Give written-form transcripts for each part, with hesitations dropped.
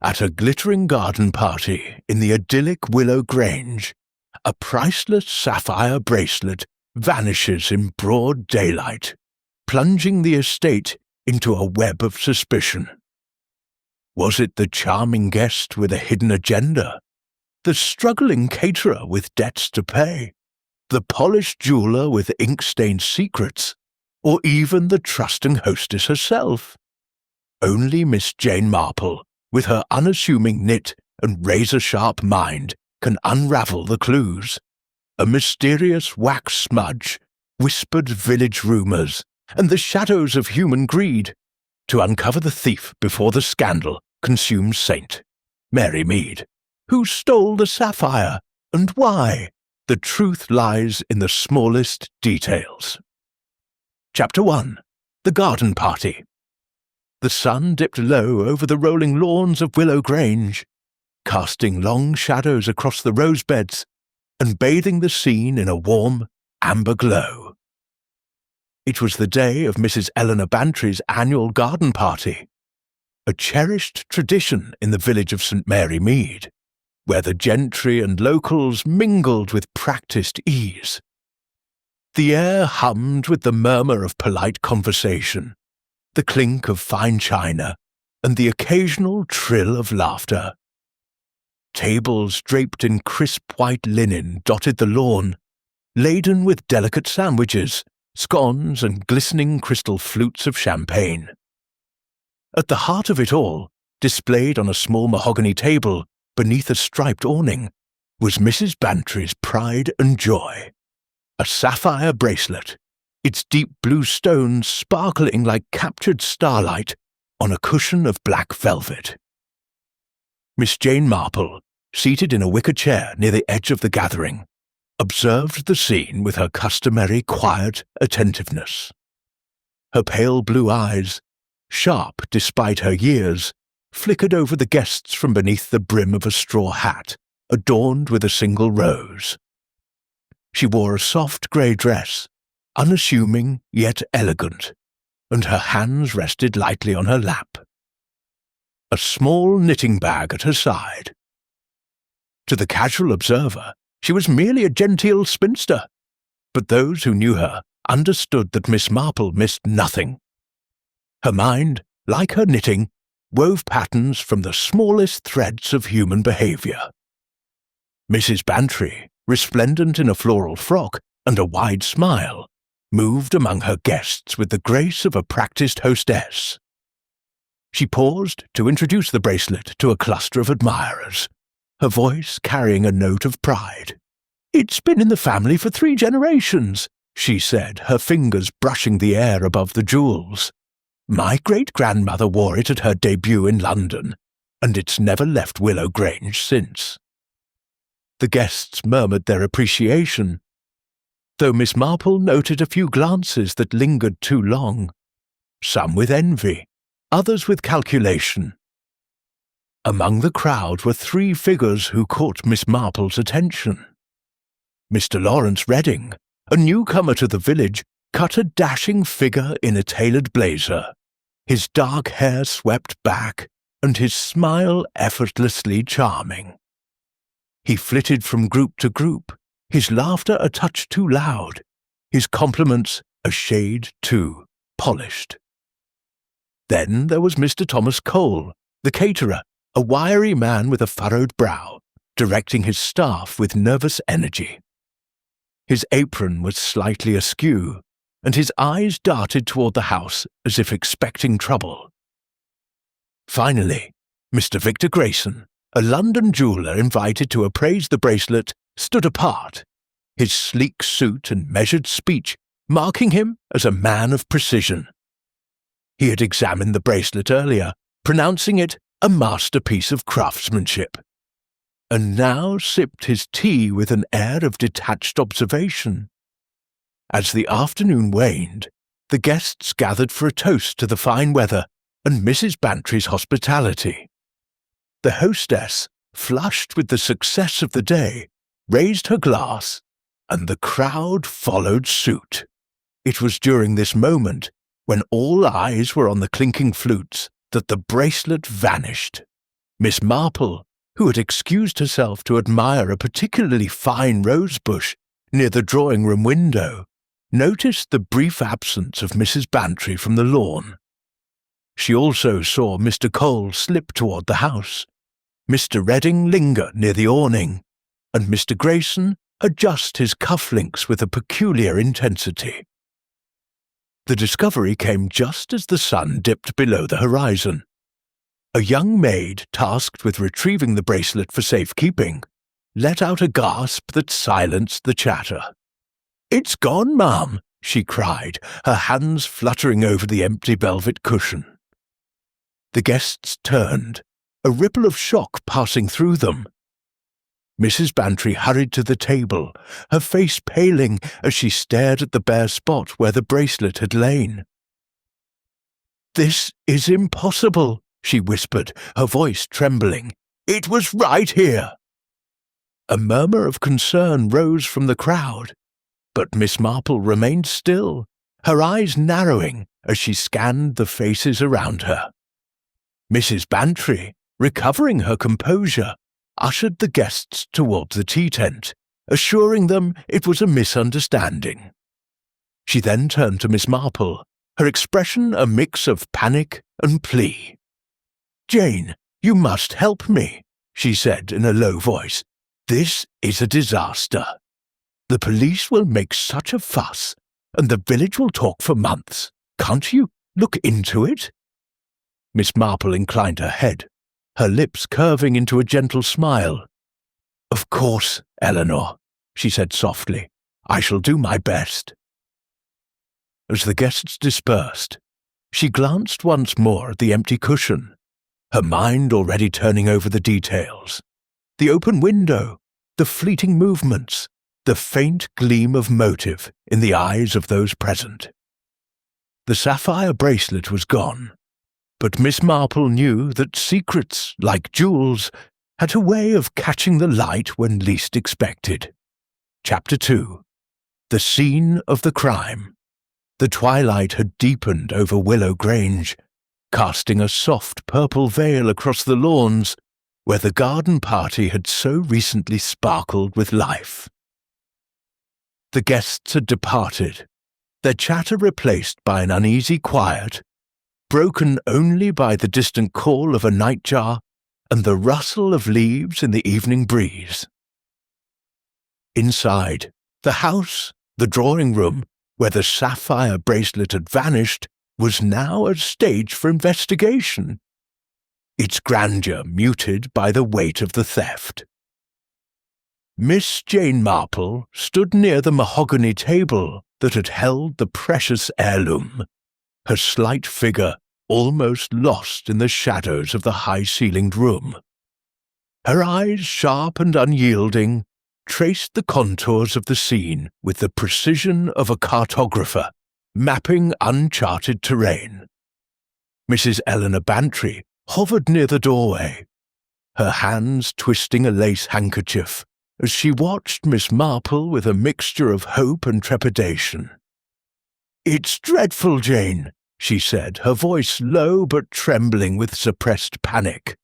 At a glittering garden party in the idyllic Willow Grange, a priceless sapphire bracelet vanishes in broad daylight, plunging the estate into a web of suspicion. Was it the charming guest with a hidden agenda, the struggling caterer with debts to pay, the polished jeweller with ink-stained secrets, or even the trusting hostess herself? Only Miss Jane Marple, with her unassuming knit and razor-sharp mind, can unravel the clues. A mysterious wax smudge, whispered village rumours, and the shadows of human greed, to uncover the thief before the scandal consumes Saint Mary Mead. Who stole the sapphire, and why? The truth lies in the smallest details. Chapter 1. The Garden Party. The sun dipped low over the rolling lawns of Willow Grange, casting long shadows across the rose beds and bathing the scene in a warm, amber glow. It was the day of Mrs. Eleanor Bantry's annual garden party, a cherished tradition in the village of St. Mary Mead, where the gentry and locals mingled with practised ease. The air hummed with the murmur of polite conversation, the clink of fine china, and the occasional trill of laughter. Tables draped in crisp white linen dotted the lawn, laden with delicate sandwiches, scones, and glistening crystal flutes of champagne. At the heart of it all, displayed on a small mahogany table beneath a striped awning, was Mrs. Bantry's pride and joy. A sapphire bracelet, its deep blue stones sparkling like captured starlight on a cushion of black velvet. Miss Jane Marple, seated in a wicker chair near the edge of the gathering, observed the scene with her customary quiet attentiveness. Her pale blue eyes, sharp despite her years, flickered over the guests from beneath the brim of a straw hat, adorned with a single rose. She wore a soft grey dress, unassuming yet elegant, and her hands rested lightly on her lap. A small knitting bag at her side. To the casual observer, she was merely a genteel spinster, but those who knew her understood that Miss Marple missed nothing. Her mind, like her knitting, wove patterns from the smallest threads of human behaviour. Mrs. Bantry, resplendent in a floral frock and a wide smile, moved among her guests with the grace of a practised hostess. She paused to introduce the bracelet to a cluster of admirers, her voice carrying a note of pride. "It's been in the family for 3 generations," she said, her fingers brushing the air above the jewels. "My great-grandmother wore it at her debut in London, and it's never left Willow Grange since." The guests murmured their appreciation, though Miss Marple noted a few glances that lingered too long, some with envy, others with calculation. Among the crowd were 3 figures who caught Miss Marple's attention. Mr. Lawrence Redding, a newcomer to the village, cut a dashing figure in a tailored blazer, his dark hair swept back, and his smile effortlessly charming. He flitted from group to group, his laughter a touch too loud, his compliments a shade too polished. Then there was Mr. Thomas Cole, the caterer, a wiry man with a furrowed brow, directing his staff with nervous energy. His apron was slightly askew, and his eyes darted toward the house as if expecting trouble. Finally, Mr. Victor Grayson, a London jeweller invited to appraise the bracelet, stood apart, his sleek suit and measured speech marking him as a man of precision. He had examined the bracelet earlier, pronouncing it a masterpiece of craftsmanship, and now sipped his tea with an air of detached observation. As the afternoon waned, the guests gathered for a toast to the fine weather and Mrs. Bantry's hospitality. The hostess, flushed with the success of the day, raised her glass, and the crowd followed suit. It was during this moment, when all eyes were on the clinking flutes, that the bracelet vanished. Miss Marple, who had excused herself to admire a particularly fine rosebush near the drawing-room window, noticed the brief absence of Mrs. Bantry from the lawn. She also saw Mr. Cole slip toward the house, Mr. Redding linger near the awning, and Mr. Grayson adjust his cufflinks with a peculiar intensity. The discovery came just as the sun dipped below the horizon. A young maid tasked with retrieving the bracelet for safekeeping let out a gasp that silenced the chatter. "It's gone, ma'am," she cried, her hands fluttering over the empty velvet cushion. The guests turned, a ripple of shock passing through them. Mrs. Bantry hurried to the table, her face paling as she stared at the bare spot where the bracelet had lain. "This is impossible," she whispered, her voice trembling. "It was right here." A murmur of concern rose from the crowd, but Miss Marple remained still, her eyes narrowing as she scanned the faces around her. Mrs. Bantry, recovering her composure, ushered the guests towards the tea tent, assuring them it was a misunderstanding. She then turned to Miss Marple, her expression a mix of panic and plea. "Jane, you must help me," she said in a low voice. "This is a disaster. The police will make such a fuss, and the village will talk for months. Can't you look into it?" Miss Marple inclined her head, her lips curving into a gentle smile. "Of course, Eleanor," she said softly. "I shall do my best." As the guests dispersed, she glanced once more at the empty cushion, her mind already turning over the details. The open window, the fleeting movements, the faint gleam of motive in the eyes of those present. The sapphire bracelet was gone, but Miss Marple knew that secrets, like jewels, had a way of catching the light when least expected. Chapter 2. The Scene of the Crime. The twilight had deepened over Willow Grange, casting a soft purple veil across the lawns where the garden party had so recently sparkled with life. The guests had departed, their chatter replaced by an uneasy quiet, broken only by the distant call of a nightjar and the rustle of leaves in the evening breeze. Inside, the house, the drawing-room, where the sapphire bracelet had vanished, was now a stage for investigation, its grandeur muted by the weight of the theft. Miss Jane Marple stood near the mahogany table that had held the precious heirloom, her slight figure almost lost in the shadows of the high-ceilinged room. Her eyes, sharp and unyielding, traced the contours of the scene with the precision of a cartographer mapping uncharted terrain. Mrs. Eleanor Bantry hovered near the doorway, her hands twisting a lace handkerchief as she watched Miss Marple with a mixture of hope and trepidation. "It's dreadful, Jane," she said, her voice low but trembling with suppressed panic.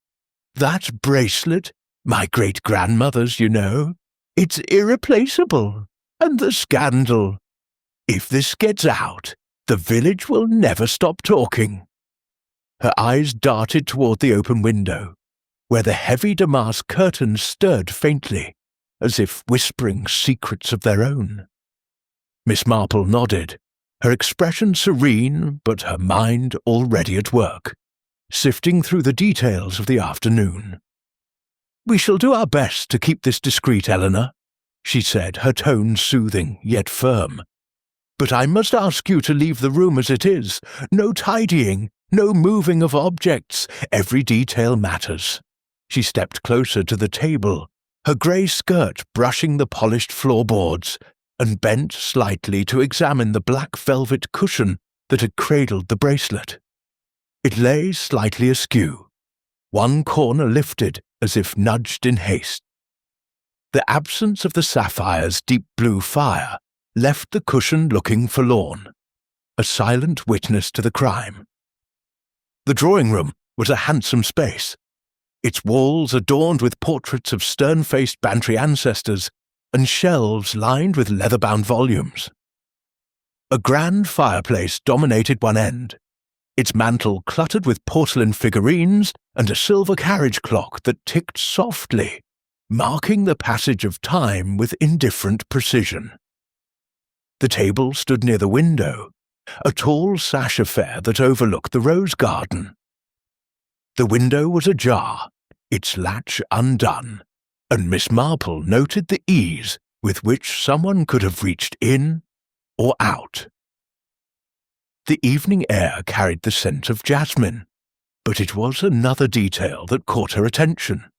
"That bracelet, my great-grandmother's, you know, it's irreplaceable. And the scandal. If this gets out, the village will never stop talking." Her eyes darted toward the open window, where the heavy damask curtains stirred faintly, as if whispering secrets of their own. Miss Marple nodded, her expression serene but her mind already at work, sifting through the details of the afternoon. "We shall do our best to keep this discreet, Eleanor," she said, her tone soothing yet firm. "But I must ask you to leave the room as it is. No tidying, no moving of objects. Every detail matters." She stepped closer to the table, her grey skirt brushing the polished floorboards, and bent slightly to examine the black velvet cushion that had cradled the bracelet. It lay slightly askew, one corner lifted as if nudged in haste. The absence of the sapphire's deep blue fire left the cushion looking forlorn, a silent witness to the crime. The drawing-room was a handsome space, its walls adorned with portraits of stern-faced Bantry ancestors and shelves lined with leather-bound volumes. A grand fireplace dominated one end, its mantel cluttered with porcelain figurines and a silver carriage clock that ticked softly, marking the passage of time with indifferent precision. The table stood near the window, a tall sash affair that overlooked the rose garden. The window was ajar, its latch undone, and Miss Marple noted the ease with which someone could have reached in or out. The evening air carried the scent of jasmine, but it was another detail that caught her attention.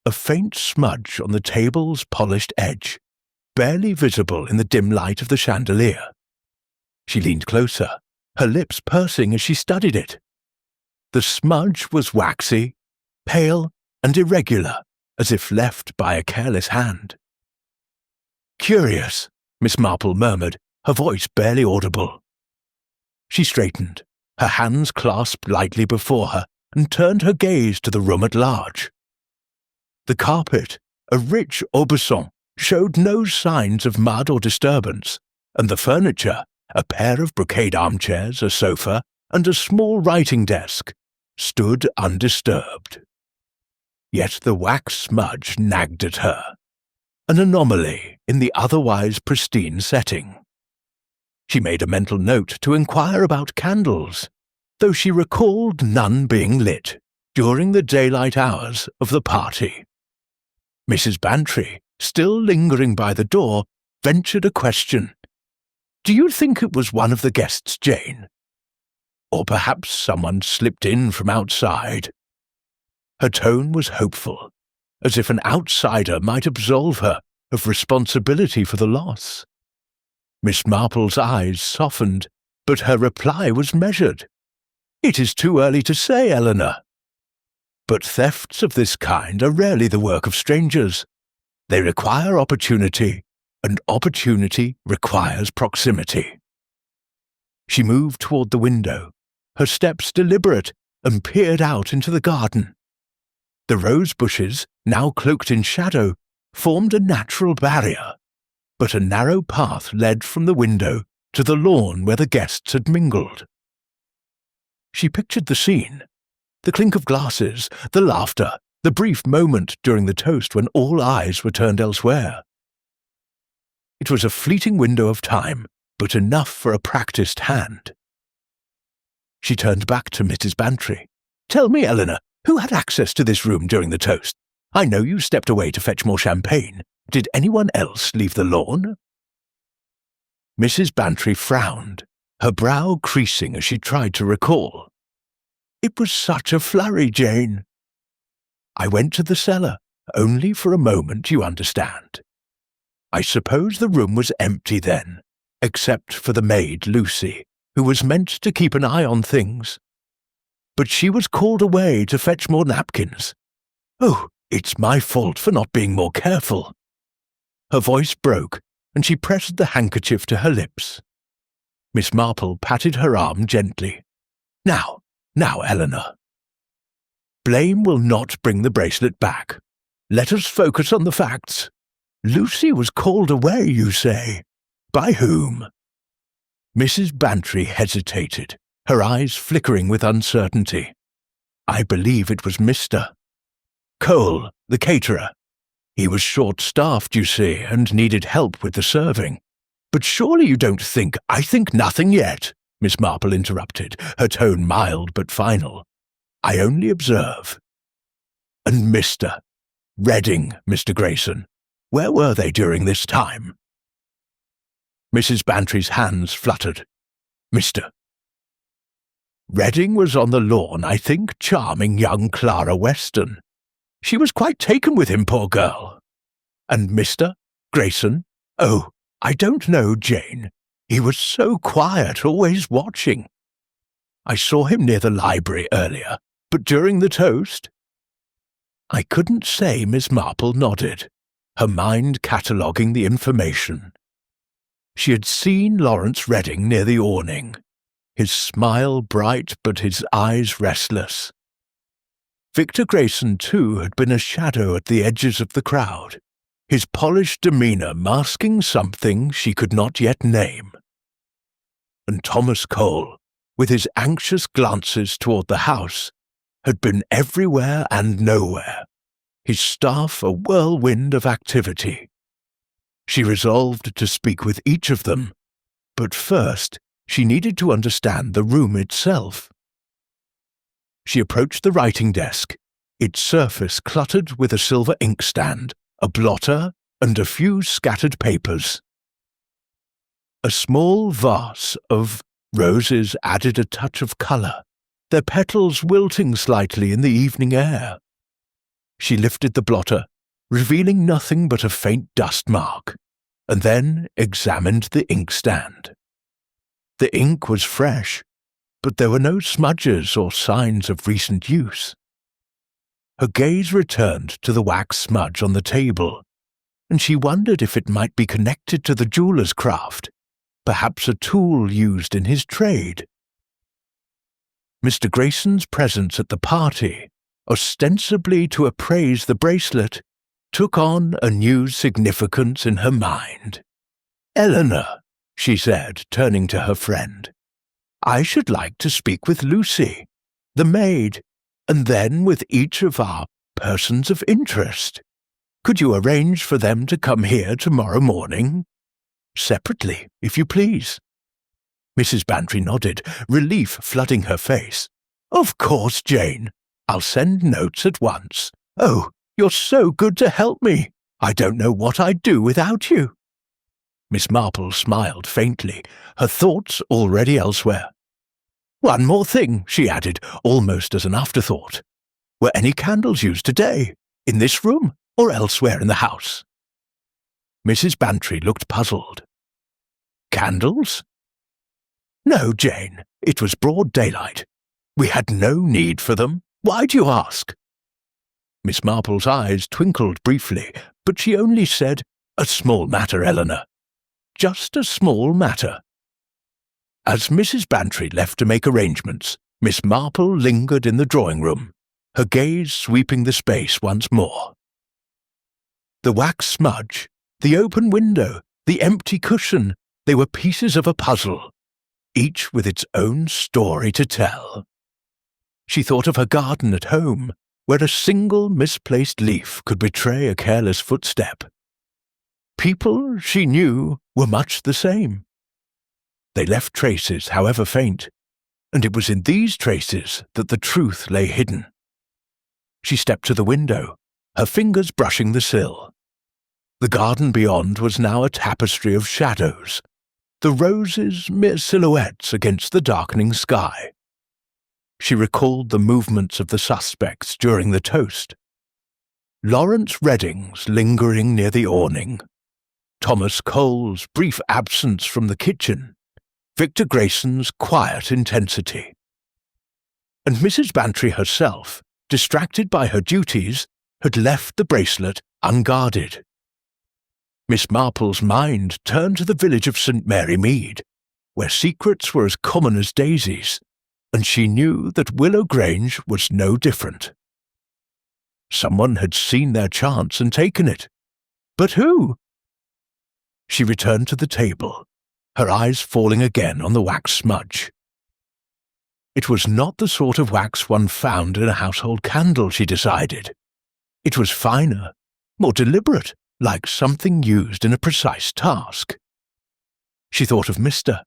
A faint smudge on the table's polished edge, barely visible in the dim light of the chandelier. She leaned closer, her lips pursing as she studied it. The smudge was waxy, pale, and irregular, as if left by a careless hand. "Curious," Miss Marple murmured, her voice barely audible. She straightened, her hands clasped lightly before her, and turned her gaze to the room at large. The carpet, a rich aubusson, showed no signs of mud or disturbance, and the furniture, a pair of brocade armchairs, a sofa, and a small writing desk, stood undisturbed. Yet the wax smudge nagged at her, an anomaly in the otherwise pristine setting. She made a mental note to inquire about candles, though she recalled none being lit during the daylight hours of the party. Mrs. Bantry, still lingering by the door, ventured a question. "Do you think it was one of the guests, Jane? Or perhaps someone slipped in from outside?" Her tone was hopeful, as if an outsider might absolve her of responsibility for the loss. Miss Marple's eyes softened, but her reply was measured. "It is too early to say, Eleanor. But thefts of this kind are rarely the work of strangers. They require opportunity, and opportunity requires proximity." She moved toward the window, her steps deliberate, and peered out into the garden. The rose bushes, now cloaked in shadow, formed a natural barrier, but a narrow path led from the window to the lawn where the guests had mingled. She pictured the scene, the clink of glasses, the laughter, the brief moment during the toast when all eyes were turned elsewhere. It was a fleeting window of time, but enough for a practiced hand. She turned back to Mrs. Bantry. "Tell me, Eleanor, who had access to this room during the toast? I know you stepped away to fetch more champagne. Did anyone else leave the lawn?" Mrs. Bantry frowned, her brow creasing as she tried to recall. "It was such a flurry, Jane. I went to the cellar, only for a moment, you understand. I suppose the room was empty then, except for the maid, Lucy, who was meant to keep an eye on things. But she was called away to fetch more napkins. Oh, it's my fault for not being more careful." Her voice broke, and she pressed the handkerchief to her lips. Miss Marple patted her arm gently. Now, Eleanor. Blame will not bring the bracelet back. Let us focus on the facts. Lucy was called away, you say. By whom?" Mrs. Bantry hesitated, her eyes flickering with uncertainty. "I believe it was Mr. Cole, the caterer. He was short-staffed, you see, and needed help with the serving. But surely you don't think—" "I think nothing yet," Miss Marple interrupted, her tone mild but final. "I only observe. And Mr. Redding, Mr. Grayson, where were they during this time?" Mrs. Bantry's hands fluttered. "Mr. Redding was on the lawn, I think, charming young Clara Weston. She was quite taken with him, poor girl. And Mr. Grayson? Oh, I don't know, Jane. He was so quiet, always watching. I saw him near the library earlier, but during the toast—" I couldn't say Miss Marple nodded, her mind cataloguing the information. She had seen Lawrence Redding near the awning, his smile bright but his eyes restless. Victor Grayson, too, had been a shadow at the edges of the crowd, his polished demeanour masking something she could not yet name. And Thomas Cole, with his anxious glances toward the house, had been everywhere and nowhere, his staff a whirlwind of activity. She resolved to speak with each of them, but first she needed to understand the room itself. She approached the writing desk, its surface cluttered with a silver inkstand, a blotter, and a few scattered papers. A small vase of roses added a touch of colour, their petals wilting slightly in the evening air. She lifted the blotter, revealing nothing but a faint dust mark, and then examined the inkstand. The ink was fresh, but there were no smudges or signs of recent use. Her gaze returned to the wax smudge on the table, and she wondered if it might be connected to the jeweller's craft, perhaps a tool used in his trade. Mr. Grayson's presence at the party, ostensibly to appraise the bracelet, took on a new significance in her mind. "Eleanor," she said, turning to her friend, "I should like to speak with Lucy, the maid, and then with each of our persons of interest. Could you arrange for them to come here tomorrow morning? Separately, if you please." Mrs. Bantry nodded, relief flooding her face. "Of course, Jane. I'll send notes at once. Oh, you're so good to help me. I don't know what I'd do without you." Miss Marple smiled faintly, her thoughts already elsewhere. "One more thing," she added, almost as an afterthought. "Were any candles used today, in this room or elsewhere in the house?" Mrs. Bantry looked puzzled. "Candles?" "No, Jane. It was broad daylight. We had no need for them. Why do you ask?" Miss Marple's eyes twinkled briefly, but she only said, "A small matter, Eleanor. Just a small matter." As Mrs. Bantry left to make arrangements, Miss Marple lingered in the drawing-room, her gaze sweeping the space once more. The wax smudge, the open window, the empty cushion, they were pieces of a puzzle, each with its own story to tell. She thought of her garden at home, where a single misplaced leaf could betray a careless footstep. People, she knew, were much the same. They left traces, however faint, and it was in these traces that the truth lay hidden. She stepped to the window, her fingers brushing the sill. The garden beyond was now a tapestry of shadows, the roses mere silhouettes against the darkening sky. She recalled the movements of the suspects during the toast. Lawrence Redding's lingering near the awning, Thomas Cole's brief absence from the kitchen, Victor Grayson's quiet intensity. And Mrs. Bantry herself, distracted by her duties, had left the bracelet unguarded. Miss Marple's mind turned to the village of St. Mary Mead, where secrets were as common as daisies, and she knew that Willow Grange was no different. Someone had seen their chance and taken it. But who? She returned to the table, her eyes falling again on the wax smudge. It was not the sort of wax one found in a household candle, she decided. It was finer, more deliberate, like something used in a precise task. She thought of Mr.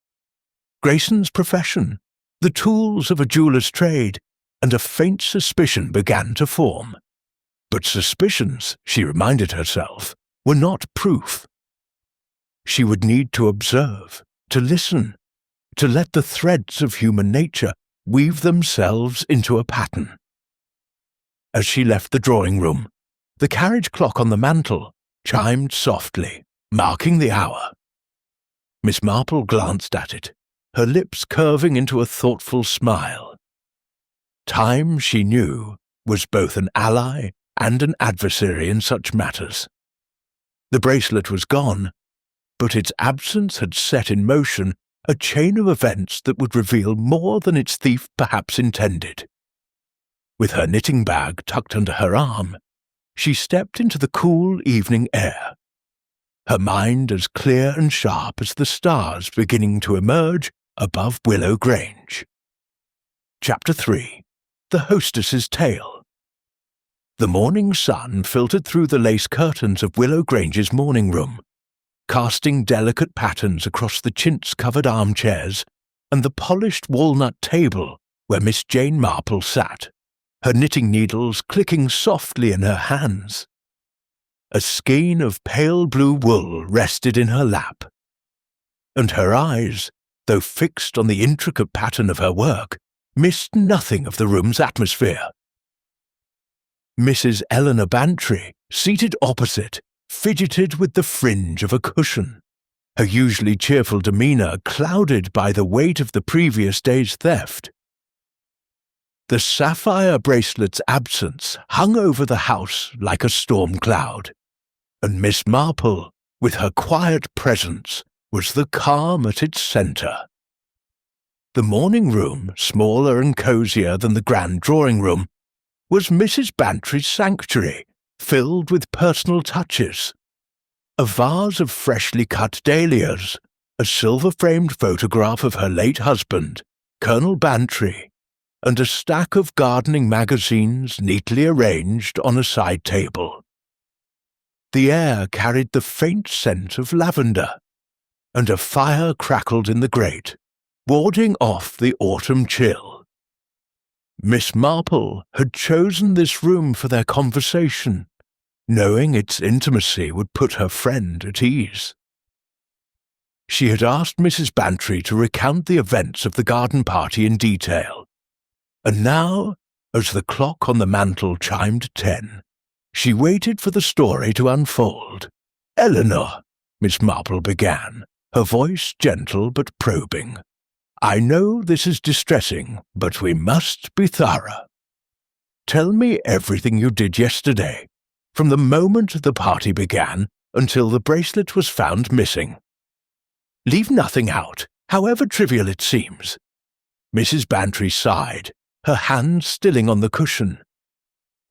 Grayson's profession, the tools of a jeweller's trade, and a faint suspicion began to form. But suspicions, she reminded herself, were not proof. She would need to observe, to listen, to let the threads of human nature weave themselves into a pattern. As she left the drawing-room, the carriage clock on the mantel chimed softly, marking the hour. Miss Marple glanced at it, her lips curving into a thoughtful smile. Time, she knew, was both an ally and an adversary in such matters. The bracelet was gone, but its absence had set in motion a chain of events that would reveal more than its thief perhaps intended. With her knitting bag tucked under her arm, she stepped into the cool evening air, her mind as clear and sharp as the stars beginning to emerge above Willow Grange. Chapter 3. The Hostess's Tale. The morning sun filtered through the lace curtains of Willow Grange's morning room, casting delicate patterns across the chintz-covered armchairs and the polished walnut table where Miss Jane Marple sat, her knitting needles clicking softly in her hands. A skein of pale blue wool rested in her lap, and her eyes, though fixed on the intricate pattern of her work, missed nothing of the room's atmosphere. Mrs. Eleanor Bantry, seated opposite, fidgeted with the fringe of a cushion, her usually cheerful demeanour clouded by the weight of the previous day's theft. The Sapphire Bracelet's absence hung over the house like a storm cloud, and Miss Marple, with her quiet presence, was the calm at its centre. The morning room, smaller and cosier than the grand drawing-room, was Mrs. Bantry's sanctuary, filled with personal touches. A vase of freshly cut dahlias, a silver-framed photograph of her late husband, Colonel Bantry, and a stack of gardening magazines neatly arranged on a side table. The air carried the faint scent of lavender, and a fire crackled in the grate, warding off the autumn chill. Miss Marple had chosen this room for their conversation, knowing its intimacy would put her friend at ease. She had asked Mrs. Bantry to recount the events of the garden party in detail, and now, as the clock on the mantel chimed 10, she waited for the story to unfold. "Eleanor," Miss Marple began, her voice gentle but probing, "I know this is distressing, but we must be thorough. Tell me everything you did yesterday, from the moment the party began until the bracelet was found missing. Leave nothing out, however trivial it seems." Mrs. Bantry sighed, her hand stilling on the cushion.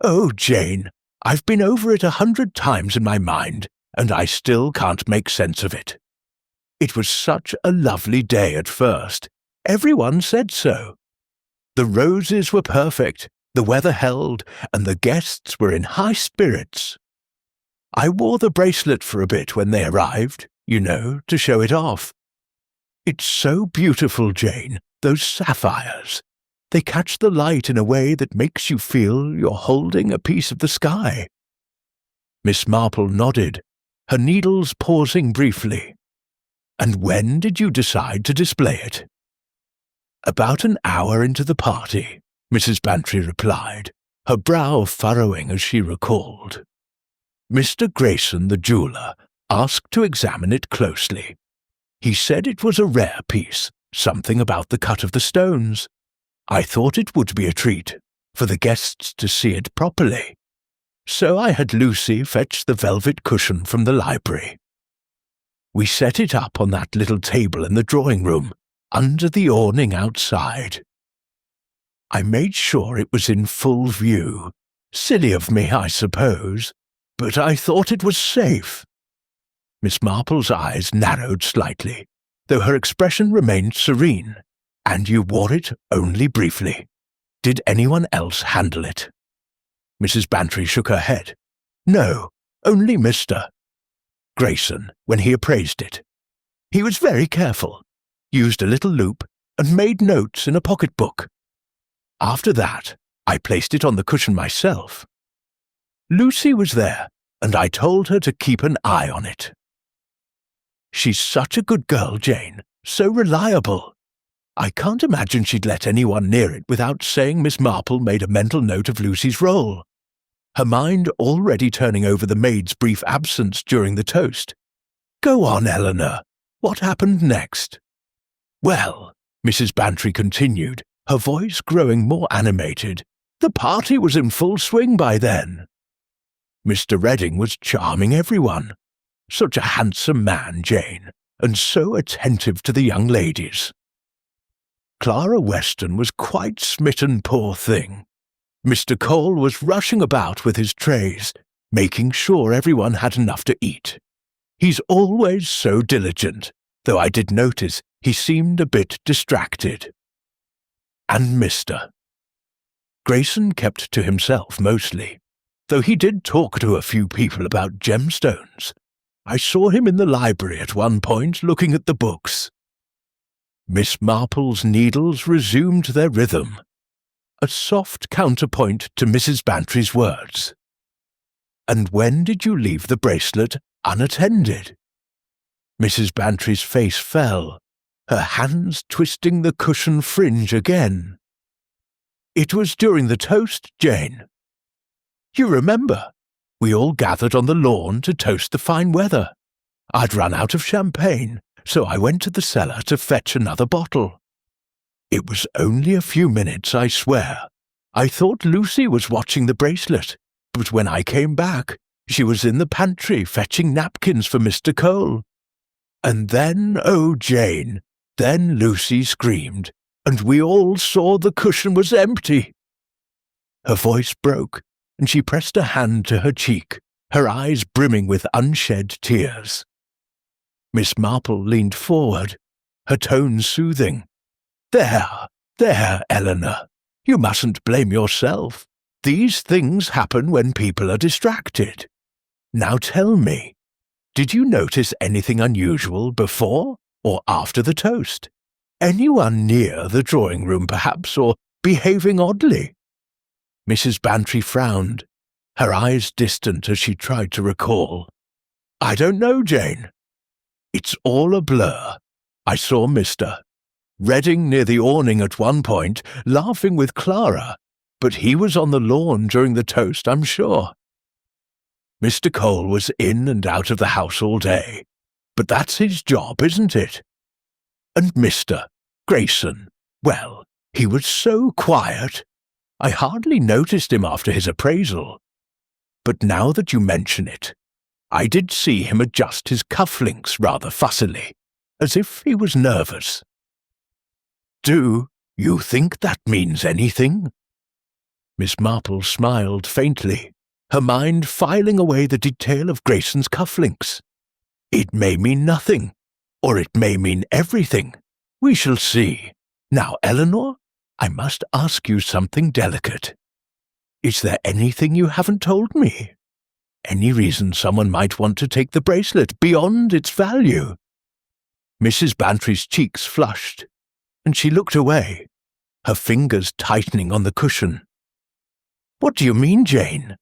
"Oh, Jane, I've been over it 100 times in my mind, and I still can't make sense of it. It was such a lovely day at first. Everyone said so. The roses were perfect, the weather held, and the guests were in high spirits. I wore the bracelet for a bit when they arrived, to show it off. It's so beautiful, Jane, those sapphires. They catch the light in a way that makes you feel you're holding a piece of the sky." Miss Marple nodded, her needles pausing briefly. "And when did you decide to display it?" "About an hour into the party," Mrs. Bantry replied, her brow furrowing as she recalled. "Mr. Grayson, the jeweller, asked to examine it closely. He said it was a rare piece, something about the cut of the stones. I thought it would be a treat, for the guests to see it properly. So I had Lucy fetch the velvet cushion from the library. We set it up on that little table in the drawing-room, under the awning outside. I made sure it was in full view. Silly of me, I suppose, but I thought it was safe." Miss Marple's eyes narrowed slightly, though her expression remained serene. "And you wore it only briefly. Did anyone else handle it?" Mrs. Bantry shook her head. "No, only Mr. Grayson, when he appraised it. He was very careful, used a little loupe, and made notes in a pocketbook. After that, I placed it on the cushion myself. Lucy was there, and I told her to keep an eye on it. She's such a good girl, Jane, so reliable. I can't imagine she'd let anyone near it without saying Miss Marple made a mental note of Lucy's role, her mind already turning over the maid's brief absence during the toast. Go on, Eleanor. What happened next?" "Well," Mrs. Bantry continued, her voice growing more animated, "the party was in full swing by then. Mr. Redding was charming everyone. Such a handsome man, Jane, and so attentive to the young ladies. Clara Weston was quite smitten, poor thing. Mr. Cole was rushing about with his trays, making sure everyone had enough to eat. He's always so diligent, though I did notice he seemed a bit distracted. And Mr. Grayson kept to himself mostly, though he did talk to a few people about gemstones. I saw him in the library at one point looking at the books. Miss Marple's needles resumed their rhythm, a soft counterpoint to Mrs. Bantry's words. And when did you leave the bracelet unattended? Mrs. Bantry's face fell, her hands twisting the cushion fringe again. It was during the toast, Jane. You remember, we all gathered on the lawn to toast the fine weather. I'd run out of champagne, so I went to the cellar to fetch another bottle. It was only a few minutes, I swear. I thought Lucy was watching the bracelet, but when I came back, she was in the pantry fetching napkins for Mr. Cole. And then, oh, Jane, then Lucy screamed, and we all saw the cushion was empty. Her voice broke, and she pressed a hand to her cheek, her eyes brimming with unshed tears. Miss Marple leaned forward, her tone soothing. There, Eleanor. You mustn't blame yourself. These things happen when people are distracted. Now tell me, did you notice anything unusual before or after the toast? Anyone near the drawing room, perhaps, or behaving oddly? Mrs. Bantry frowned, her eyes distant as she tried to recall. I don't know, Jane. It's all a blur. I saw Mr. Redding near the awning at one point, laughing with Clara, but he was on the lawn during the toast, I'm sure. Mr. Cole was in and out of the house all day, but that's his job, isn't it? And Mr. Grayson, well, he was so quiet. I hardly noticed him after his appraisal. But now that you mention it, I did see him adjust his cufflinks rather fussily, as if he was nervous. Do you think that means anything? Miss Marple smiled faintly, her mind filing away the detail of Grayson's cufflinks. It may mean nothing, or it may mean everything. We shall see. Now, Eleanor, I must ask you something delicate. Is there anything you haven't told me? Any reason someone might want to take the bracelet beyond its value? Mrs. Bantry's cheeks flushed, and she looked away, her fingers tightening on the cushion. What do you mean, Jane?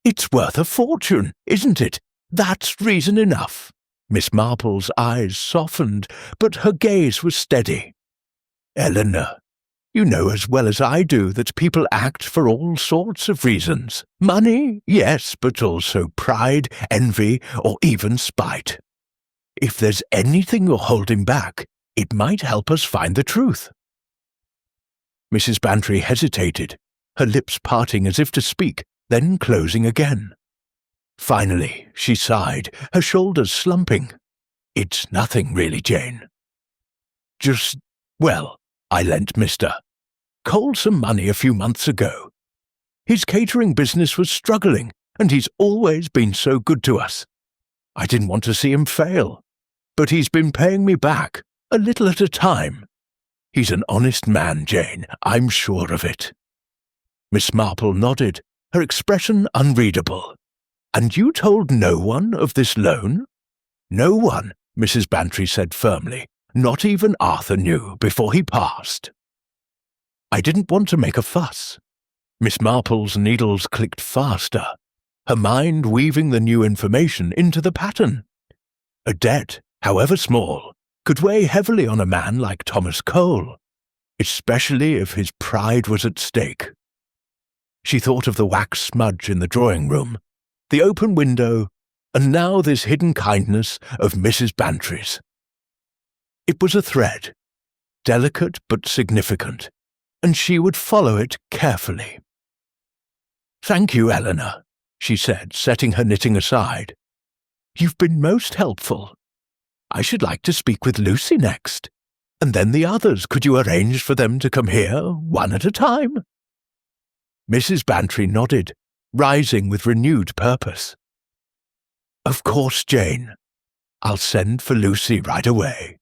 It's worth a fortune, isn't it? That's reason enough. Miss Marple's eyes softened, but her gaze was steady. Eleanor, you know as well as I do that people act for all sorts of reasons. Money, yes, but also pride, envy, or even spite. If there's anything you're holding back, it might help us find the truth. Mrs. Bantry hesitated, her lips parting as if to speak, then closing again. Finally, she sighed, her shoulders slumping. It's nothing really, Jane. Well, I lent Mr. Cole some money a few months ago. His catering business was struggling, and he's always been so good to us. I didn't want to see him fail, but he's been paying me back, a little at a time. He's an honest man, Jane, I'm sure of it. Miss Marple nodded, her expression unreadable. And you told no one of this loan? No one, Mrs. Bantry said firmly. Not even Arthur knew before he passed. I didn't want to make a fuss. Miss Marple's needles clicked faster, her mind weaving the new information into the pattern. A debt, however small, could weigh heavily on a man like Thomas Cole, especially if his pride was at stake. She thought of the wax smudge in the drawing room, the open window, and now this hidden kindness of Mrs. Bantry's. It was a thread, delicate but significant, and she would follow it carefully. Thank you, Eleanor, she said, setting her knitting aside. You've been most helpful. I should like to speak with Lucy next, and then the others. Could you arrange for them to come here, one at a time? Mrs. Bantry nodded, rising with renewed purpose. "Of course, Jane. I'll send for Lucy right away.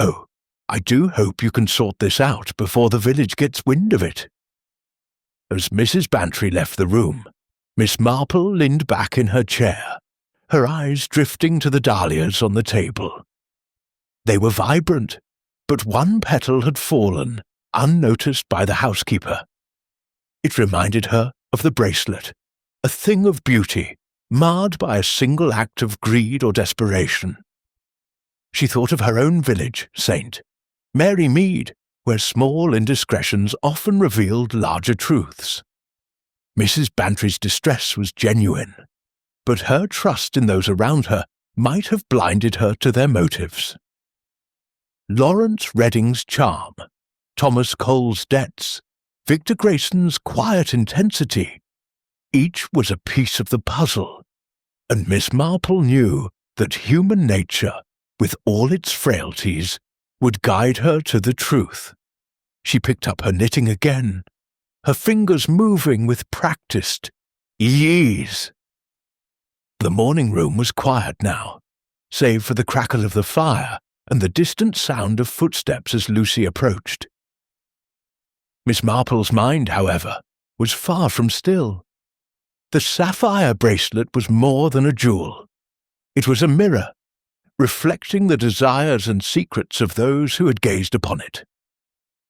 Oh, I do hope you can sort this out before the village gets wind of it." As Mrs. Bantry left the room, Miss Marple leaned back in her chair, her eyes drifting to the dahlias on the table. They were vibrant, but one petal had fallen, unnoticed by the housekeeper. It reminded her of the bracelet, a thing of beauty, marred by a single act of greed or desperation. She thought of her own village saint, Mary Mead, where small indiscretions often revealed larger truths. Mrs. Bantry's distress was genuine, but her trust in those around her might have blinded her to their motives. Lawrence Redding's charm, Thomas Cole's debts, Victor Grayson's quiet intensity, each was a piece of the puzzle, and Miss Marple knew that human nature, with all its frailties, would guide her to the truth. She picked up her knitting again, her fingers moving with practiced ease. The morning room was quiet now, save for the crackle of the fire and the distant sound of footsteps as Lucy approached. Miss Marple's mind, however, was far from still. The sapphire bracelet was more than a jewel. It was a mirror, reflecting the desires and secrets of those who had gazed upon it.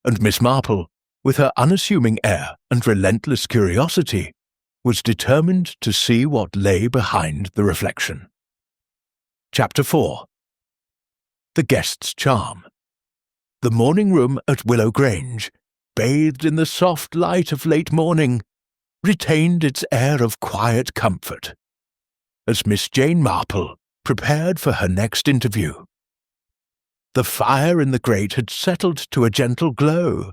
And Miss Marple, with her unassuming air and relentless curiosity, was determined to see what lay behind the reflection. Chapter 4. The Guest's Charm. The morning room at Willow Grange, bathed in the soft light of late morning, retained its air of quiet comfort, as Miss Jane Marple prepared for her next interview. The fire in the grate had settled to a gentle glow,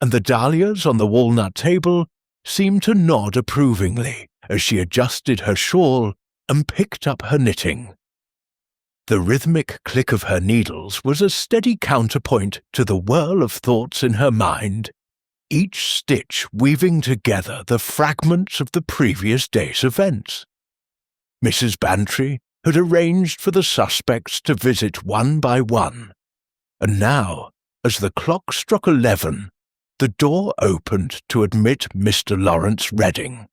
and the dahlias on the walnut table seemed to nod approvingly as she adjusted her shawl and picked up her knitting. The rhythmic click of her needles was a steady counterpoint to the whirl of thoughts in her mind, each stitch weaving together the fragments of the previous day's events. Mrs. Bantry had arranged for the suspects to visit one by one, and now, as the clock struck 11, the door opened to admit Mr. Lawrence Redding,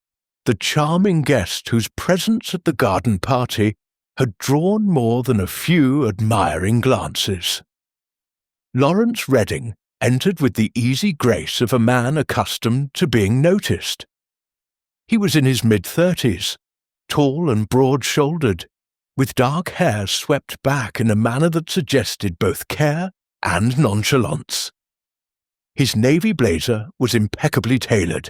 the charming guest whose presence at the garden party had drawn more than a few admiring glances. Lawrence Redding entered with the easy grace of a man accustomed to being noticed. He was in his mid-30s, tall and broad-shouldered, with dark hair swept back in a manner that suggested both care and nonchalance. His navy blazer was impeccably tailored,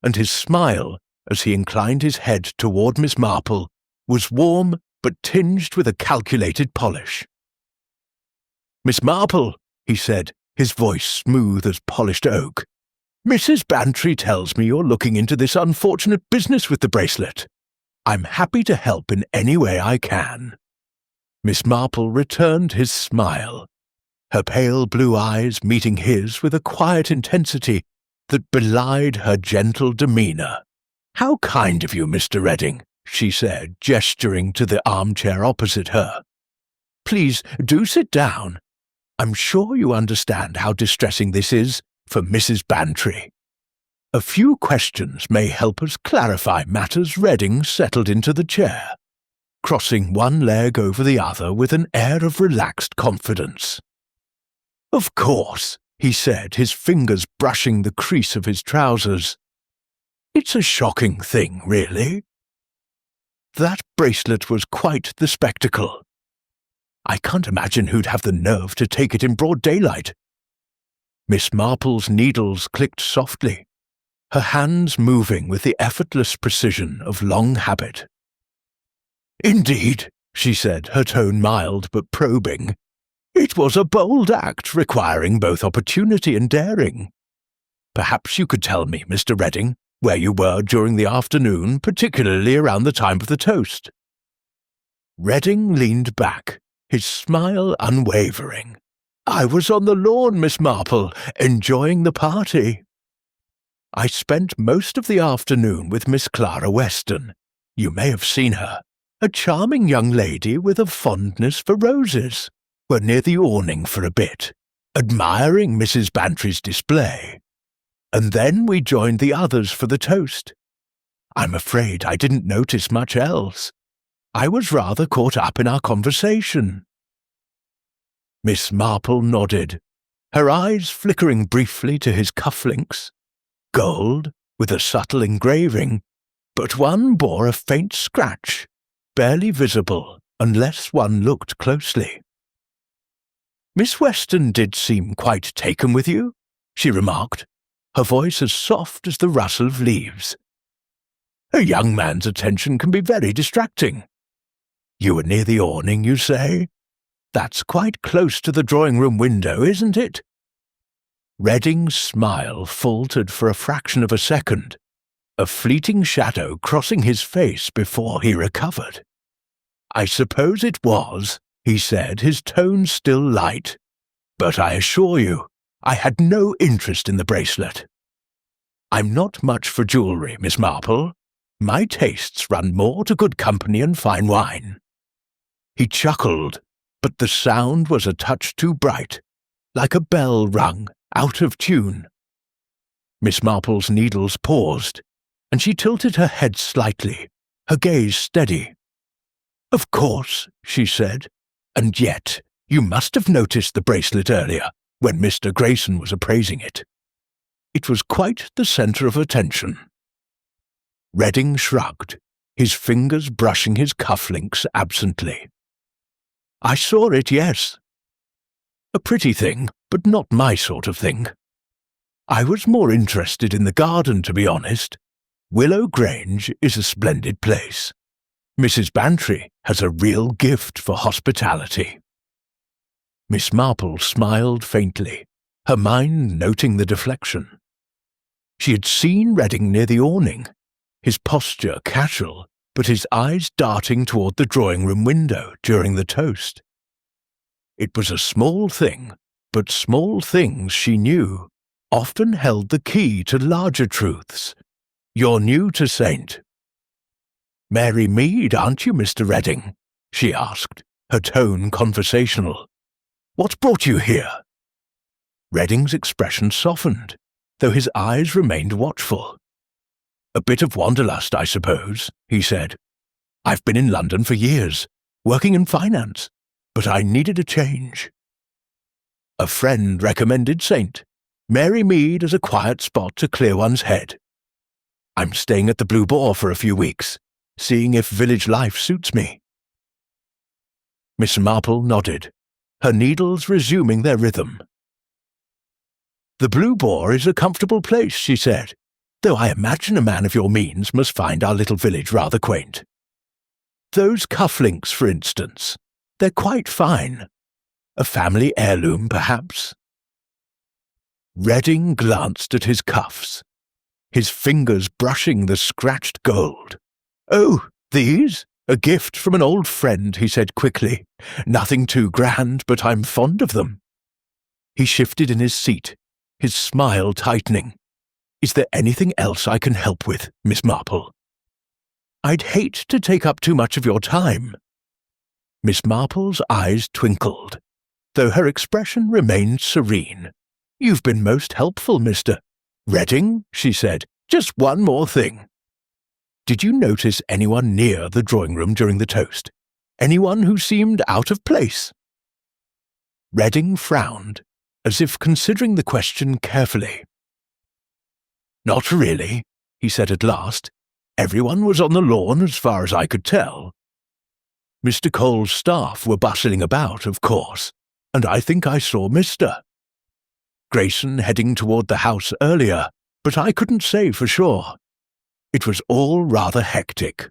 and his smile, as he inclined his head toward Miss Marple, was warm but tinged with a calculated polish. "Miss Marple," he said, his voice smooth as polished oak, "Mrs. Bantry tells me you're looking into this unfortunate business with the bracelet. I'm happy to help in any way I can." Miss Marple returned his smile, her pale blue eyes meeting his with a quiet intensity that belied her gentle demeanour. "How kind of you, Mr. Redding," she said, gesturing to the armchair opposite her. "Please do sit down. I'm sure you understand how distressing this is for Mrs. Bantry. A few questions may help us clarify matters." Redding settled into the chair, crossing one leg over the other with an air of relaxed confidence. "Of course," he said, his fingers brushing the crease of his trousers. "It's a shocking thing, really. That bracelet was quite the spectacle. I can't imagine who'd have the nerve to take it in broad daylight." Miss Marple's needles clicked softly, her hands moving with the effortless precision of long habit. "Indeed," she said, her tone mild but probing. "It was a bold act requiring both opportunity and daring. Perhaps you could tell me, Mr. Redding, where you were during the afternoon, particularly around the time of the toast." Redding leaned back, his smile unwavering. "I was on the lawn, Miss Marple, enjoying the party." I spent most of the afternoon with Miss Clara Weston. You may have seen her. A charming young lady with a fondness for roses. We're near the awning for a bit, admiring Mrs. Bantry's display. And then we joined the others for the toast. I'm afraid I didn't notice much else. I was rather caught up in our conversation." Miss Marple nodded, her eyes flickering briefly to his cufflinks. Gold, with a subtle engraving, but one bore a faint scratch, barely visible unless one looked closely. "Miss Weston did seem quite taken with you," she remarked, her voice as soft as the rustle of leaves. "A young man's attention can be very distracting. You were near the awning, you say? That's quite close to the drawing-room window, isn't it?" Redding's smile faltered for a fraction of a second, a fleeting shadow crossing his face before he recovered. "I suppose it was," he said, his tone still light. "But I assure you, I had no interest in the bracelet. I'm not much for jewellery, Miss Marple. My tastes run more to good company and fine wine." He chuckled, but the sound was a touch too bright, like a bell rung, out of tune. Miss Marple's needles paused, and she tilted her head slightly, her gaze steady. "Of course," she said, "and yet you must have noticed the bracelet earlier, when Mr. Grayson was appraising it. It was quite the centre of attention." Redding shrugged, his fingers brushing his cufflinks absently. "I saw it, yes. A pretty thing, but not my sort of thing. I was more interested in the garden, to be honest. Willow Grange is a splendid place. Mrs. Bantry has a real gift for hospitality." Miss Marple smiled faintly, her mind noting the deflection. She had seen Redding near the awning, his posture casual, but his eyes darting toward the drawing-room window during the toast. It was a small thing, but small things, she knew, often held the key to larger truths. "You're new to Saint." "Mary Mead, aren't you, Mr. Redding?" she asked, her tone conversational. "What brought you here?" Redding's expression softened, though his eyes remained watchful. "A bit of wanderlust, I suppose," he said. "I've been in London for years, working in finance, but I needed a change. A friend recommended Saint. Mary Mead is a quiet spot to clear one's head. I'm staying at the Blue Boar for a few weeks, seeing if village life suits me." Miss Marple nodded, her needles resuming their rhythm. "The Blue Boar is a comfortable place," she said, "though I imagine a man of your means must find our little village rather quaint. Those cufflinks, for instance, they're quite fine. A family heirloom, perhaps?" Redding glanced at his cuffs, his fingers brushing the scratched gold. "Oh, these? A gift from an old friend," he said quickly. "Nothing too grand, but I'm fond of them." He shifted in his seat, his smile tightening. "Is there anything else I can help with, Miss Marple?" "I'd hate to take up too much of your time." Miss Marple's eyes twinkled, though her expression remained serene. "You've been most helpful, Mr. Redding," she said. "Just one more thing. Did you notice anyone near the drawing-room during the toast? Anyone who seemed out of place?" Redding frowned, as if considering the question carefully. "Not really," he said at last. "Everyone was on the lawn as far as I could tell. Mr. Cole's staff were bustling about, of course, and I think I saw Mr. Grayson heading toward the house earlier, but I couldn't say for sure. It was all rather hectic."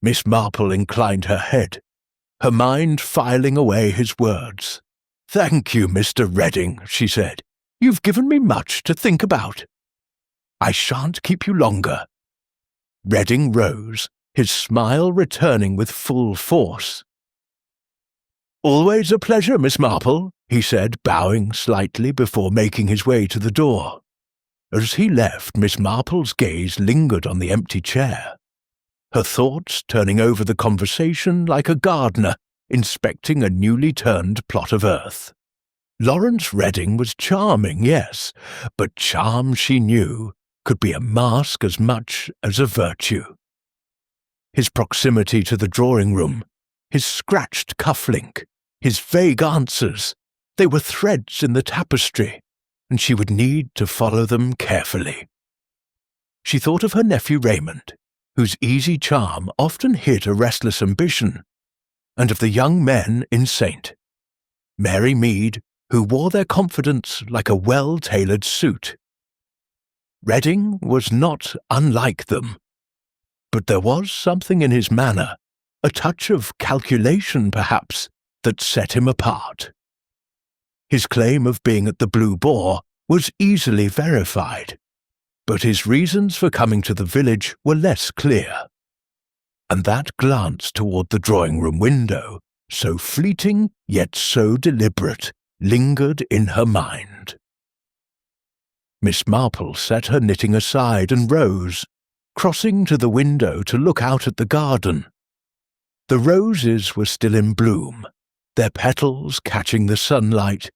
Miss Marple inclined her head, her mind filing away his words. "Thank you, Mr. Redding," she said. "You've given me much to think about. I shan't keep you longer." Redding rose, his smile returning with full force. "Always a pleasure, Miss Marple," he said, bowing slightly before making his way to the door. As he left, Miss Marple's gaze lingered on the empty chair, her thoughts turning over the conversation like a gardener inspecting a newly turned plot of earth. Lawrence Redding was charming, yes, but charm, she knew, could be a mask as much as a virtue. His proximity to the drawing-room, his scratched cuff-link, his vague answers, they were threads in the tapestry, and she would need to follow them carefully. She thought of her nephew Raymond, whose easy charm often hid a restless ambition, and of the young men in St. Mary Mead, who wore their confidence like a well-tailored suit. Redding was not unlike them, but there was something in his manner, a touch of calculation perhaps, that set him apart. His claim of being at the Blue Boar was easily verified, but his reasons for coming to the village were less clear. And that glance toward the drawing-room window, so fleeting yet so deliberate, lingered in her mind. Miss Marple set her knitting aside and rose, crossing to the window to look out at the garden. The roses were still in bloom, their petals catching the sunlight,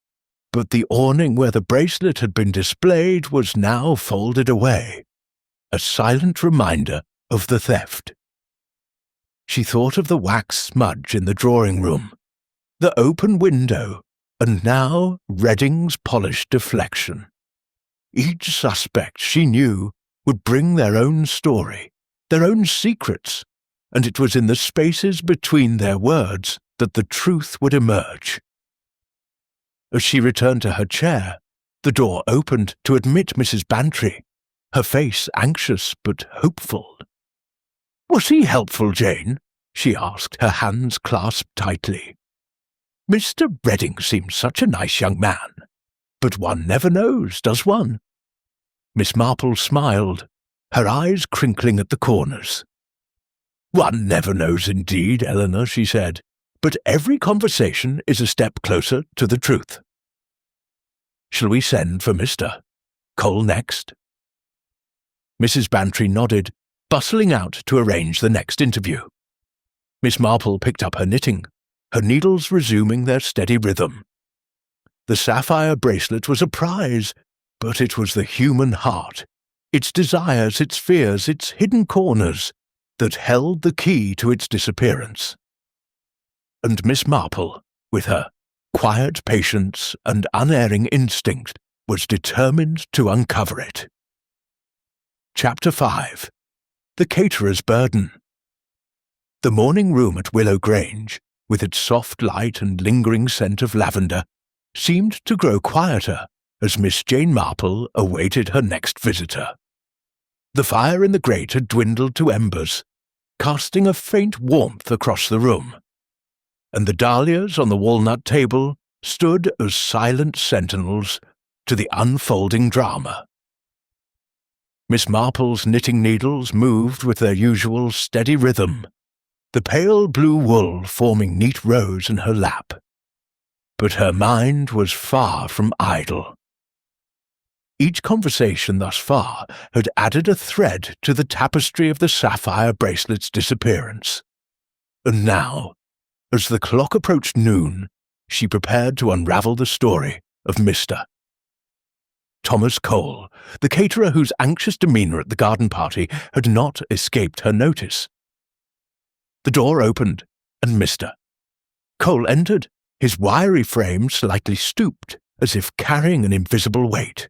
but the awning where the bracelet had been displayed was now folded away, a silent reminder of the theft. She thought of the wax smudge in the drawing-room, the open window, and now Redding's polished deflection. Each suspect, she knew, would bring their own story, their own secrets, and it was in the spaces between their words that the truth would emerge. As she returned to her chair, the door opened to admit Mrs. Bantry, her face anxious but hopeful. "Was he helpful, Jane?" she asked, her hands clasped tightly. "Mr. Redding seems such a nice young man, but one never knows, does one?" Miss Marple smiled, her eyes crinkling at the corners. "One never knows indeed, Eleanor," she said, "but every conversation is a step closer to the truth. Shall we send for Mr. Cole next?" Mrs. Bantry nodded, bustling out to arrange the next interview. Miss Marple picked up her knitting, her needles resuming their steady rhythm. The sapphire bracelet was a prize, but it was the human heart, its desires, its fears, its hidden corners, that held the key to its disappearance. And Miss Marple, with her quiet patience and unerring instinct, was determined to uncover it. Chapter 5. The Caterer's Burden. The morning room at Willow Grange, with its soft light and lingering scent of lavender, seemed to grow quieter as Miss Jane Marple awaited her next visitor. The fire in the grate had dwindled to embers, casting a faint warmth across the room, and the dahlias on the walnut table stood as silent sentinels to the unfolding drama. Miss Marple's knitting needles moved with their usual steady rhythm, the pale blue wool forming neat rows in her lap. But her mind was far from idle. Each conversation thus far had added a thread to the tapestry of the sapphire bracelet's disappearance. And now, as the clock approached noon, she prepared to unravel the story of Mr. Thomas Cole, the caterer whose anxious demeanour at the garden party had not escaped her notice. The door opened, and Mr. Cole entered, his wiry frame slightly stooped, as if carrying an invisible weight.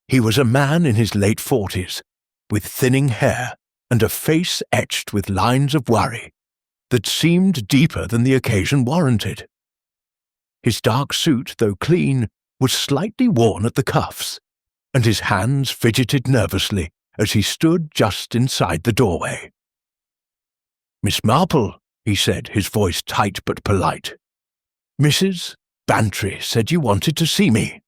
He was a man in his late 40s, with thinning hair and a face etched with lines of worry that seemed deeper than the occasion warranted. His dark suit, though clean, was slightly worn at the cuffs, and his hands fidgeted nervously as he stood just inside the doorway. "Miss Marple," he said, his voice tight but polite. "Mrs. Bantry said you wanted to see me.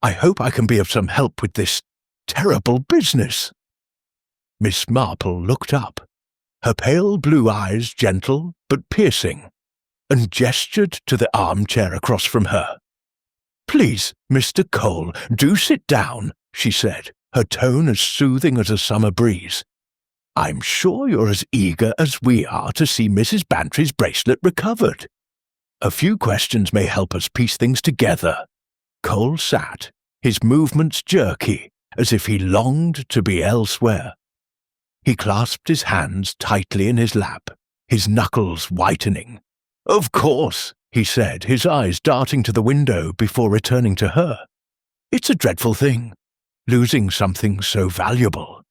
I hope I can be of some help with this terrible business." Miss Marple looked up, her pale blue eyes gentle but piercing, and gestured to the armchair across from her. "Please, Mr. Cole, do sit down," she said, her tone as soothing as a summer breeze. "I'm sure you're as eager as we are to see Mrs. Bantry's bracelet recovered. A few questions may help us piece things together." Cole sat, his movements jerky, as if he longed to be elsewhere. He clasped his hands tightly in his lap, his knuckles whitening. "Of course," he said, his eyes darting to the window before returning to her. "It's a dreadful thing, losing something so valuable.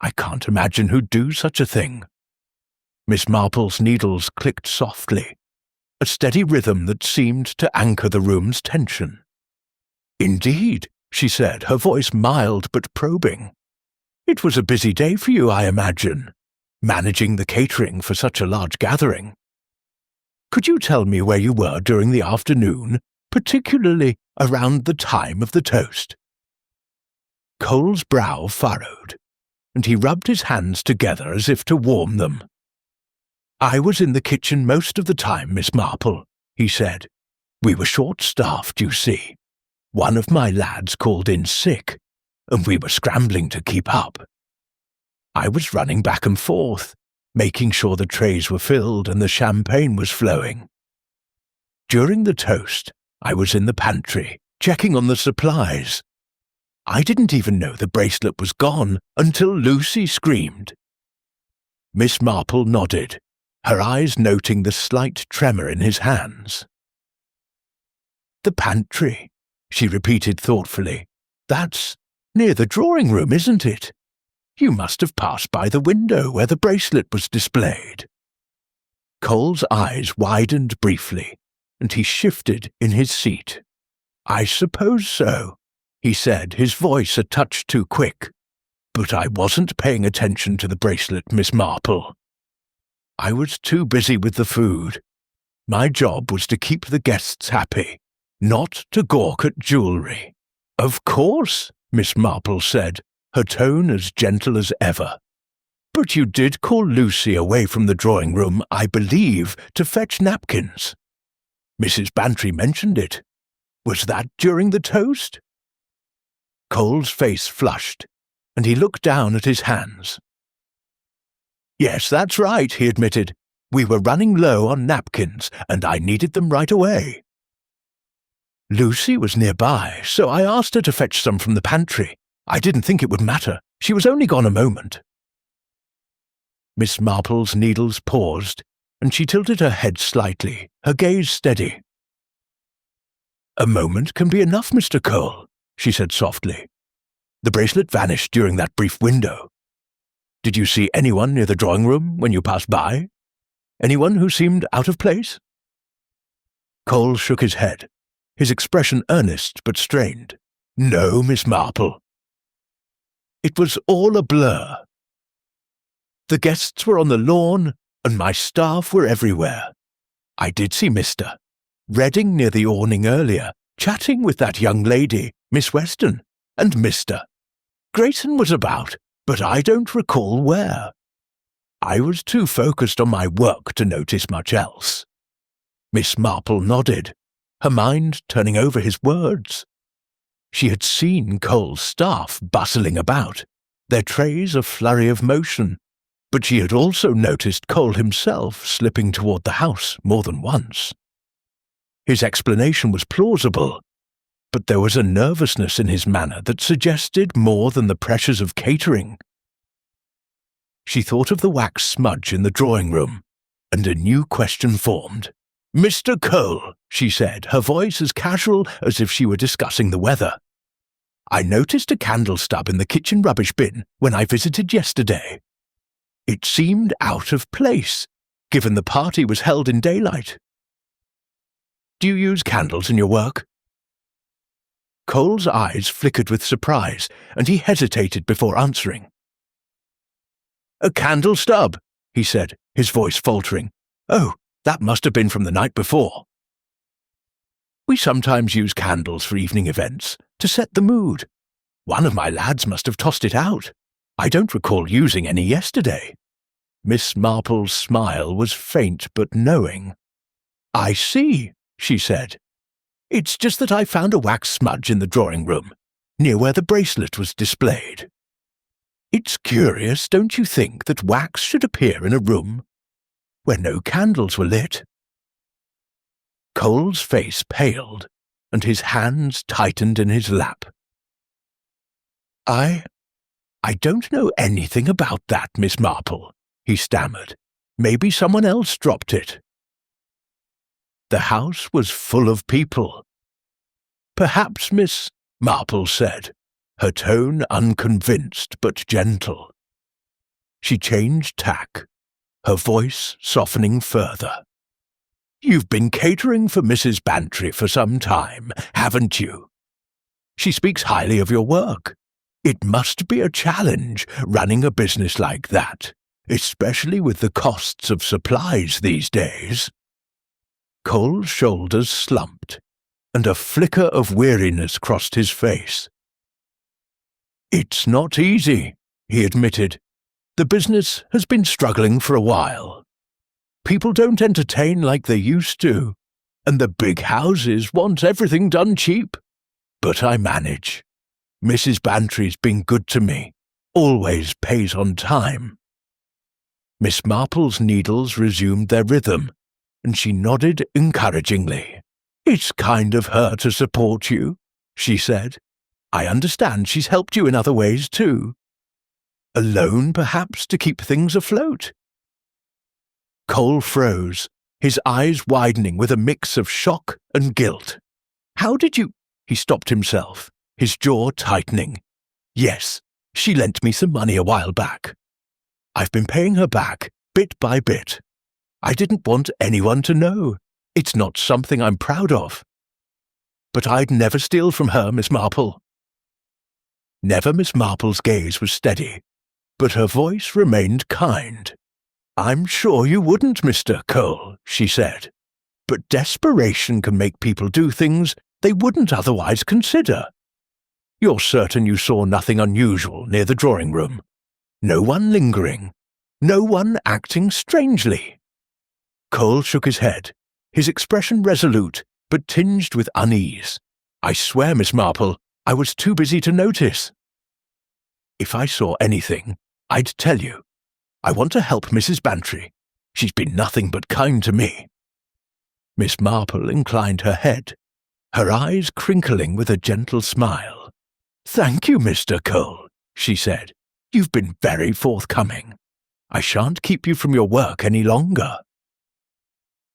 I can't imagine who'd do such a thing." Miss Marple's needles clicked softly, a steady rhythm that seemed to anchor the room's tension. "Indeed," she said, her voice mild but probing. "It was a busy day for you, I imagine, managing the catering for such a large gathering. Could you tell me where you were during the afternoon, particularly around the time of the toast?" Cole's brow furrowed, and he rubbed his hands together as if to warm them. "I was in the kitchen most of the time, Miss Marple," he said. "We were short-staffed, you see. One of my lads called in sick, and we were scrambling to keep up. I was running back and forth, making sure the trays were filled and the champagne was flowing. During the toast, I was in the pantry, checking on the supplies. I didn't even know the bracelet was gone until Lucy screamed." Miss Marple nodded, her eyes noting the slight tremor in his hands. "The pantry," she repeated thoughtfully. "That's near the drawing room, isn't it? You must have passed by the window where the bracelet was displayed." Cole's eyes widened briefly, and he shifted in his seat. "I suppose so," he said, his voice a touch too quick. "But I wasn't paying attention to the bracelet, Miss Marple. I was too busy with the food. My job was to keep the guests happy, not to gawk at jewellery." "Of course," Miss Marple said, her tone as gentle as ever. "But you did call Lucy away from the drawing room, I believe, to fetch napkins. Mrs. Bantry mentioned it. Was that during the toast?" Cole's face flushed, and he looked down at his hands. "Yes, that's right," he admitted. "We were running low on napkins, and I needed them right away. Lucy was nearby, so I asked her to fetch some from the pantry. I didn't think it would matter. She was only gone a moment." Miss Marple's needles paused, and she tilted her head slightly, her gaze steady. "A moment can be enough, Mr. Cole," she said softly. "The bracelet vanished during that brief window. Did you see anyone near the drawing room when you passed by? Anyone who seemed out of place?" Cole shook his head, his expression earnest but strained. "No, Miss Marple." It was all a blur. The guests were on the lawn, and my staff were everywhere. I did see Mr. Redding near the awning earlier, chatting with that young lady, Miss Weston, and Mr. Grayson was about, but I don't recall where. I was too focused on my work to notice much else." Miss Marple nodded, her mind turning over his words. She had seen Cole's staff bustling about, their trays a flurry of motion, but she had also noticed Cole himself slipping toward the house more than once. His explanation was plausible, but there was a nervousness in his manner that suggested more than the pressures of catering. She thought of the wax smudge in the drawing room, and a new question formed. "Mr. Cole," she said, her voice as casual as if she were discussing the weather. "I noticed a candle stub in the kitchen rubbish bin when I visited yesterday. It seemed out of place, given the party was held in daylight. Do you use candles in your work?" Cole's eyes flickered with surprise, and he hesitated before answering. "A candle stub," he said, his voice faltering. "Oh, that must have been from the night before." "We sometimes use candles for evening events, to set the mood. One of my lads must have tossed it out. I don't recall using any yesterday." Miss Marple's smile was faint but knowing. "I see," she said. "It's just that I found a wax smudge in the drawing room, near where the bracelet was displayed. It's curious, don't you think, that wax should appear in a room where no candles were lit? Cole's face paled, and his hands tightened in his lap. I don't know anything about that, Miss Marple, he stammered. Maybe someone else dropped it. The house was full of people. Perhaps Miss Marple said, her tone unconvinced but gentle. She changed tack, her voice softening further. You've been catering for Mrs. Bantry for some time, haven't you? She speaks highly of your work. It must be a challenge running a business like that, especially with the costs of supplies these days. Cole's shoulders slumped, and a flicker of weariness crossed his face. It's not easy, he admitted. The business has been struggling for a while. People don't entertain like they used to, and the big houses want everything done cheap. But I manage. Mrs. Bantry's been good to me, always pays on time. Miss Marple's needles resumed their rhythm, and she nodded encouragingly. It's kind of her to support you, she said. I understand she's helped you in other ways too. A loan, perhaps, to keep things afloat? Cole froze, his eyes widening with a mix of shock and guilt. How did you— He stopped himself, his jaw tightening. Yes, she lent me some money a while back. I've been paying her back, bit by bit. I didn't want anyone to know. It's not something I'm proud of. But I'd never steal from her, Miss Marple. Never Miss Marple's gaze was steady, but her voice remained kind. I'm sure you wouldn't, Mr. Cole, she said. But desperation can make people do things they wouldn't otherwise consider. You're certain you saw nothing unusual near the drawing room? No one lingering? No one acting strangely? Cole shook his head, his expression resolute, but tinged with unease. I swear, Miss Marple, I was too busy to notice. If I saw anything, I'd tell you. I want to help Mrs. Bantry. She's been nothing but kind to me. Miss Marple inclined her head, her eyes crinkling with a gentle smile. Thank you, Mr. Cole, she said. You've been very forthcoming. I shan't keep you from your work any longer.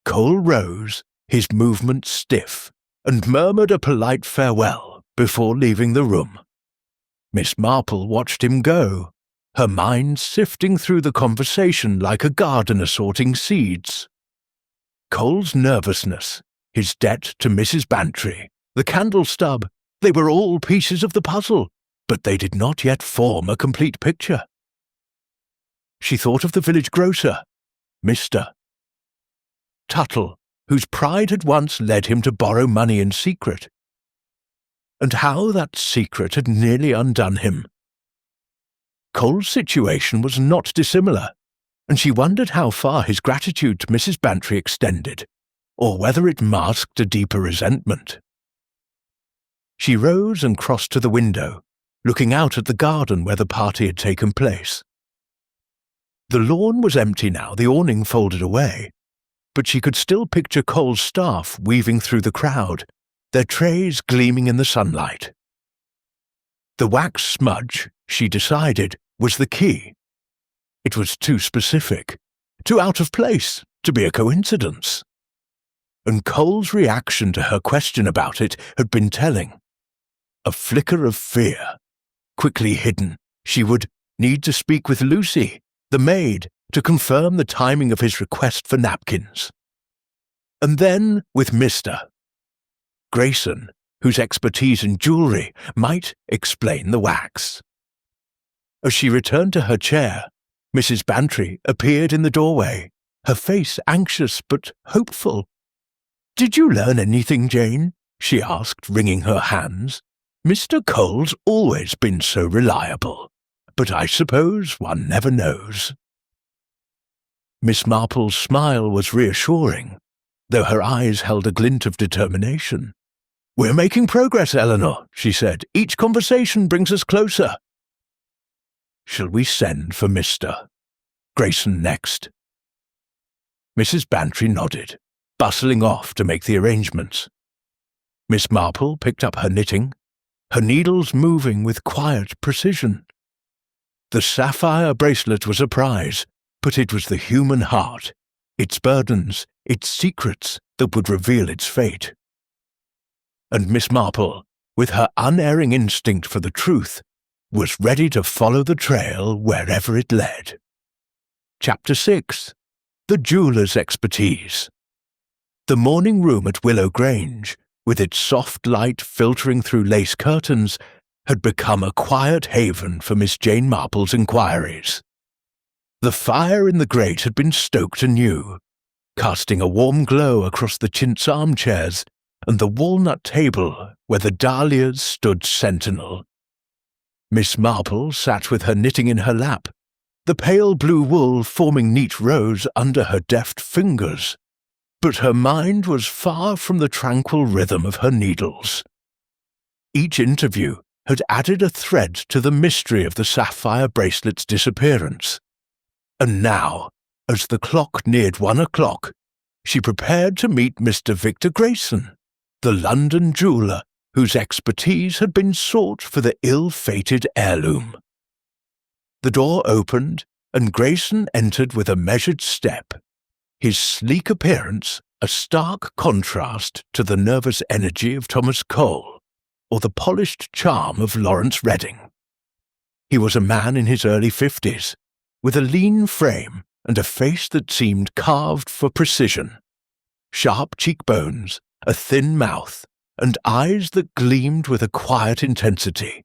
Cole rose, his movements stiff, and murmured a polite farewell before leaving the room. Miss Marple watched him go, her mind sifting through the conversation like a gardener sorting seeds. Cole's nervousness, his debt to Mrs. Bantry, the candle stub, they were all pieces of the puzzle, but they did not yet form a complete picture. She thought of the village grocer, Mr. Tuttle, whose pride had once led him to borrow money in secret, and how that secret had nearly undone him. Cole's situation was not dissimilar, and she wondered how far his gratitude to Mrs. Bantry extended, or whether it masked a deeper resentment. She rose and crossed to the window, looking out at the garden where the party had taken place. The lawn was empty now, the awning folded away, but she could still picture Cole's staff weaving through the crowd, their trays gleaming in the sunlight. The wax smudge, she decided, was the key. It was too specific, too out of place to be a coincidence. And Cole's reaction to her question about it had been telling. A flicker of fear. Quickly hidden, she would need to speak with Lucy, the maid, to confirm the timing of his request for napkins. And then with Mr. Grayson, whose expertise in jewellery might explain the wax. As she returned to her chair, Mrs. Bantry appeared in the doorway, her face anxious but hopeful. "Did you learn anything, Jane?" she asked, wringing her hands. "Mr. Cole's always been so reliable, but I suppose one never knows." Miss Marple's smile was reassuring, though her eyes held a glint of determination. "We're making progress, Eleanor," she said. "Each conversation brings us closer." "Shall we send for Mr. Grayson next?" Mrs. Bantry nodded, bustling off to make the arrangements. Miss Marple picked up her knitting, her needles moving with quiet precision. The sapphire bracelet was a prize, but it was the human heart, its burdens, its secrets that would reveal its fate. And Miss Marple, with her unerring instinct for the truth, was ready to follow the trail wherever it led. Chapter 6. The Jeweller's Expertise. The morning room at Willow Grange, with its soft light filtering through lace curtains, had become a quiet haven for Miss Jane Marple's inquiries. The fire in the grate had been stoked anew, casting a warm glow across the chintz armchairs and the walnut table where the dahlias stood sentinel. Miss Marple sat with her knitting in her lap, the pale blue wool forming neat rows under her deft fingers, but her mind was far from the tranquil rhythm of her needles. Each interview had added a thread to the mystery of the sapphire bracelet's disappearance, and now, as the clock neared 1 o'clock, she prepared to meet Mr. Victor Grayson, the London jeweller whose expertise had been sought for the ill-fated heirloom. The door opened, and Grayson entered with a measured step, his sleek appearance a stark contrast to the nervous energy of Thomas Cole or the polished charm of Lawrence Redding. He was a man in his early 50s, with a lean frame and a face that seemed carved for precision, sharp cheekbones, a thin mouth, and eyes that gleamed with a quiet intensity.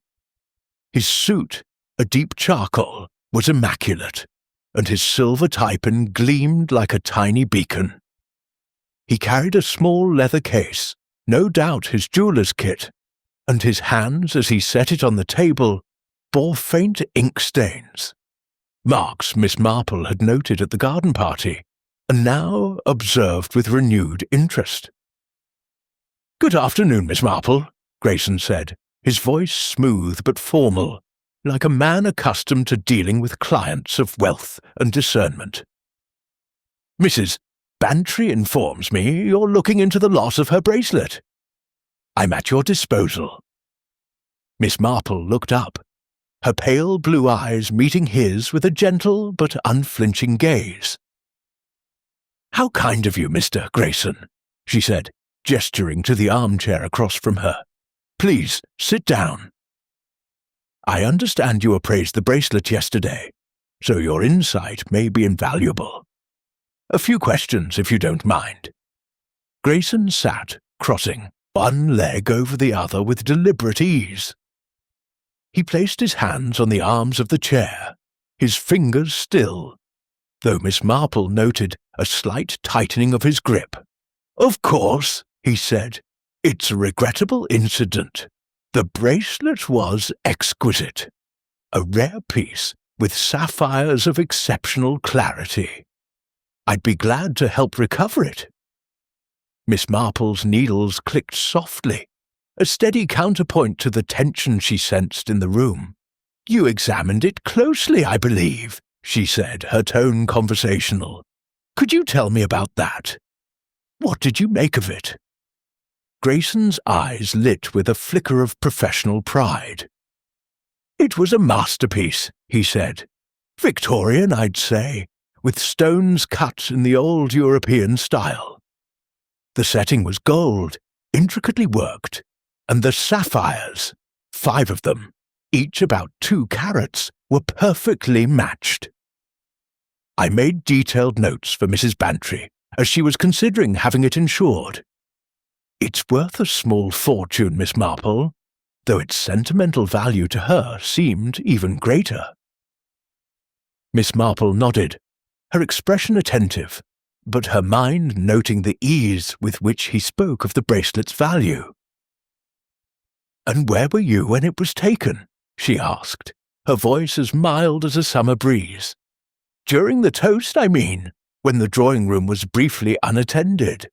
His suit, a deep charcoal, was immaculate, and his silver tympan gleamed like a tiny beacon. He carried a small leather case, no doubt his jeweller's kit, and his hands, as he set it on the table, bore faint ink stains, marks Miss Marple had noted at the garden party, and now observed with renewed interest. "Good afternoon, Miss Marple," Grayson said, his voice smooth but formal, like a man accustomed to dealing with clients of wealth and discernment. "Mrs. Bantry informs me you're looking into the loss of her bracelet. I'm at your disposal." Miss Marple looked up, her pale blue eyes meeting his with a gentle but unflinching gaze. "How kind of you, Mr. Grayson," she said, gesturing to the armchair across from her. "Please, sit down. I understand you appraised the bracelet yesterday, so your insight may be invaluable. A few questions, if you don't mind." Grayson sat, crossing one leg over the other with deliberate ease. He placed his hands on the arms of the chair, his fingers still, though Miss Marple noted a slight tightening of his grip. "Of course," he said, "it's a regrettable incident. The bracelet was exquisite, a rare piece with sapphires of exceptional clarity. I'd be glad to help recover it." Miss Marple's needles clicked softly, a steady counterpoint to the tension she sensed in the room. "You examined it closely, I believe," she said, her tone conversational. "Could you tell me about that? What did you make of it?" Grayson's eyes lit with a flicker of professional pride. "It was a masterpiece," he said. "Victorian, I'd say, with stones cut in the old European style. The setting was gold, intricately worked, and the sapphires, 5 of them, each about 2 carats, were perfectly matched. I made detailed notes for Mrs. Bantry, as she was considering having it insured. It's worth a small fortune, Miss Marple, though its sentimental value to her seemed even greater." Miss Marple nodded, her expression attentive, but her mind noting the ease with which he spoke of the bracelet's value. "And where were you when it was taken?" she asked, her voice as mild as a summer breeze. "During the toast, I mean, when the drawing-room was briefly unattended."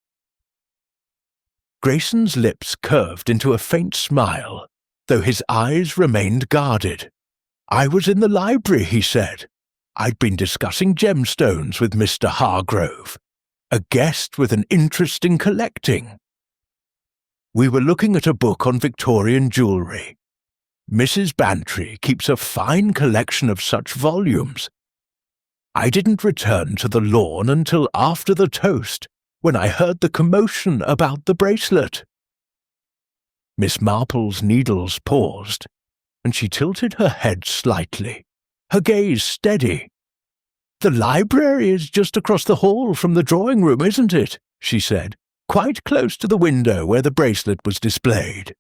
Grayson's lips curved into a faint smile, though his eyes remained guarded. "I was in the library," he said. "I'd been discussing gemstones with Mr. Hargrove, a guest with an interest in collecting. We were looking at a book on Victorian jewellery. Mrs. Bantry keeps a fine collection of such volumes. I didn't return to the lawn until after the toast, when I heard the commotion about the bracelet." Miss Marple's needles paused, and she tilted her head slightly, her gaze steady. "The library is just across the hall from the drawing room, isn't it?" she said, "quite close to the window where the bracelet was displayed."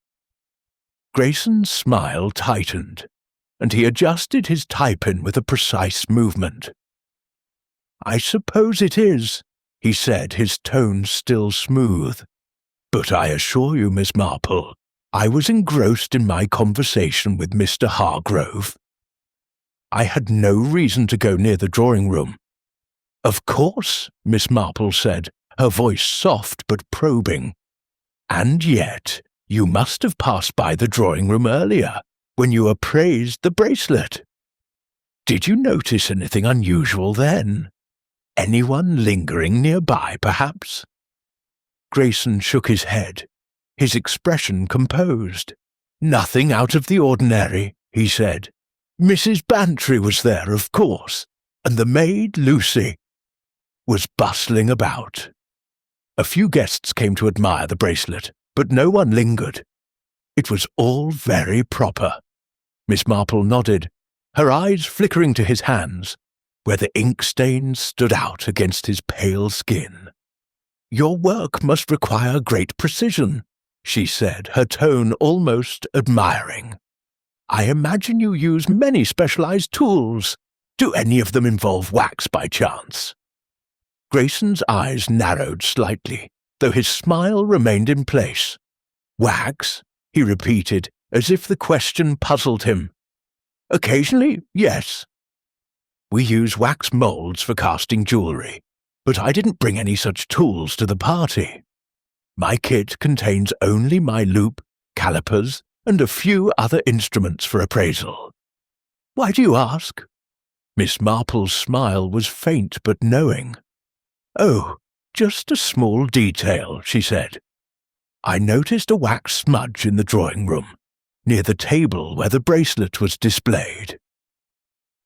Grayson's smile tightened, and he adjusted his tie-pin with a precise movement. "I suppose it is," he said, his tone still smooth. "But I assure you, Miss Marple, I was engrossed in my conversation with Mr. Hargrove. I had no reason to go near the drawing room." "Of course," Miss Marple said, her voice soft but probing. "And yet, you must have passed by the drawing room earlier, when you appraised the bracelet. Did you notice anything unusual then? Anyone lingering nearby, perhaps?" Grayson shook his head, his expression composed. "Nothing out of the ordinary," he said. "Mrs. Bantry was there, of course, and the maid, Lucy, was bustling about. A few guests came to admire the bracelet, but no one lingered. It was all very proper." Miss Marple nodded, her eyes flickering to his hands, where the ink stains stood out against his pale skin. "Your work must require great precision," she said, her tone almost admiring. "I imagine you use many specialized tools. Do any of them involve wax by chance?" Grayson's eyes narrowed slightly, though his smile remained in place. "Wax?" he repeated, as if the question puzzled him. "Occasionally, yes. We use wax molds for casting jewellery, but I didn't bring any such tools to the party. My kit contains only my loop, calipers, and a few other instruments for appraisal." "Why do you ask?" Miss Marple's smile was faint but knowing. "Oh, just a small detail," she said. "I noticed a wax smudge in the drawing room, near the table where the bracelet was displayed.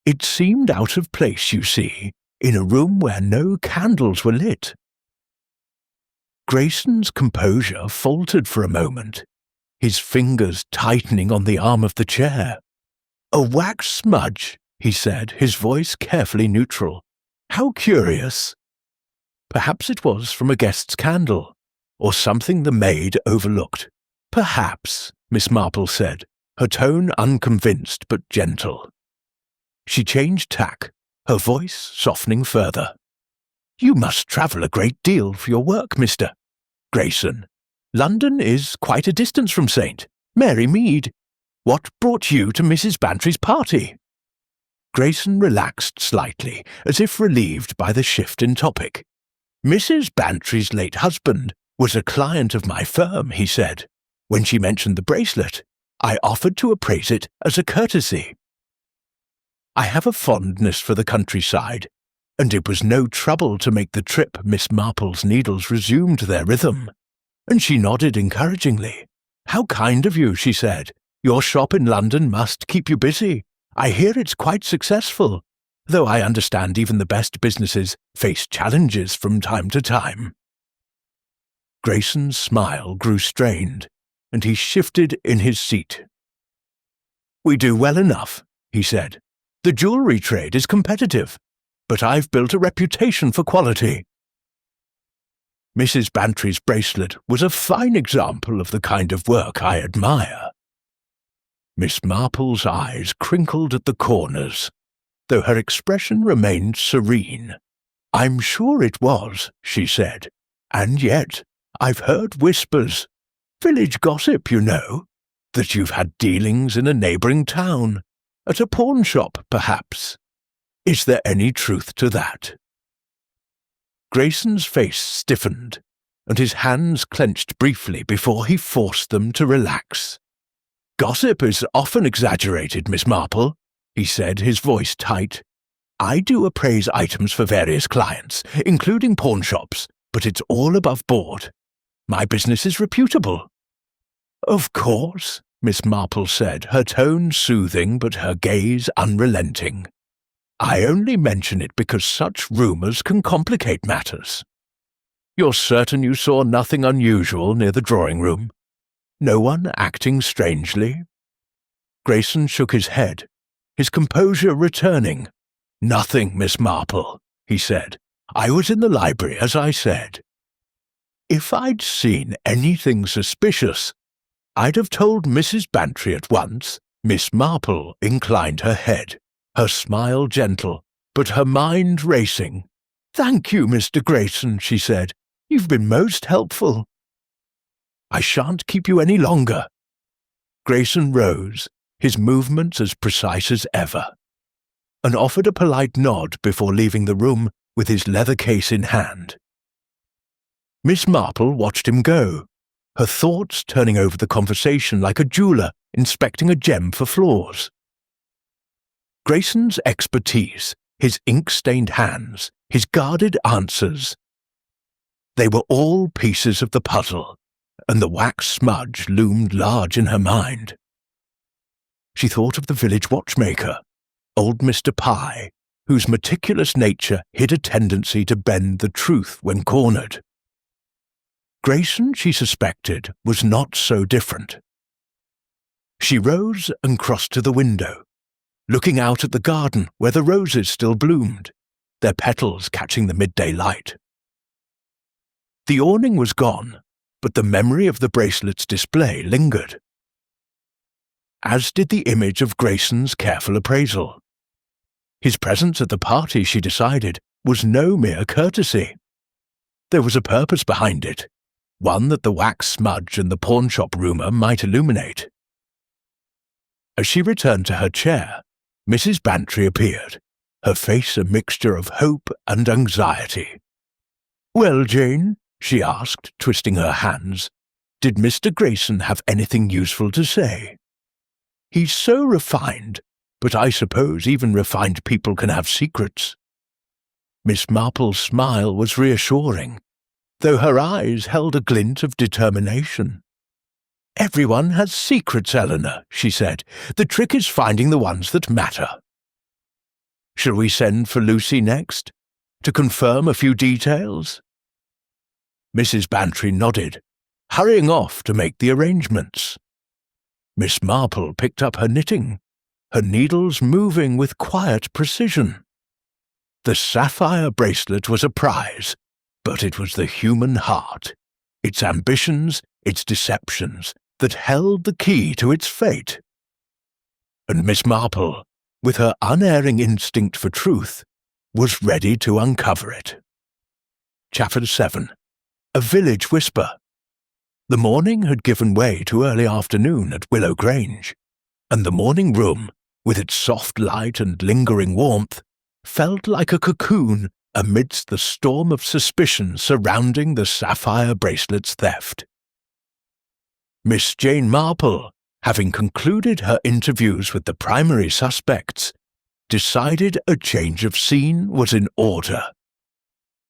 It seemed out of place, you see, in a room where no candles were lit." Grayson's composure faltered for a moment, his fingers tightening on the arm of the chair. "A wax smudge," he said, his voice carefully neutral. "How curious. Perhaps it was from a guest's candle, or something the maid overlooked." "Perhaps," Miss Marple said, her tone unconvinced but gentle. She changed tack, her voice softening further. "You must travel a great deal for your work, Mr. Grayson. London is quite a distance from St. Mary Mead. What brought you to Mrs. Bantry's party?" Grayson relaxed slightly, as if relieved by the shift in topic. "Mrs. Bantry's late husband was a client of my firm," he said. "When she mentioned the bracelet, I offered to appraise it as a courtesy. I have a fondness for the countryside, and it was no trouble to make the trip." Miss Marple's needles resumed their rhythm, and she nodded encouragingly. "How kind of you," she said. "Your shop in London must keep you busy. I hear it's quite successful, though I understand even the best businesses face challenges from time to time." Grayson's smile grew strained, and he shifted in his seat. "We do well enough," he said. "The jewellery trade is competitive, but I've built a reputation for quality." Mrs. Bantry's bracelet was a fine example of the kind of work I admire. Miss Marple's eyes crinkled at the corners, though her expression remained serene. "I'm sure it was," she said, "and yet I've heard whispers, village gossip, you know, that you've had dealings in a neighbouring town, at a pawn shop, perhaps. Is there any truth to that?" Grayson's face stiffened, and his hands clenched briefly before he forced them to relax. "Gossip is often exaggerated, Miss Marple," he said, his voice tight. "I do appraise items for various clients, including pawnshops, but it's all above board. My business is reputable." "Of course," Miss Marple said, her tone soothing but her gaze unrelenting. "I only mention it because such rumours can complicate matters. You're certain you saw nothing unusual near the drawing-room? No one acting strangely?" Grayson shook his head, his composure returning. "Nothing, Miss Marple," he said. "I was in the library, as I said. If I'd seen anything suspicious, I'd have told Mrs. Bantry at once." Miss Marple inclined her head, her smile gentle, but her mind racing. "Thank you, Mr. Grayson," she said. "You've been most helpful." "I shan't keep you any longer." Grayson rose, his movements as precise as ever, and offered a polite nod before leaving the room with his leather case in hand. Miss Marple watched him go, her thoughts turning over the conversation like a jeweller inspecting a gem for flaws. Grayson's expertise, his ink-stained hands, his guarded answers. They were all pieces of the puzzle, and the wax smudge loomed large in her mind. She thought of the village watchmaker, old Mr. Pye, whose meticulous nature hid a tendency to bend the truth when cornered. Grayson, she suspected, was not so different. She rose and crossed to the window, looking out at the garden where the roses still bloomed, their petals catching the midday light. The awning was gone, but the memory of the bracelet's display lingered, as did the image of Grayson's careful appraisal. His presence at the party, she decided, was no mere courtesy. There was a purpose behind it, one that the wax smudge and the pawnshop rumour might illuminate. As she returned to her chair, Mrs. Bantry appeared, her face a mixture of hope and anxiety. "Well, Jane," she asked, twisting her hands, "did Mr. Grayson have anything useful to say? He's so refined, but I suppose even refined people can have secrets." Miss Marple's smile was reassuring, though her eyes held a glint of determination. "Everyone has secrets, Eleanor," she said. "The trick is finding the ones that matter." "Shall we send for Lucy next, to confirm a few details?" Mrs. Bantry nodded, hurrying off to make the arrangements. Miss Marple picked up her knitting, her needles moving with quiet precision. The sapphire bracelet was a prize, but it was the human heart, its ambitions, its deceptions, that held the key to its fate. And Miss Marple, with her unerring instinct for truth, was ready to uncover it. Chapter 7. A Village Whisper. The morning had given way to early afternoon at Willow Grange, and the morning room, with its soft light and lingering warmth, felt like a cocoon amidst the storm of suspicion surrounding the sapphire bracelet's theft. Miss Jane Marple, having concluded her interviews with the primary suspects, decided a change of scene was in order.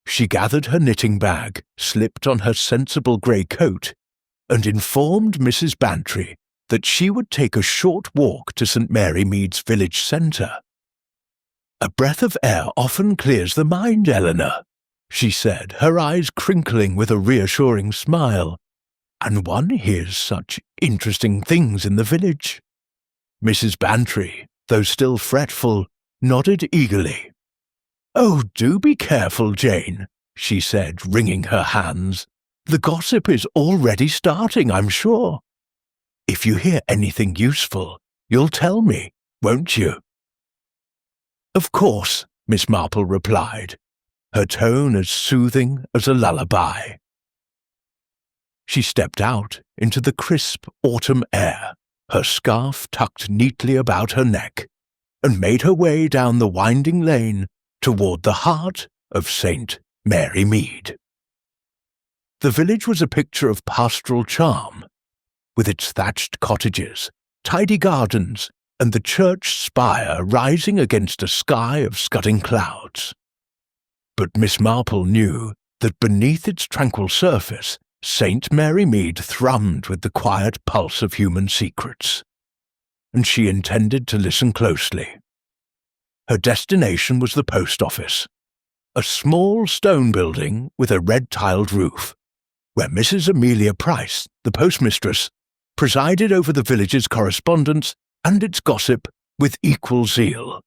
She gathered her knitting bag, slipped on her sensible grey coat, and informed Mrs. Bantry that she would take a short walk to St. Mary Mead's village centre. "A breath of air often clears the mind, Eleanor," she said, her eyes crinkling with a reassuring smile, "and one hears such interesting things in the village." Mrs. Bantry, though still fretful, nodded eagerly. "Oh, do be careful, Jane," she said, wringing her hands. "The gossip is already starting, I'm sure. If you hear anything useful, you'll tell me, won't you?" "Of course," Miss Marple replied, her tone as soothing as a lullaby. She stepped out into the crisp autumn air, her scarf tucked neatly about her neck, and made her way down the winding lane toward the heart of St. Mary Mead. The village was a picture of pastoral charm, with its thatched cottages, tidy gardens, and the church spire rising against a sky of scudding clouds. But Miss Marple knew that beneath its tranquil surface, St. Mary Mead thrummed with the quiet pulse of human secrets, and she intended to listen closely. Her destination was the post office, a small stone building with a red-tiled roof, where Mrs. Amelia Price, the postmistress, presided over the village's correspondence and its gossip with equal zeal.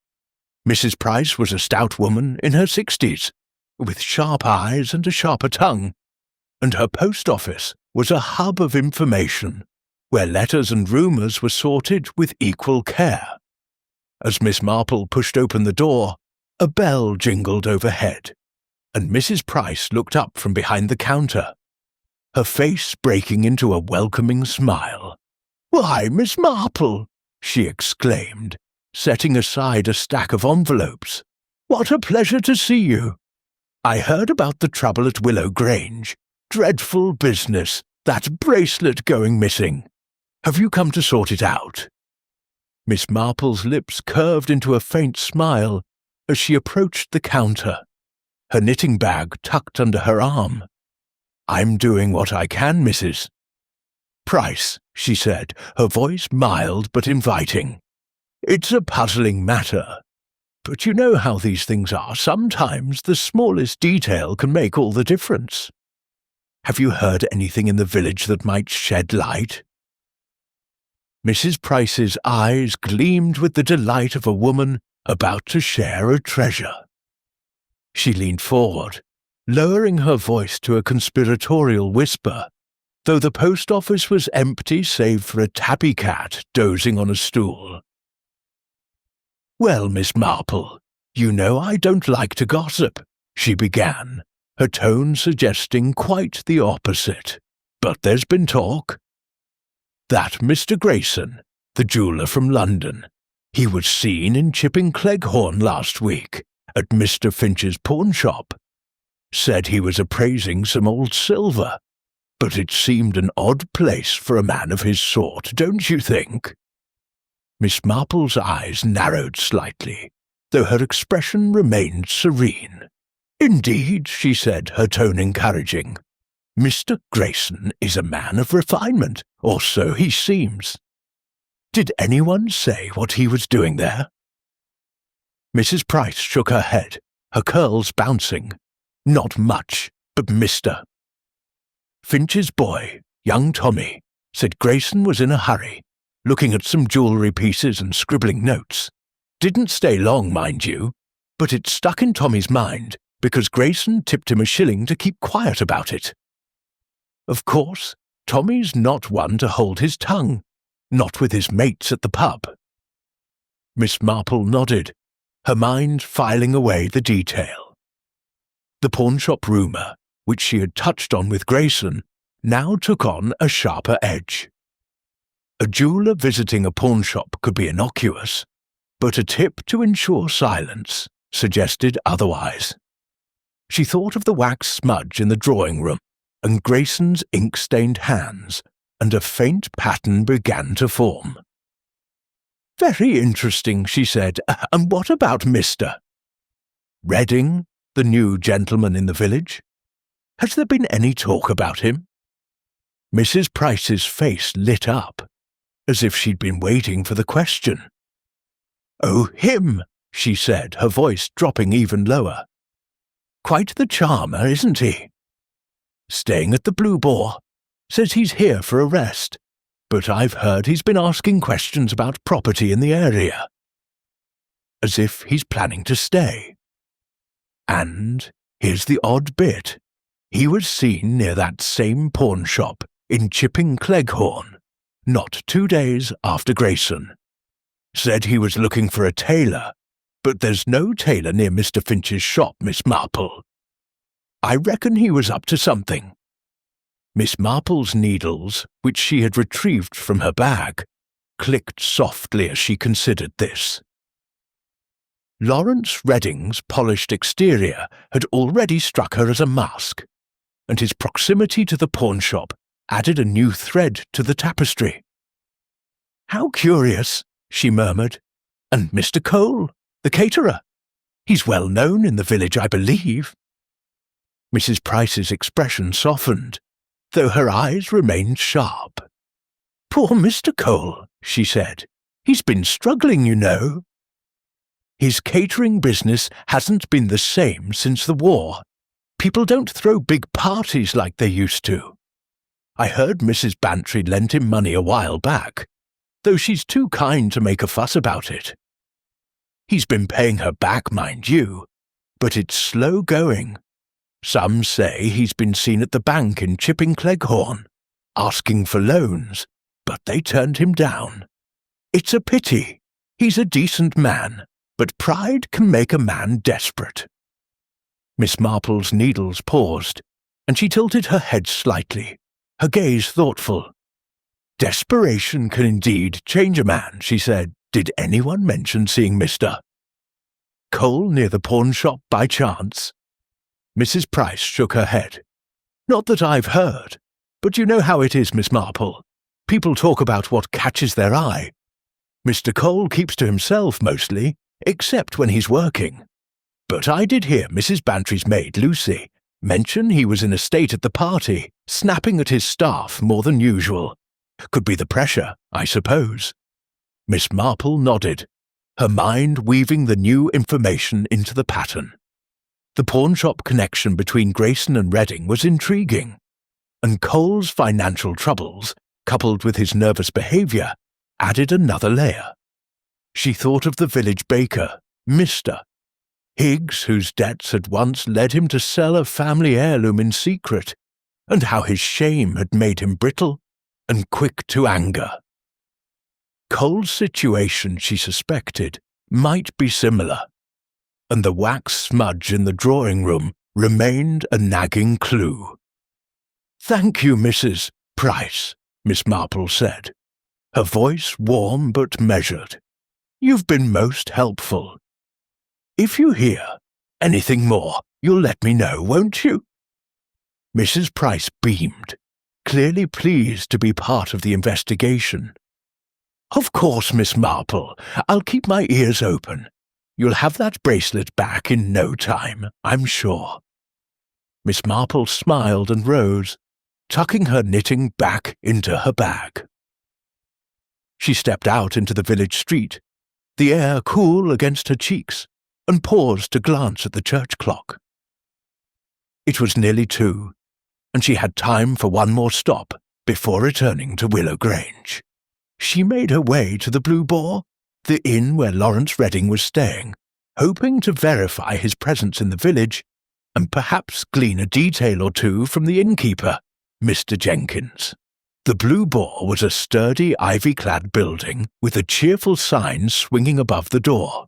Mrs. Price was a stout woman in her 60s, with sharp eyes and a sharper tongue, and her post office was a hub of information, where letters and rumours were sorted with equal care. As Miss Marple pushed open the door, a bell jingled overhead, and Mrs. Price looked up from behind the counter, her face breaking into a welcoming smile. "Why, Miss Marple!" she exclaimed, setting aside a stack of envelopes. "What a pleasure to see you! I heard about the trouble at Willow Grange. Dreadful business, that bracelet going missing. Have you come to sort it out?" Miss Marple's lips curved into a faint smile as she approached the counter, her knitting bag tucked under her arm. "I'm doing what I can, Mrs. Price," she said, her voice mild but inviting. "It's a puzzling matter, but you know how these things are. Sometimes the smallest detail can make all the difference. Have you heard anything in the village that might shed light?" Mrs. Price's eyes gleamed with the delight of a woman about to share a treasure. She leaned forward, lowering her voice to a conspiratorial whisper, though the post office was empty save for a tabby cat dozing on a stool. "Well, Miss Marple, you know I don't like to gossip," she began, her tone suggesting quite the opposite. "But there's been talk. That Mr. Grayson, the jeweller from London, he was seen in Chipping Cleghorn last week at Mr. Finch's pawnshop. Said he was appraising some old silver, but it seemed an odd place for a man of his sort, don't you think?" Miss Marple's eyes narrowed slightly, though her expression remained serene. "Indeed," she said, her tone encouraging. "Mr. Grayson is a man of refinement, or so he seems. Did anyone say what he was doing there?" Mrs. Price shook her head, her curls bouncing. "Not much, but Mr. Finch's boy, young Tommy, said Grayson was in a hurry, looking at some jewellery pieces and scribbling notes. Didn't stay long, mind you, but it stuck in Tommy's mind because Grayson tipped him a shilling to keep quiet about it. Of course, Tommy's not one to hold his tongue, not with his mates at the pub." Miss Marple nodded, her mind filing away the detail. The pawnshop rumour, which she had touched on with Grayson, now took on a sharper edge. A jeweller visiting a pawnshop could be innocuous, but a tip to ensure silence suggested otherwise. She thought of the wax smudge in the drawing room and Grayson's ink-stained hands, and a faint pattern began to form. "Very interesting," she said. "And what about Mr. Redding, the new gentleman in the village? Has there been any talk about him?" Mrs. Price's face lit up, as if she'd been waiting for the question. "Oh, him," she said, her voice dropping even lower. "Quite the charmer, isn't he? Staying at the Blue Boar. Says he's here for a rest, but I've heard he's been asking questions about property in the area. As if he's planning to stay. And here's the odd bit. He was seen near that same pawn shop in Chipping Cleghorn, not 2 days after Grayson. Said he was looking for a tailor, but there's no tailor near Mr. Finch's shop, Miss Marple. I reckon he was up to something." Miss Marple's needles, which she had retrieved from her bag, clicked softly as she considered this. Lawrence Redding's polished exterior had already struck her as a mask, and his proximity to the pawnshop added a new thread to the tapestry. "How curious," she murmured. "And Mr. Cole, the caterer. He's well known in the village, I believe." Mrs. Price's expression softened, though her eyes remained sharp. "Poor Mr. Cole," she said. "He's been struggling, you know. His catering business hasn't been the same since the war. People don't throw big parties like they used to. I heard Mrs. Bantry lent him money a while back, though she's too kind to make a fuss about it. He's been paying her back, mind you, but it's slow going. Some say he's been seen at the bank in Chipping Cleghorn, asking for loans, but they turned him down. It's a pity. He's a decent man, but pride can make a man desperate." Miss Marple's needles paused, and she tilted her head slightly, her gaze thoughtful. "Desperation can indeed change a man," she said. "Did anyone mention seeing Mr. Cole near the pawnshop by chance?" Mrs. Price shook her head. "Not that I've heard, but you know how it is, Miss Marple. People talk about what catches their eye. Mr. Cole keeps to himself mostly, except when he's working. But I did hear Mrs. Bantry's maid, Lucy, mention he was in a state at the party, snapping at his staff more than usual. Could be the pressure, I suppose." Miss Marple nodded, her mind weaving the new information into the pattern. The pawnshop connection between Grayson and Reading was intriguing, and Cole's financial troubles, coupled with his nervous behaviour, added another layer. She thought of the village baker, Mr. Higgs, whose debts had once led him to sell a family heirloom in secret, and how his shame had made him brittle and quick to anger. Cole's situation, she suspected, might be similar, and the wax smudge in the drawing-room remained a nagging clue. "Thank you, Mrs. Price," Miss Marple said, her voice warm but measured. "You've been most helpful. If you hear anything more, you'll let me know, won't you?" Mrs. Price beamed, clearly pleased to be part of the investigation. "Of course, Miss Marple. I'll keep my ears open. You'll have that bracelet back in no time, I'm sure." Miss Marple smiled and rose, tucking her knitting back into her bag. She stepped out into the village street, the air cool against her cheeks, and paused to glance at the church clock. It was nearly 2, and she had time for one more stop before returning to Willow Grange. She made her way to the Blue Boar, the inn where Lawrence Reading was staying, hoping to verify his presence in the village and perhaps glean a detail or two from the innkeeper, Mr. Jenkins. The Blue Boar was a sturdy, ivy-clad building with a cheerful sign swinging above the door.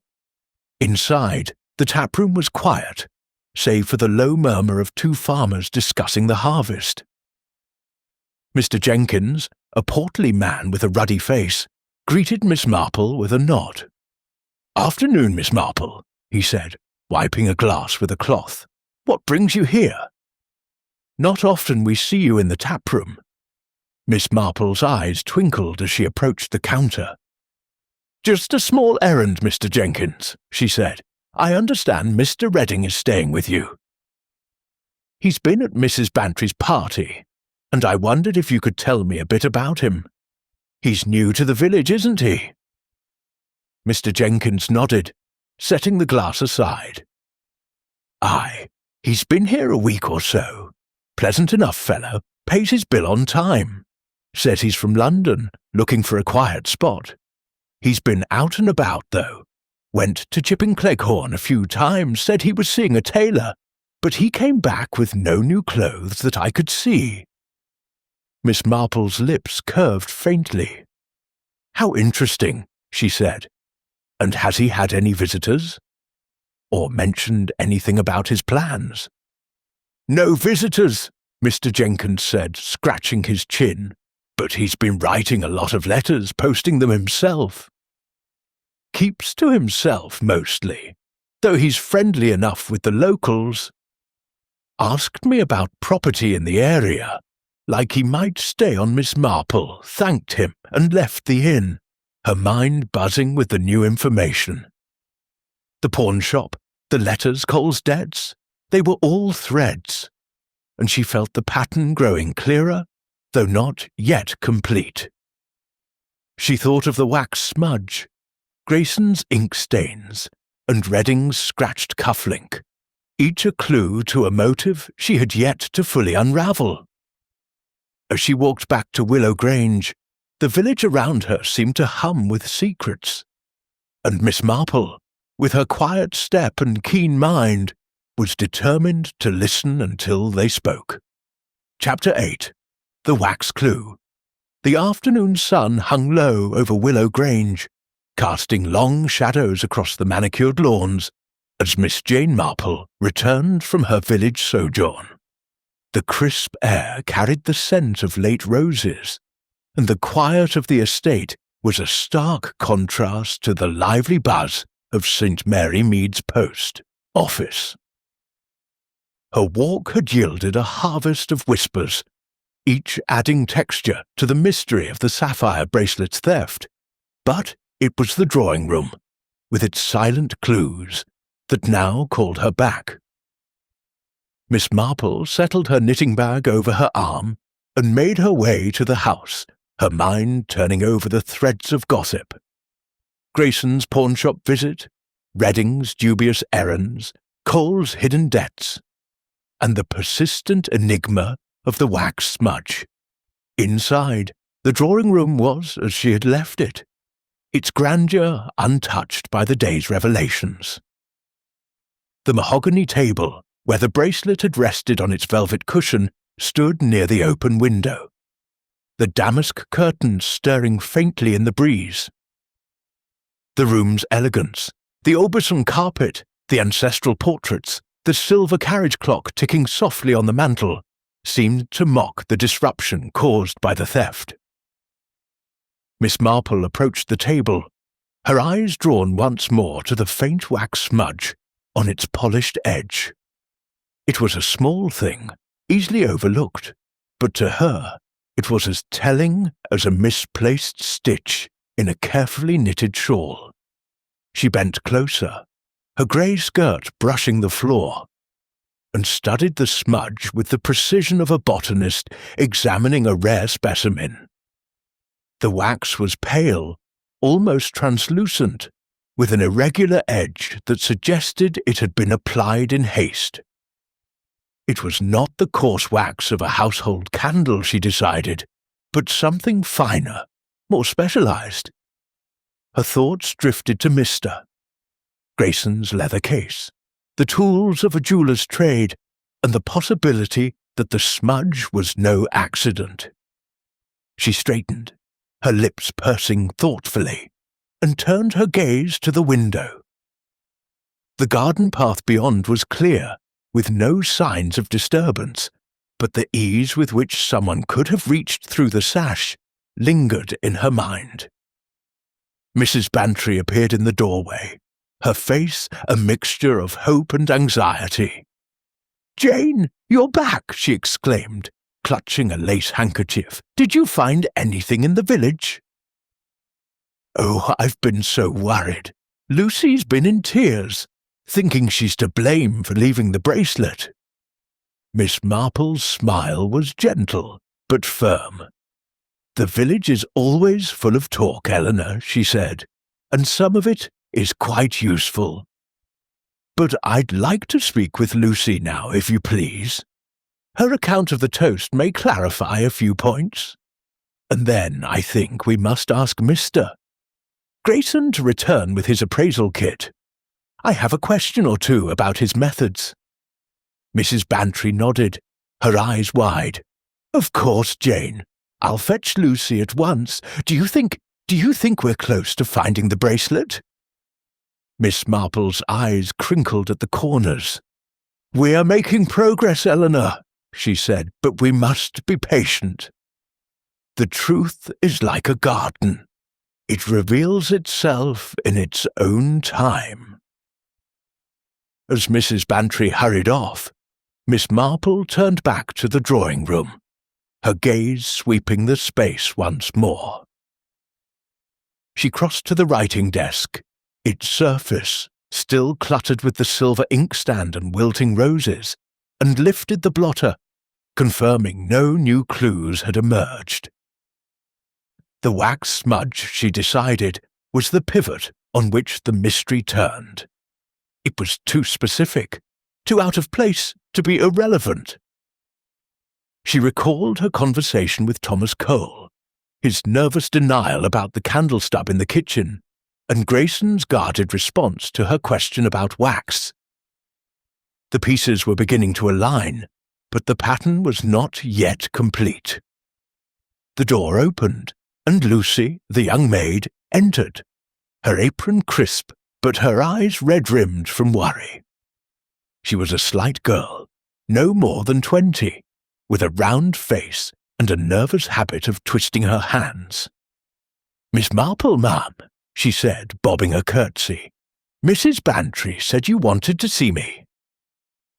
Inside, the taproom was quiet, save for the low murmur of 2 farmers discussing the harvest. Mr. Jenkins, a portly man with a ruddy face, greeted Miss Marple with a nod. "Afternoon, Miss Marple," he said, wiping a glass with a cloth. "What brings you here?" "Not often we see you in the taproom." Miss Marple's eyes twinkled as she approached the counter. "Just a small errand, Mr. Jenkins," she said. "I understand Mr. Reading is staying with you." "He's been at Mrs. Bantry's party, and I wondered if you could tell me a bit about him. He's new to the village, isn't he?" Mr. Jenkins nodded, setting the glass aside. "Aye, he's been here a week or so. Pleasant enough fellow, pays his bill on time. Says he's from London, looking for a quiet spot. He's been out and about, though. Went to Chipping Cleghorn a few times, said he was seeing a tailor, but he came back with no new clothes that I could see." Miss Marple's lips curved faintly. "How interesting," she said. "And has he had any visitors? Or mentioned anything about his plans?" "No visitors," Mr. Jenkins said, scratching his chin. "But he's been writing a lot of letters, posting them himself. Keeps to himself mostly, though he's friendly enough with the locals." Asked me about property in the area, like he might stay on Miss Marple, thanked him, and left the inn, her mind buzzing with the new information. The pawn shop, the letters, Cole's debts, they were all threads, and she felt the pattern growing clearer, though not yet complete. She thought of the wax smudge, Grayson's ink stains, and Redding's scratched cufflink, each a clue to a motive she had yet to fully unravel. As she walked back to Willow Grange, the village around her seemed to hum with secrets, and Miss Marple, with her quiet step and keen mind, was determined to listen until they spoke. Chapter 8. The Wax Clue. The afternoon sun hung low over Willow Grange, casting long shadows across the manicured lawns as Miss Jane Marple returned from her village sojourn. The crisp air carried the scent of late roses, and the quiet of the estate was a stark contrast to the lively buzz of St. Mary Mead's post office. Her walk had yielded a harvest of whispers, each adding texture to the mystery of the Sapphire Bracelet's theft, but it was the drawing room, with its silent clues, that now called her back. Miss Marple settled her knitting bag over her arm and made her way to the house, her mind turning over the threads of gossip. Grayson's pawnshop visit, Redding's dubious errands, Cole's hidden debts, and the persistent enigma of the wax smudge. Inside, the drawing-room was as she had left it, its grandeur untouched by the day's revelations. The mahogany table, where the bracelet had rested on its velvet cushion, stood near the open window, the damask curtains stirring faintly in the breeze. The room's elegance, the Aubusson carpet, the ancestral portraits, the silver carriage clock ticking softly on the mantel, seemed to mock the disruption caused by the theft. Miss Marple approached the table, her eyes drawn once more to the faint wax smudge on its polished edge. It was a small thing, easily overlooked, but to her it was as telling as a misplaced stitch in a carefully knitted shawl. She bent closer, her grey skirt brushing the floor, and studied the smudge with the precision of a botanist examining a rare specimen. The wax was pale, almost translucent, with an irregular edge that suggested it had been applied in haste. It was not the coarse wax of a household candle, she decided, but something finer, more specialized. Her thoughts drifted to Mr. Grayson's leather case, the tools of a jeweller's trade, and the possibility that the smudge was no accident. She straightened, her lips pursing thoughtfully, and turned her gaze to the window. The garden path beyond was clear, with no signs of disturbance, but the ease with which someone could have reached through the sash lingered in her mind. Mrs. Bantry appeared in the doorway, her face a mixture of hope and anxiety. "Jane, you're back!" she exclaimed, clutching a lace handkerchief. "Did you find anything in the village?" "Oh, I've been so worried. Lucy's been in tears, thinking she's to blame for leaving the bracelet." Miss Marple's smile was gentle, but firm. "The village is always full of talk, Eleanor," she said, "and some of it is quite useful. But I'd like to speak with Lucy now, if you please. Her account of the toast may clarify a few points. And then I think we must ask Mr. Grayson to return with his appraisal kit. I have a question or two about his methods." Mrs. Bantry nodded, her eyes wide. "Of course, Jane. I'll fetch Lucy at once. Do you think we're close to finding the bracelet?" Miss Marple's eyes crinkled at the corners. "We are making progress, Eleanor," she said, "but we must be patient. The truth is like a garden. It reveals itself in its own time." As Mrs. Bantry hurried off, Miss Marple turned back to the drawing room, her gaze sweeping the space once more. She crossed to the writing desk, its surface still cluttered with the silver inkstand and wilting roses, and lifted the blotter, confirming no new clues had emerged. The wax smudge, she decided, was the pivot on which the mystery turned. It was too specific, too out of place to be irrelevant. She recalled her conversation with Thomas Cole, his nervous denial about the candle stub in the kitchen, and Grayson's guarded response to her question about wax. The pieces were beginning to align, but the pattern was not yet complete. The door opened, and Lucy, the young maid, entered, her apron crisp, but her eyes red-rimmed from worry. She was a slight girl, no more than 20, with a round face and a nervous habit of twisting her hands. "Miss Marple, ma'am," she said, bobbing a curtsy. "Mrs. Bantry said you wanted to see me.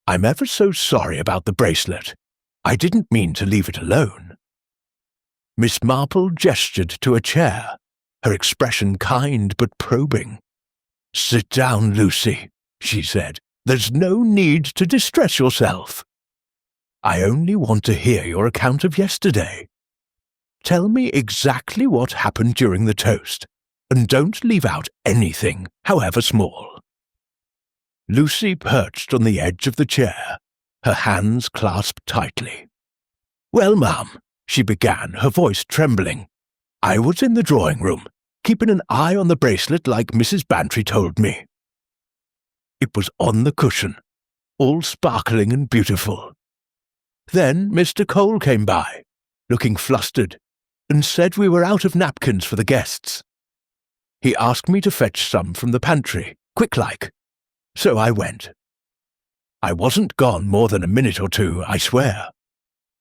I'm ever so sorry about the bracelet. I didn't mean to leave it alone." Miss Marple gestured to a chair, her expression kind but probing. "Sit down, Lucy," she said. "There's no need to distress yourself. I only want to hear your account of yesterday. Tell me exactly what happened during the toast, and don't leave out anything, however small." Lucy perched on the edge of the chair, her hands clasped tightly. "Well, ma'am," she began, her voice trembling, "I was in the drawing room, keeping an eye on the bracelet like Mrs. Bantry told me. It was on the cushion, all sparkling and beautiful. Then Mr. Cole came by, looking flustered, and said we were out of napkins for the guests. He asked me to fetch some from the pantry, quick-like, so I went. I wasn't gone more than a minute or two, I swear.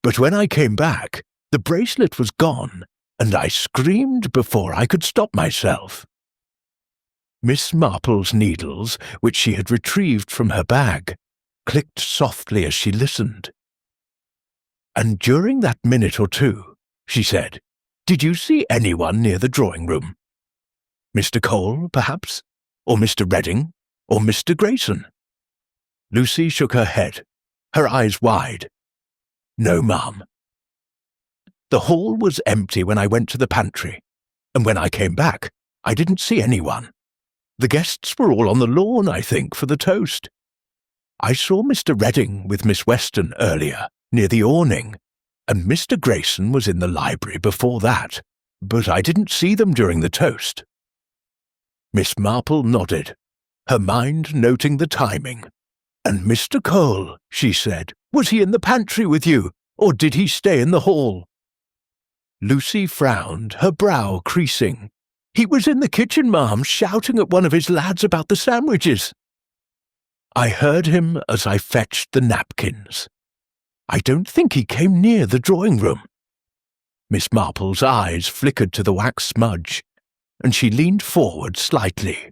But when I came back, the bracelet was gone, and I screamed before I could stop myself." Miss Marple's needles, which she had retrieved from her bag, clicked softly as she listened. "And during that minute or two," she said, "did you see anyone near the drawing room? Mr. Cole, perhaps? Or Mr. Redding? Or Mr. Grayson?" Lucy shook her head, her eyes wide. "No, ma'am. The hall was empty when I went to the pantry, and when I came back, I didn't see anyone. The guests were all on the lawn, I think, for the toast. I saw Mr. Redding with Miss Weston earlier, near the awning, and Mr. Grayson was in the library before that, but I didn't see them during the toast." Miss Marple nodded, her mind noting the timing. "And Mr. Cole," she said, "was he in the pantry with you, or did he stay in the hall?" Lucy frowned, her brow creasing. "He was in the kitchen, ma'am, shouting at one of his lads about the sandwiches. I heard him as I fetched the napkins. I don't think he came near the drawing room." Miss Marple's eyes flickered to the wax smudge, and she leaned forward slightly.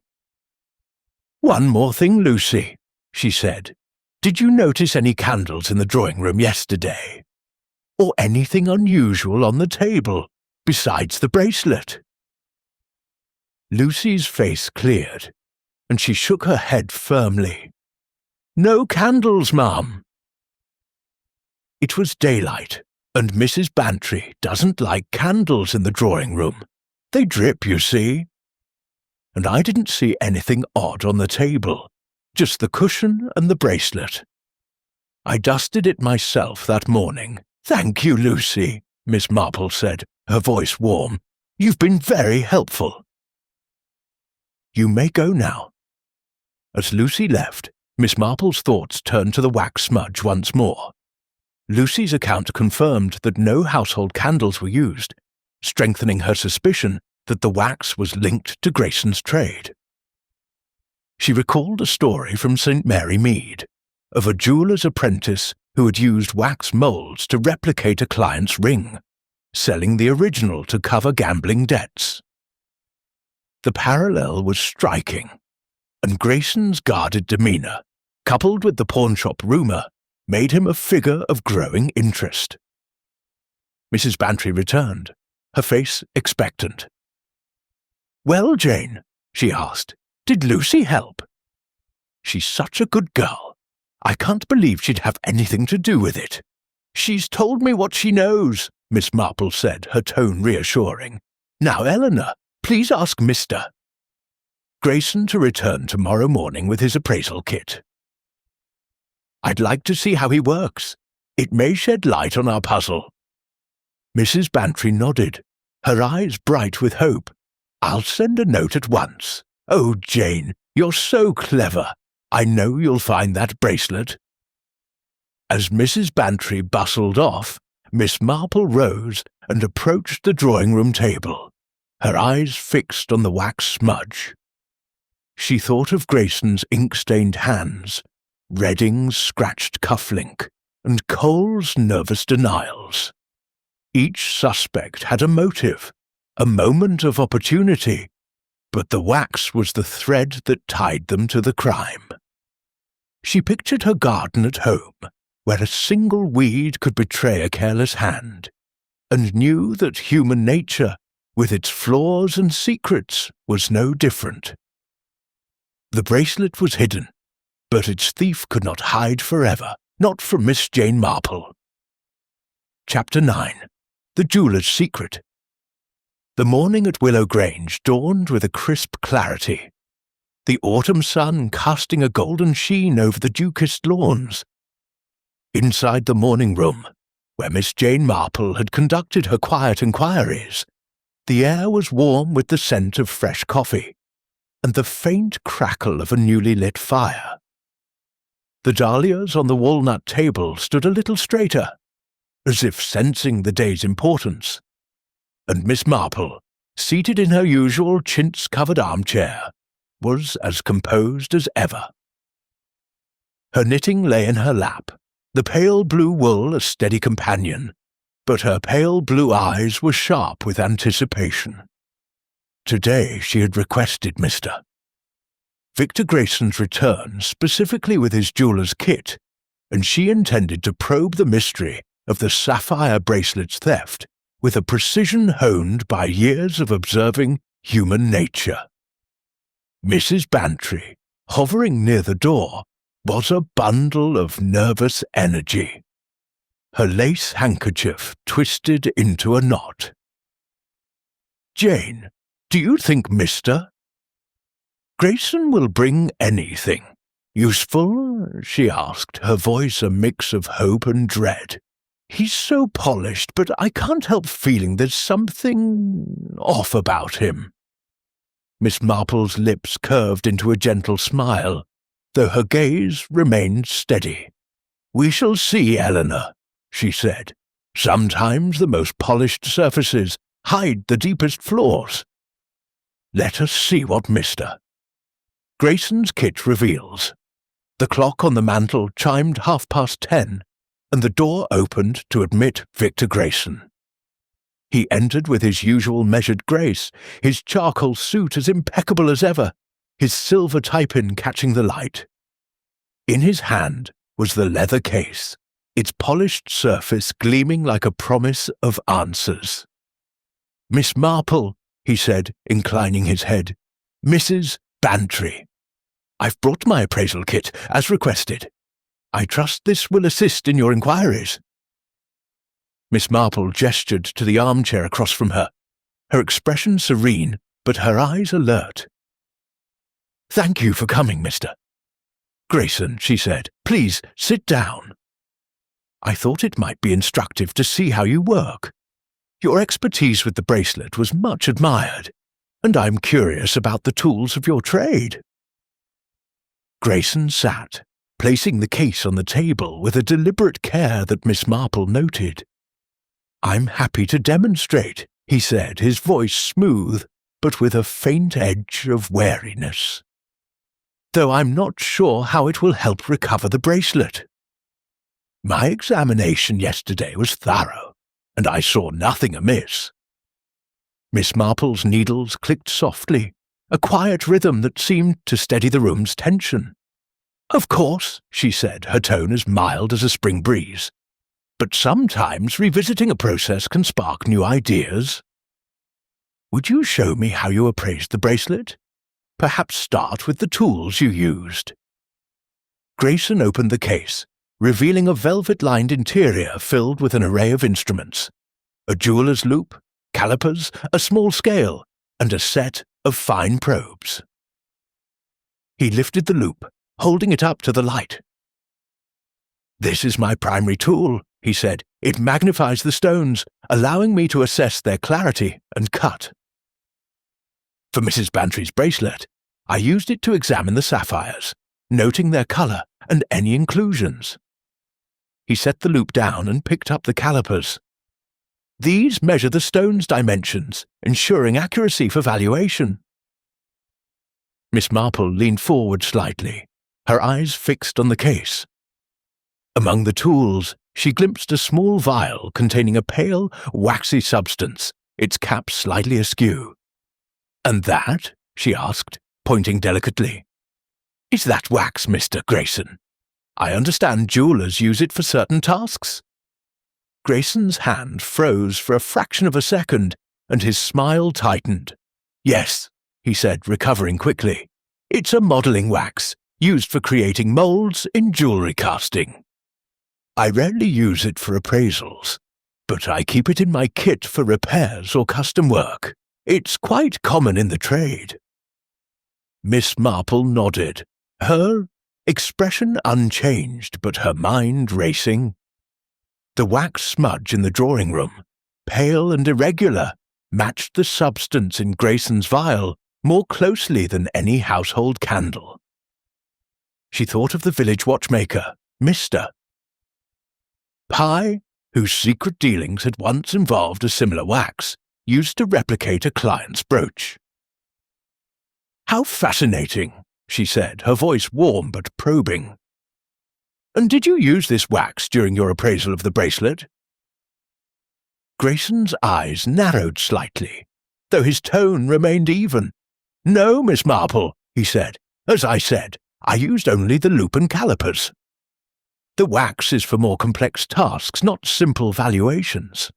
"One more thing, Lucy," she said. "Did you notice any candles in the drawing room yesterday? Or anything unusual on the table, besides the bracelet?" Lucy's face cleared, and she shook her head firmly. "No candles, ma'am." It was daylight, and Mrs. Bantry doesn't like candles in the drawing room. They drip, you see. And I didn't see anything odd on the table, just the cushion and the bracelet. I dusted it myself that morning. "Thank you, Lucy," Miss Marple said, her voice warm. "You've been very helpful." "You may go now." As Lucy left, Miss Marple's thoughts turned to the wax smudge once more. Lucy's account confirmed that no household candles were used, strengthening her suspicion that the wax was linked to Grayson's trade. She recalled a story from St. Mary Mead of a jeweller's apprentice who had used wax moulds to replicate a client's ring, selling the original to cover gambling debts. The parallel was striking, and Grayson's guarded demeanour, coupled with the pawnshop rumour, made him a figure of growing interest. Mrs. Bantry returned, her face expectant. "Well, Jane," she asked, "did Lucy help?" "She's such a good girl. I can't believe she'd have anything to do with it." "She's told me what she knows," Miss Marple said, her tone reassuring. "Now, Eleanor, please ask Mr. Grayson to return tomorrow morning with his appraisal kit. I'd like to see how he works. It may shed light on our puzzle." Mrs. Bantry nodded, her eyes bright with hope. "I'll send a note at once. Oh, Jane, you're so clever. I know you'll find that bracelet." As Mrs. Bantry bustled off, Miss Marple rose and approached the drawing-room table, her eyes fixed on the wax smudge. She thought of Grayson's ink-stained hands, Redding's scratched cufflink, and Cole's nervous denials. Each suspect had a motive, a moment of opportunity, but the wax was the thread that tied them to the crime. She pictured her garden at home, where a single weed could betray a careless hand, and knew that human nature, with its flaws and secrets, was no different. The bracelet was hidden, but its thief could not hide forever, not from Miss Jane Marple. Chapter 9. The Jeweller's Secret. The morning at Willow Grange dawned with a crisp clarity, the autumn sun casting a golden sheen over the dew-kissed lawns. Inside the morning room, where Miss Jane Marple had conducted her quiet inquiries, the air was warm with the scent of fresh coffee, and the faint crackle of a newly lit fire. The dahlias on the walnut table stood a little straighter, as if sensing the day's importance, and Miss Marple, seated in her usual chintz-covered armchair, was as composed as ever. Her knitting lay in her lap, the pale blue wool a steady companion, but her pale blue eyes were sharp with anticipation. Today she had requested Mr. Victor Grayson's return specifically with his jeweller's kit, and she intended to probe the mystery of the sapphire bracelet's theft with a precision honed by years of observing human nature. Mrs. Bantry, hovering near the door, was a bundle of nervous energy, her lace handkerchief twisted into a knot. "Jane, do you think Mr. Grayson will bring anything useful?" she asked, her voice a mix of hope and dread. "He's so polished, but I can't help feeling there's something off about him." Miss Marple's lips curved into a gentle smile, though her gaze remained steady. "We shall see, Eleanor," she said. "Sometimes the most polished surfaces hide the deepest flaws. Let us see what Mr. Grayson's kit reveals." The clock on the mantel chimed 10:30, and the door opened to admit Victor Grayson. He entered with his usual measured grace, his charcoal suit as impeccable as ever, his silver tie-pin catching the light. In his hand was the leather case, its polished surface gleaming like a promise of answers. "Miss Marple," he said, inclining his head. "Mrs. Bantry. I've brought my appraisal kit, as requested. I trust this will assist in your inquiries." Miss Marple gestured to the armchair across from her, her expression serene, but her eyes alert. "Thank you for coming, Mr. Grayson," she said. "Please sit down. I thought it might be instructive to see how you work. Your expertise with the bracelet was much admired, and I'm curious about the tools of your trade." Grayson sat, placing the case on the table with a deliberate care that Miss Marple noted. "I'm happy to demonstrate," he said, his voice smooth, but with a faint edge of wariness. "Though I'm not sure how it will help recover the bracelet. My examination yesterday was thorough, and I saw nothing amiss." Miss Marple's needles clicked softly, a quiet rhythm that seemed to steady the room's tension. Of course, she said, her tone as mild as a spring breeze. But sometimes revisiting a process can spark new ideas. Would you show me how you appraised the bracelet? Perhaps start with the tools you used. Grayson opened the case, revealing a velvet-lined interior filled with an array of instruments. A jeweler's loop, calipers, a small scale, and a set of fine probes. He lifted the loop, holding it up to the light. "This is my primary tool," he said. "It magnifies the stones, allowing me to assess their clarity and cut. For Mrs. Bantry's bracelet, I used it to examine the sapphires, noting their colour and any inclusions." He set the loop down and picked up the calipers. "These measure the stone's dimensions, ensuring accuracy for valuation." Miss Marple leaned forward slightly, her eyes fixed on the case. Among the tools, she glimpsed a small vial containing a pale, waxy substance, its cap slightly askew. "And that?" she asked, pointing delicately. "Is that wax, Mr. Grayson? I understand jewelers use it for certain tasks." Grayson's hand froze for a fraction of a second, and his smile tightened. "Yes," he said, recovering quickly. "It's a modelling wax, used for creating moulds in jewellery casting. I rarely use it for appraisals, but I keep it in my kit for repairs or custom work. It's quite common in the trade." Miss Marple nodded, her expression unchanged but her mind racing. The wax smudge in the drawing room, pale and irregular, matched the substance in Grayson's vial more closely than any household candle. She thought of the village watchmaker, Mr. Pye, whose secret dealings had once involved a similar wax, used to replicate a client's brooch. "How fascinating," she said, her voice warm but probing. "And did you use this wax during your appraisal of the bracelet?" Grayson's eyes narrowed slightly, though his tone remained even. "No, Miss Marple," he said. "As I said, I used only the loop and calipers. The wax is for more complex tasks, not simple valuations."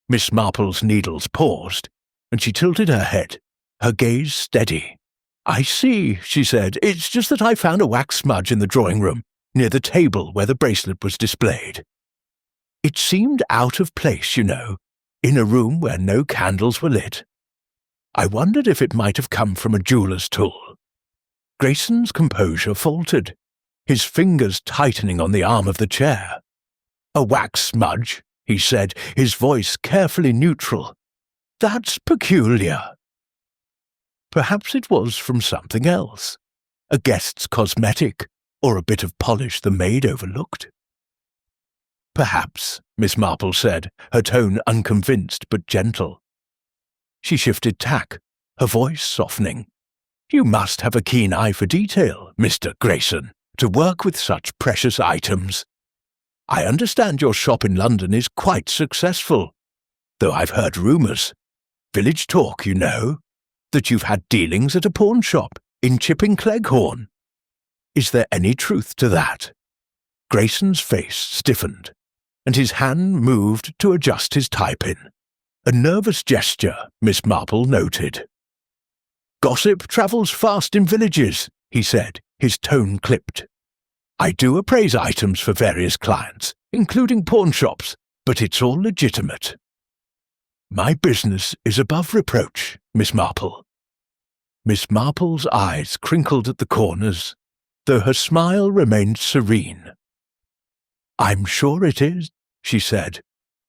Miss Marple's needles paused, and she tilted her head, her gaze steady. "I see," she said. "It's just that I found a wax smudge in the drawing room, near the table where the bracelet was displayed. It seemed out of place, you know, in a room where no candles were lit. I wondered if it might have come from a jeweller's tool." Grayson's composure faltered, his fingers tightening on the arm of the chair. "A wax smudge," he said, his voice carefully neutral. "That's peculiar." Perhaps it was from something else, a guest's cosmetic, or a bit of polish the maid overlooked. "Perhaps," Miss Marple said, her tone unconvinced but gentle. She shifted tack, her voice softening. "You must have a keen eye for detail, Mr. Grayson, to work with such precious items. I understand your shop in London is quite successful, though I've heard rumours, village talk, you know, that you've had dealings at a pawn shop in Chipping Cleghorn. Is there any truth to that?" Grayson's face stiffened, and his hand moved to adjust his tie-pin. A nervous gesture, Miss Marple noted. "Gossip travels fast in villages," he said, his tone clipped. "I do appraise items for various clients, including pawnshops, but it's all legitimate. My business is above reproach, Miss Marple." Miss Marple's eyes crinkled at the corners, though her smile remained serene. "I'm sure it is," she said,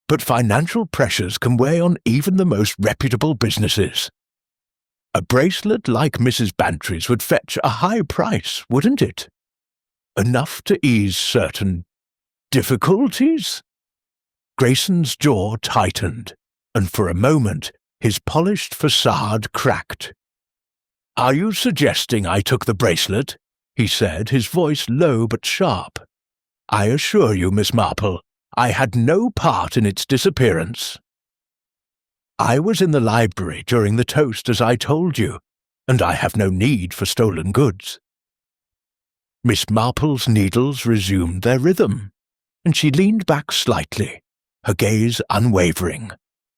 "but financial pressures can weigh on even the most reputable businesses. A bracelet like Mrs. Bantry's would fetch a high price, wouldn't it? Enough to ease certain difficulties?" Grayson's jaw tightened, and for a moment his polished facade cracked. "Are you suggesting I took the bracelet?" he said, his voice low but sharp. "I assure you, Miss Marple, I had no part in its disappearance. I was in the library during the toast as I told you, and I have no need for stolen goods." Miss Marple's needles resumed their rhythm, and she leaned back slightly, her gaze unwavering.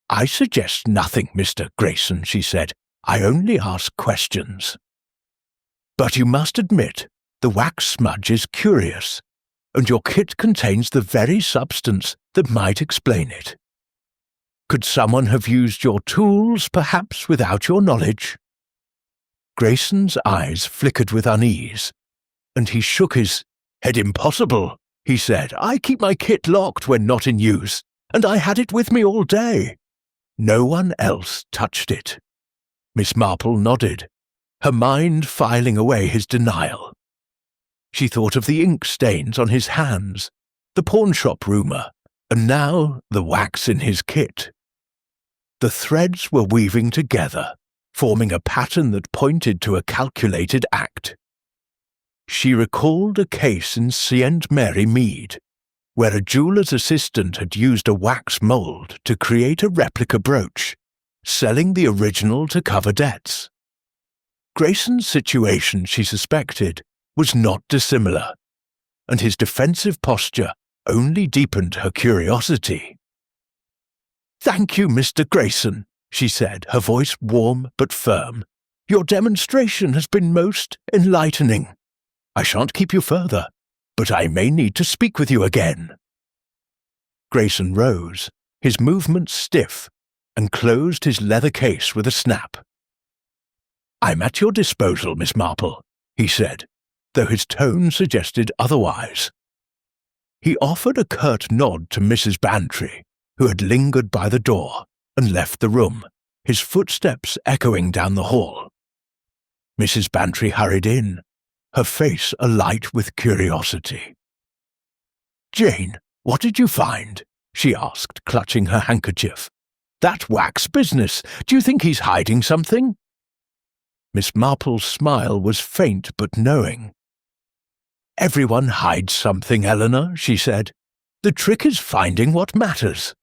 "I suggest nothing, Mr. Grayson," she said. "I only ask questions. But you must admit, the wax smudge is curious, and your kit contains the very substance that might explain it. Could someone have used your tools, perhaps without your knowledge?" Grayson's eyes flickered with unease, and he shook his head. "Impossible," he said. "I keep my kit locked when not in use, and I had it with me all day. No one else touched it." Miss Marple nodded, her mind filing away his denial. She thought of the ink stains on his hands, the pawnshop rumour, and now the wax in his kit. The threads were weaving together, forming a pattern that pointed to a calculated act. She recalled a case in St. Mary Mead, where a jeweller's assistant had used a wax mould to create a replica brooch, selling the original to cover debts. Grayson's situation, she suspected, was not dissimilar, and his defensive posture only deepened her curiosity. "Thank you, Mr. Grayson," she said, her voice warm but firm. "Your demonstration has been most enlightening. I shan't keep you further, but I may need to speak with you again." Grayson rose, his movements stiff, and closed his leather case with a snap. "I'm at your disposal, Miss Marple," he said, though his tone suggested otherwise. He offered a curt nod to Mrs. Bantry, who had lingered by the door, and left the room, his footsteps echoing down the hall. Mrs. Bantry hurried in, her face alight with curiosity. "Jane, what did you find?" she asked, clutching her handkerchief. "That wax business, do you think he's hiding something?" Miss Marple's smile was faint but knowing. "Everyone hides something, Eleanor," she said. "The trick is finding what matters.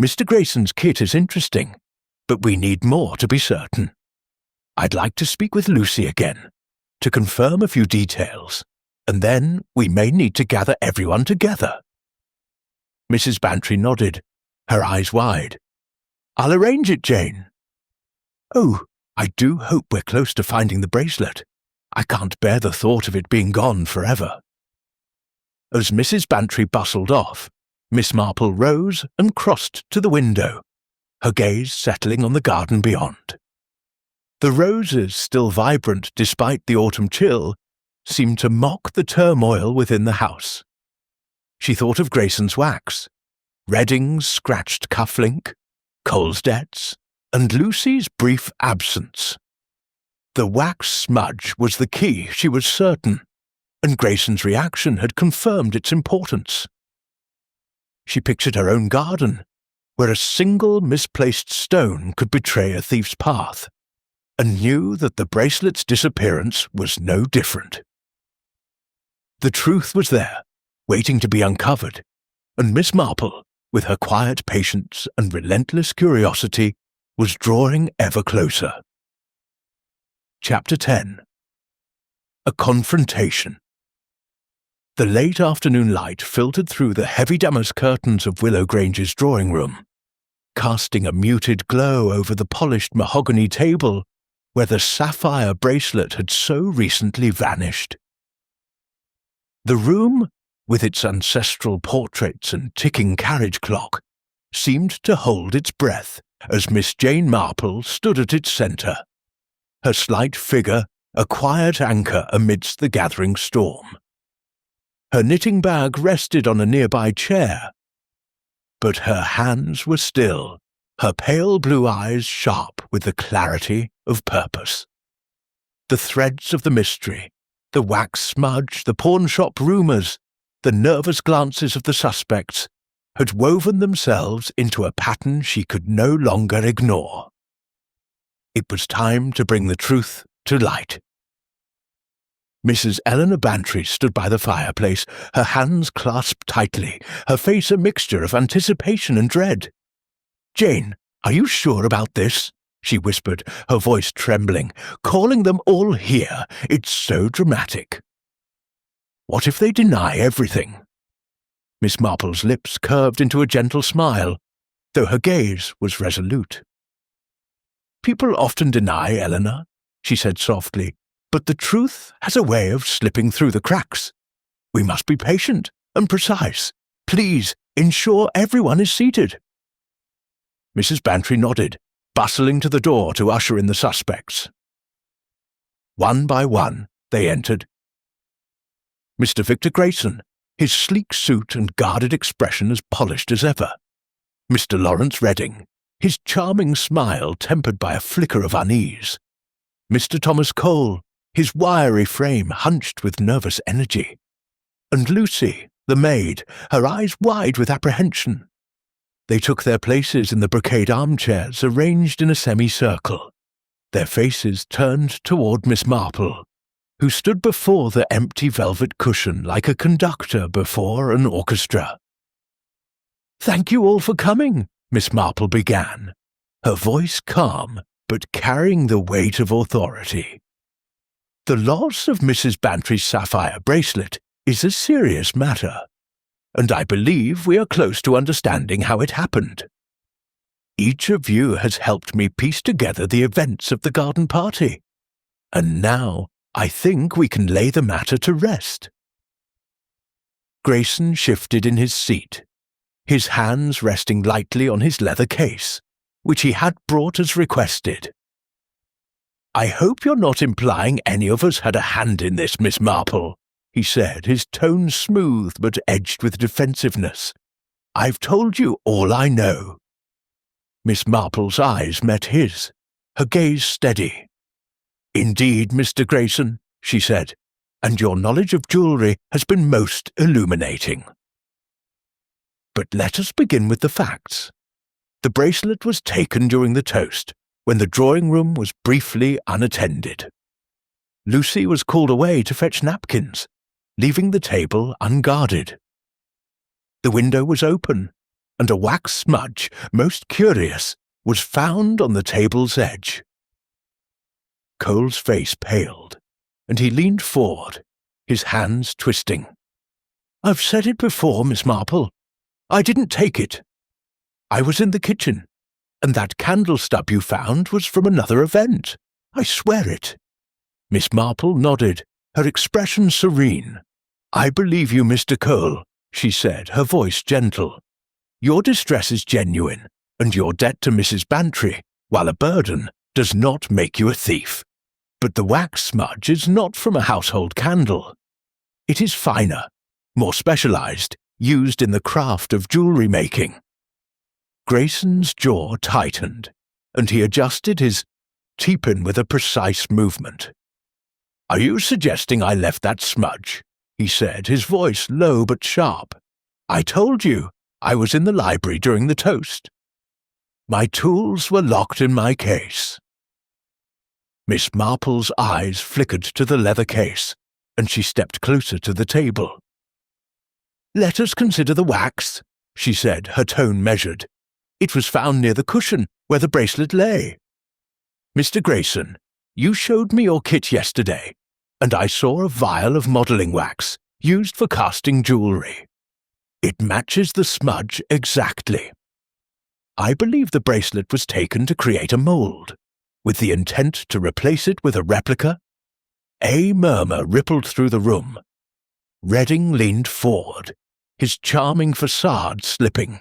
Mr. Grayson's kit is interesting, but we need more to be certain. I'd like to speak with Lucy again, to confirm a few details, and then we may need to gather everyone together." Mrs. Bantry nodded, her eyes wide. "I'll arrange it, Jane." "Oh, I do hope we're close to finding the bracelet. I can't bear the thought of it being gone forever." As Mrs. Bantry bustled off, Miss Marple rose and crossed to the window, her gaze settling on the garden beyond. The roses, still vibrant despite the autumn chill, seemed to mock the turmoil within the house. She thought of Grayson's wax, Redding's scratched cufflink, Cole's debts, and Lucy's brief absence. The wax smudge was the key, she was certain, and Grayson's reaction had confirmed its importance. She pictured her own garden, where a single misplaced stone could betray a thief's path, and knew that the bracelet's disappearance was no different. The truth was there, waiting to be uncovered, and Miss Marple, with her quiet patience and relentless curiosity, was drawing ever closer. Chapter 10. A Confrontation. The late afternoon light filtered through the heavy damask curtains of Willow Grange's drawing room, casting a muted glow over the polished mahogany table where the sapphire bracelet had so recently vanished. The room, with its ancestral portraits and ticking carriage clock, seemed to hold its breath as Miss Jane Marple stood at its centre, her slight figure a quiet anchor amidst the gathering storm. Her knitting bag rested on a nearby chair, but her hands were still, her pale blue eyes sharp with the clarity of purpose. The threads of the mystery, the wax smudge, the pawnshop rumours, the nervous glances of the suspects, had woven themselves into a pattern she could no longer ignore. It was time to bring the truth to light. Mrs. Eleanor Bantry stood by the fireplace, her hands clasped tightly, her face a mixture of anticipation and dread. "Jane, are you sure about this?" she whispered, her voice trembling. "Calling them all here, it's so dramatic." What if they deny everything? Miss Marple's lips curved into a gentle smile, though her gaze was resolute. People often deny, Eleanor, she said softly, but the truth has a way of slipping through the cracks. We must be patient and precise. Please ensure everyone is seated. Mrs. Bantry nodded, bustling to the door to usher in the suspects. One by one, they entered. Mr. Victor Grayson, his sleek suit and guarded expression as polished as ever. Mr. Lawrence Redding, his charming smile tempered by a flicker of unease. Mr. Thomas Cole, his wiry frame hunched with nervous energy. And Lucy, the maid, her eyes wide with apprehension. They took their places in the brocade armchairs arranged in a semicircle, their faces turned toward Miss Marple, who stood before the empty velvet cushion like a conductor before an orchestra. "Thank you all for coming," Miss Marple began, her voice calm but carrying the weight of authority. "The loss of Mrs. Bantry's sapphire bracelet is a serious matter, and I believe we are close to understanding how it happened. Each of you has helped me piece together the events of the garden party, and now I think we can lay the matter to rest." Grayson shifted in his seat, his hands resting lightly on his leather case, which he had brought as requested. "I hope you're not implying any of us had a hand in this, Miss Marple," he said, his tone smooth but edged with defensiveness. "I've told you all I know." Miss Marple's eyes met his, her gaze steady. "Indeed, Mr. Grayson," she said, "and your knowledge of jewellery has been most illuminating. But let us begin with the facts. The bracelet was taken during the toast, when the drawing room was briefly unattended. Lucy was called away to fetch napkins, leaving the table unguarded. The window was open, and a wax smudge, most curious, was found on the table's edge. Cole's face paled, and he leaned forward, his hands twisting. "I've said it before, Miss Marple. I didn't take it. I was in the kitchen, and that candle stub you found was from another event. I swear it." Miss Marple nodded, her expression serene. "I believe you, Mr. Cole," she said, her voice gentle. "Your distress is genuine, and your debt to Mrs. Bantry, while a burden, does not make you a thief. But the wax smudge is not from a household candle. It is finer, more specialized, used in the craft of jewelry making." Grayson's jaw tightened, and he adjusted his teepin with a precise movement. "Are you suggesting I left that smudge?" he said, his voice low but sharp. "I told you I was in the library during the toast. My tools were locked in my case." Miss Marple's eyes flickered to the leather case, and she stepped closer to the table. "Let us consider the wax," she said, her tone measured. "It was found near the cushion where the bracelet lay. Mr. Grayson, you showed me your kit yesterday, and I saw a vial of modelling wax used for casting jewellery. It matches the smudge exactly. I believe the bracelet was taken to create a mould, with the intent to replace it with a replica." A murmur rippled through the room. Redding leaned forward, his charming facade slipping.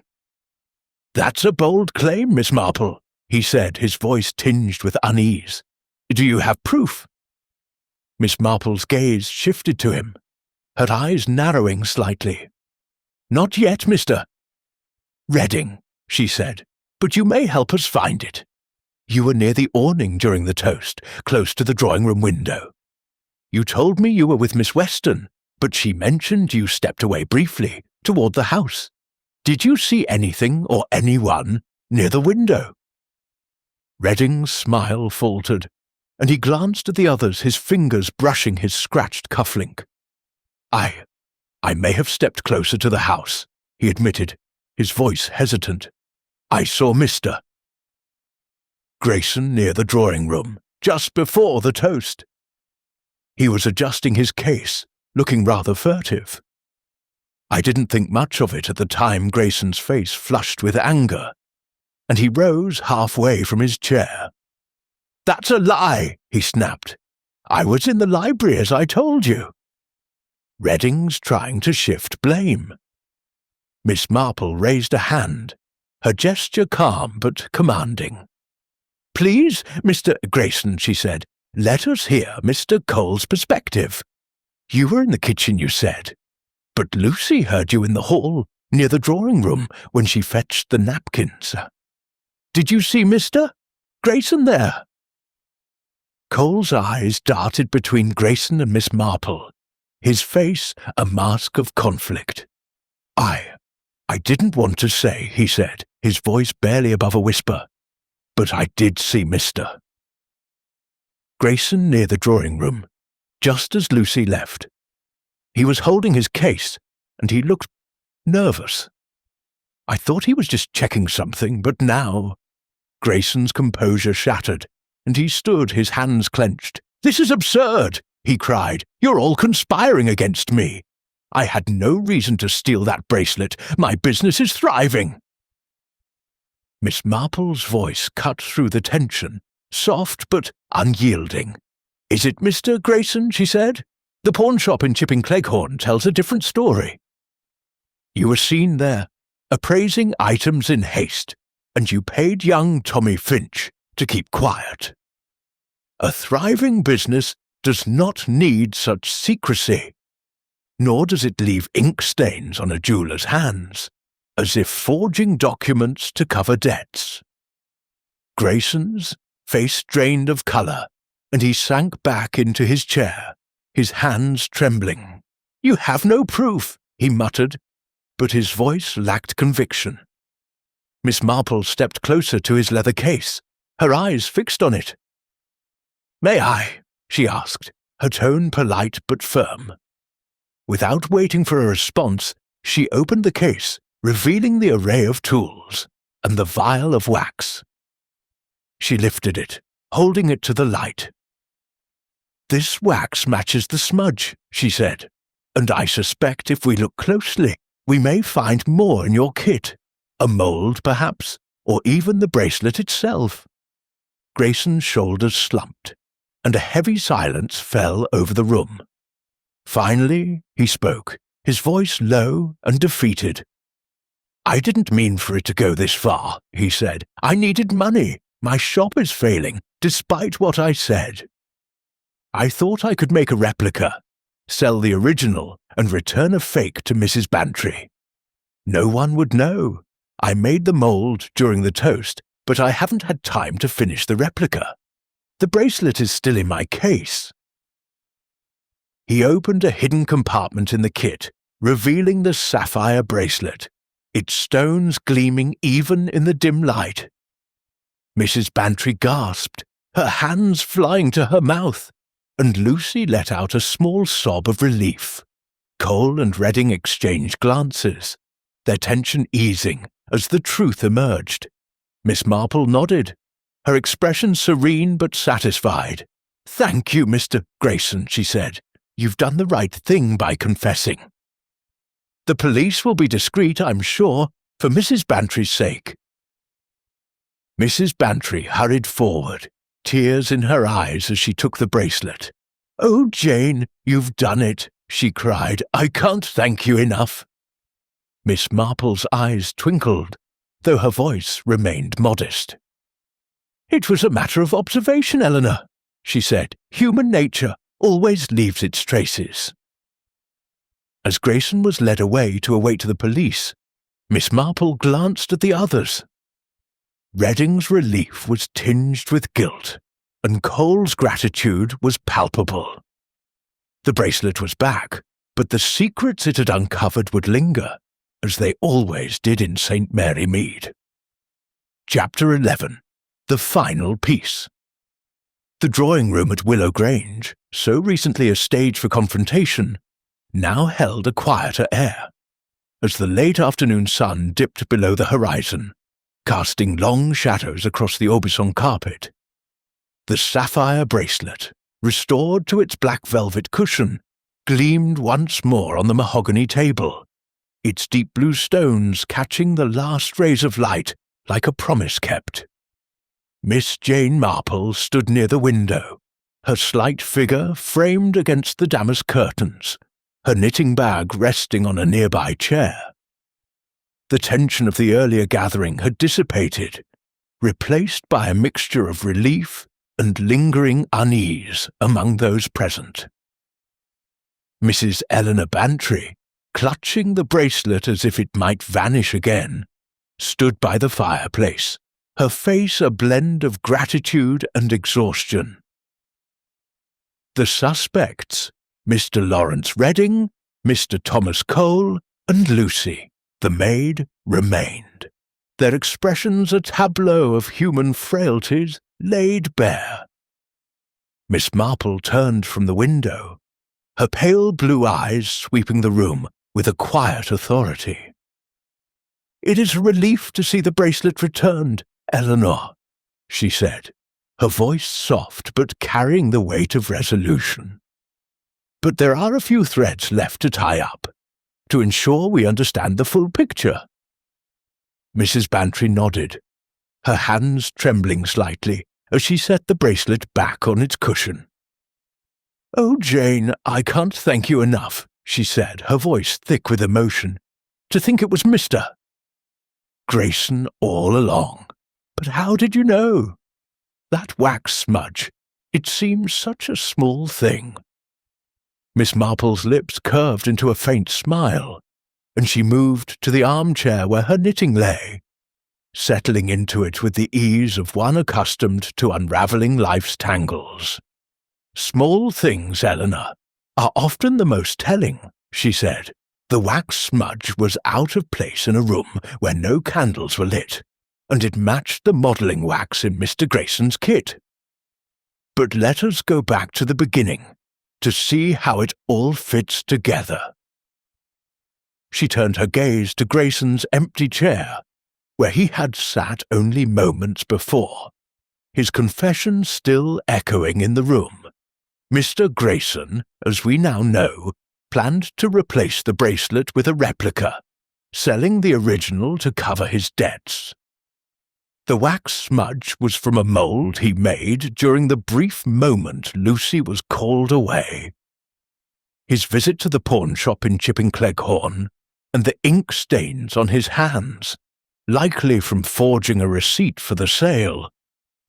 "That's a bold claim, Miss Marple," he said, his voice tinged with unease. "Do you have proof?" Miss Marple's gaze shifted to him, her eyes narrowing slightly. "Not yet, Mr. Redding," she said, "but you may help us find it. You were near the awning during the toast, close to the drawing-room window. You told me you were with Miss Weston, but she mentioned you stepped away briefly, toward the house. Did you see anything or anyone near the window?" Redding's smile faltered, and he glanced at the others, his fingers brushing his scratched cufflink. I may have stepped closer to the house," he admitted, his voice hesitant. "I saw Mr. Grayson near the drawing-room, just before the toast. He was adjusting his case, looking rather furtive. I didn't think much of it at the time Grayson's face flushed with anger, and he rose halfway from his chair. "That's a lie," he snapped. "I was in the library as I told you." Redding's trying to shift blame. Miss Marple raised a hand, her gesture calm but commanding. "Please, Mr. Grayson," she said, "let us hear Mr. Cole's perspective. You were in the kitchen, you said, but Lucy heard you in the hall, near the drawing room, when she fetched the napkins. Did you see Mr. Grayson there?" Cole's eyes darted between Grayson and Miss Marple, his face a mask of conflict. I didn't want to say," he said, his voice barely above a whisper, "but I did see Mr. Grayson near the drawing room, just as Lucy left. He was holding his case, and he looked nervous. I thought he was just checking something, but now— Grayson's composure shattered, and he stood, his hands clenched. "This is absurd!" he cried. "You're all conspiring against me. I had no reason to steal that bracelet. My business is thriving." Miss Marple's voice cut through the tension, soft but unyielding. "Is it Mr. Grayson?" she said. "The pawn shop in Chipping Cleghorn tells a different story. You were seen there, appraising items in haste, and you paid young Tommy Finch to keep quiet. A thriving business does not need such secrecy, nor does it leave ink stains on a jeweller's hands, as if forging documents to cover debts." Grayson's face drained of colour, and he sank back into his chair, his hands trembling. "You have no proof," he muttered, but his voice lacked conviction. Miss Marple stepped closer to his leather case, her eyes fixed on it. "May I?" she asked, her tone polite but firm. Without waiting for a response, she opened the case, revealing the array of tools and the vial of wax. She lifted it, holding it to the light. "This wax matches the smudge," she said, "and I suspect if we look closely, we may find more in your kit. A mould, perhaps, or even the bracelet itself." Grayson's shoulders slumped, and a heavy silence fell over the room. Finally, he spoke, his voice low and defeated. "I didn't mean for it to go this far," he said. "I needed money. My shop is failing, despite what I said. I thought I could make a replica, sell the original, and return a fake to Mrs. Bantry. No one would know. I made the mould during the toast, but I haven't had time to finish the replica. The bracelet is still in my case." He opened a hidden compartment in the kit, revealing the sapphire bracelet, its stones gleaming even in the dim light. Mrs. Bantry gasped, her hands flying to her mouth, and Lucy let out a small sob of relief. Cole and Redding exchanged glances, their tension easing as the truth emerged. Miss Marple nodded, her expression serene but satisfied. "Thank you, Mr. Grayson," she said. "You've done the right thing by confessing. The police will be discreet, I'm sure, for Mrs. Bantry's sake." Mrs. Bantry hurried forward, tears in her eyes as she took the bracelet. "Oh, Jane, you've done it," she cried. "I can't thank you enough." Miss Marple's eyes twinkled, though her voice remained modest. "It was a matter of observation, Eleanor," she said. "Human nature always leaves its traces." As Grayson was led away to await the police, Miss Marple glanced at the others. Redding's relief was tinged with guilt, and Cole's gratitude was palpable. The bracelet was back, but the secrets it had uncovered would linger, as they always did in St. Mary Mead. Chapter 11. The Final Piece. The drawing room at Willow Grange, so recently a stage for confrontation, now held a quieter air, as the late afternoon sun dipped below the horizon, casting long shadows across the Aubusson carpet. The sapphire bracelet, restored to its black velvet cushion, gleamed once more on the mahogany table, its deep blue stones catching the last rays of light like a promise kept. Miss Jane Marple stood near the window, her slight figure framed against the damask curtains, her knitting bag resting on a nearby chair. The tension of the earlier gathering had dissipated, replaced by a mixture of relief and lingering unease among those present. Mrs. Eleanor Bantry, clutching the bracelet as if it might vanish again, stood by the fireplace, her face a blend of gratitude and exhaustion. The suspects, Mr. Lawrence Redding, Mr. Thomas Cole, and Lucy, the maid, remained, their expressions a tableau of human frailties laid bare. Miss Marple turned from the window, her pale blue eyes sweeping the room with a quiet authority. "It is a relief to see the bracelet returned, Eleanor," she said, her voice soft but carrying the weight of resolution. "But there are a few threads left to tie up, to ensure we understand the full picture." Mrs. Bantry nodded, her hands trembling slightly as she set the bracelet back on its cushion. "Oh, Jane, I can't thank you enough," she said, her voice thick with emotion. "To think it was Mr. Grayson all along. But how did you know? That wax smudge, it seems such a small thing." Miss Marple's lips curved into a faint smile, and she moved to the armchair where her knitting lay, settling into it with the ease of one accustomed to unravelling life's tangles. "Small things, Eleanor, are often the most telling," she said. "The wax smudge was out of place in a room where no candles were lit, and it matched the modelling wax in Mr. Grayson's kit. But let us go back to the beginning, to see how it all fits together." She turned her gaze to Grayson's empty chair, where he had sat only moments before, his confession still echoing in the room. Mr. Grayson, as we now know, planned to replace the bracelet with a replica, selling the original to cover his debts. The wax smudge was from a mould he made during the brief moment Lucy was called away. His visit to the pawnshop in Chipping Cleghorn, and the ink stains on his hands, likely from forging a receipt for the sale,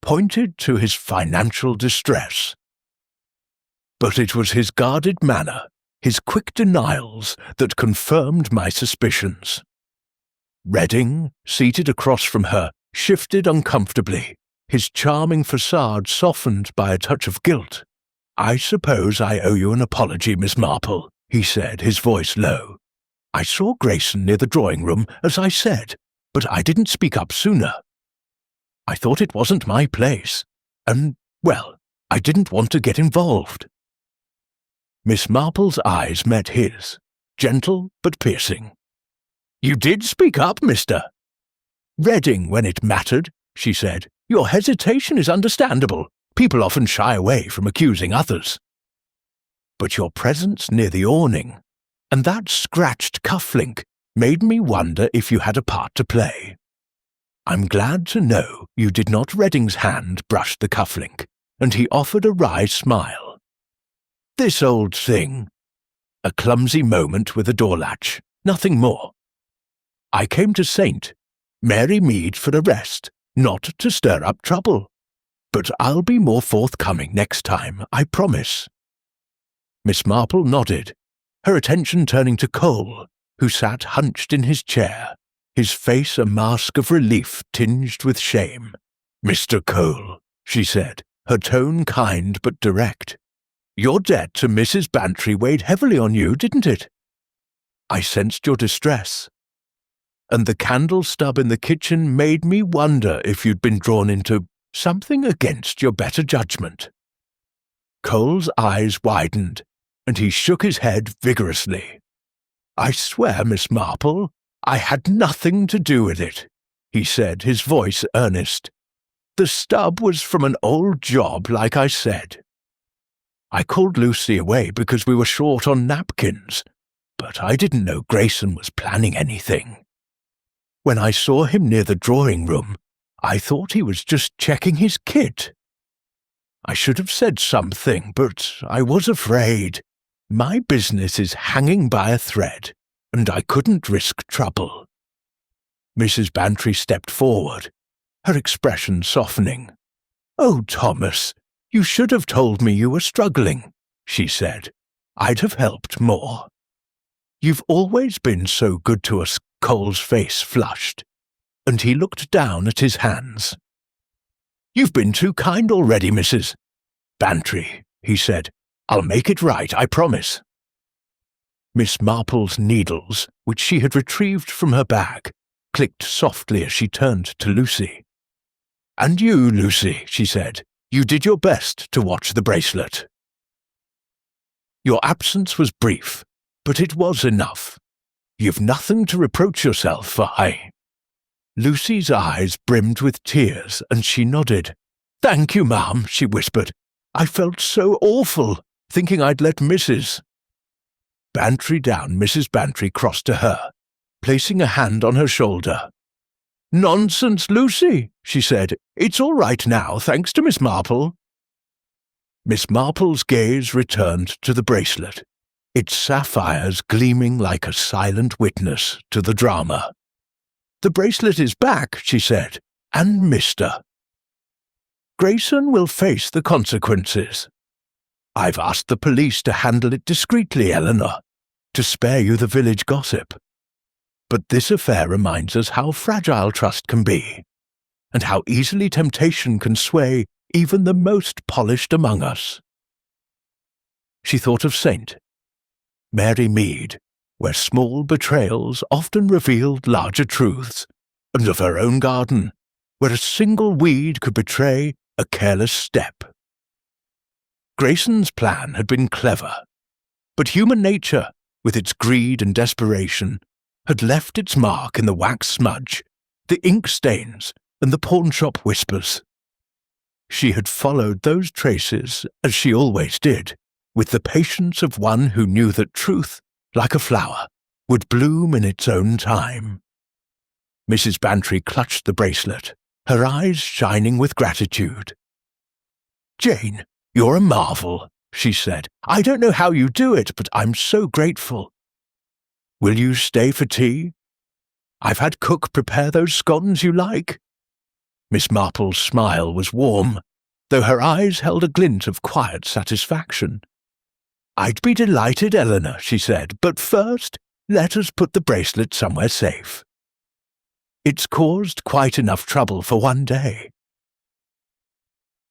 pointed to his financial distress. But it was his guarded manner, his quick denials, that confirmed my suspicions. Redding, seated across from her, shifted uncomfortably, his charming facade softened by a touch of guilt. "I suppose I owe you an apology, Miss Marple," he said, his voice low. "I saw Grayson near the drawing-room, as I said, but I didn't speak up sooner. I thought it wasn't my place, and, well, I didn't want to get involved." Miss Marple's eyes met his, gentle but piercing. "You did speak up, mister." "Redding when it mattered," she said. "Your hesitation is understandable. People often shy away from accusing others. But your presence near the awning, and that scratched cufflink, made me wonder if you had a part to play. I'm glad to know you did not." Redding's hand brushed the cufflink, and he offered a wry smile. "This old thing. A clumsy moment with a door latch, nothing more. I came to St. Mary Mead for a rest, not to stir up trouble. But I'll be more forthcoming next time, I promise." Miss Marple nodded, her attention turning to Cole, who sat hunched in his chair, his face a mask of relief tinged with shame. "Mr. Cole," she said, her tone kind but direct, "your debt to Mrs. Bantry weighed heavily on you, didn't it? I sensed your distress, and the candle stub in the kitchen made me wonder if you'd been drawn into something against your better judgment." Cole's eyes widened, and he shook his head vigorously. "I swear, Miss Marple, I had nothing to do with it," he said, his voice earnest. "The stub was from an old job, like I said." I called Lucy away because we were short on napkins, but I didn't know Grayson was planning anything. When I saw him near the drawing room, I thought he was just checking his kit. I should have said something, but I was afraid. My business is hanging by a thread, and I couldn't risk trouble. Mrs. Bantry stepped forward, her expression softening. "Oh, Thomas, you should have told me you were struggling," she said. "I'd have helped more." "You've always been so good to us." Cole's face flushed, and he looked down at his hands. "You've been too kind already, Mrs. Bantry," he said. "I'll make it right, I promise." Miss Marple's needles, which she had retrieved from her bag, clicked softly as she turned to Lucy. "And you, Lucy," she said, "you did your best to watch the bracelet. Your absence was brief, but it was enough. You've nothing to reproach yourself for." Lucy's eyes brimmed with tears, and she nodded. "Thank you, ma'am," she whispered. "I felt so awful, thinking I'd let Mrs. Bantry down." Mrs. Bantry crossed to her, placing a hand on her shoulder. "Nonsense, Lucy," she said. "It's all right now, thanks to Miss Marple." Miss Marple's gaze returned to the bracelet, its sapphires gleaming like a silent witness to the drama. "The bracelet is back," she said, "and Mr. Grayson will face the consequences. I've asked the police to handle it discreetly, Eleanor, to spare you the village gossip. But this affair reminds us how fragile trust can be, and how easily temptation can sway even the most polished among us." She thought of St. Mary Mead, where small betrayals often revealed larger truths, and of her own garden, where a single weed could betray a careless step. Grayson's plan had been clever, but human nature, with its greed and desperation, had left its mark in the wax smudge, the ink stains, and the pawnshop whispers. She had followed those traces, as she always did, with the patience of one who knew that truth, like a flower, would bloom in its own time. Mrs. Bantry clutched the bracelet, her eyes shining with gratitude. "Jane, you're a marvel," she said. "I don't know how you do it, but I'm so grateful. Will you stay for tea? I've had cook prepare those scones you like." Miss Marple's smile was warm, though her eyes held a glint of quiet satisfaction. "I'd be delighted, Eleanor," she said, "but first let us put the bracelet somewhere safe. It's caused quite enough trouble for one day."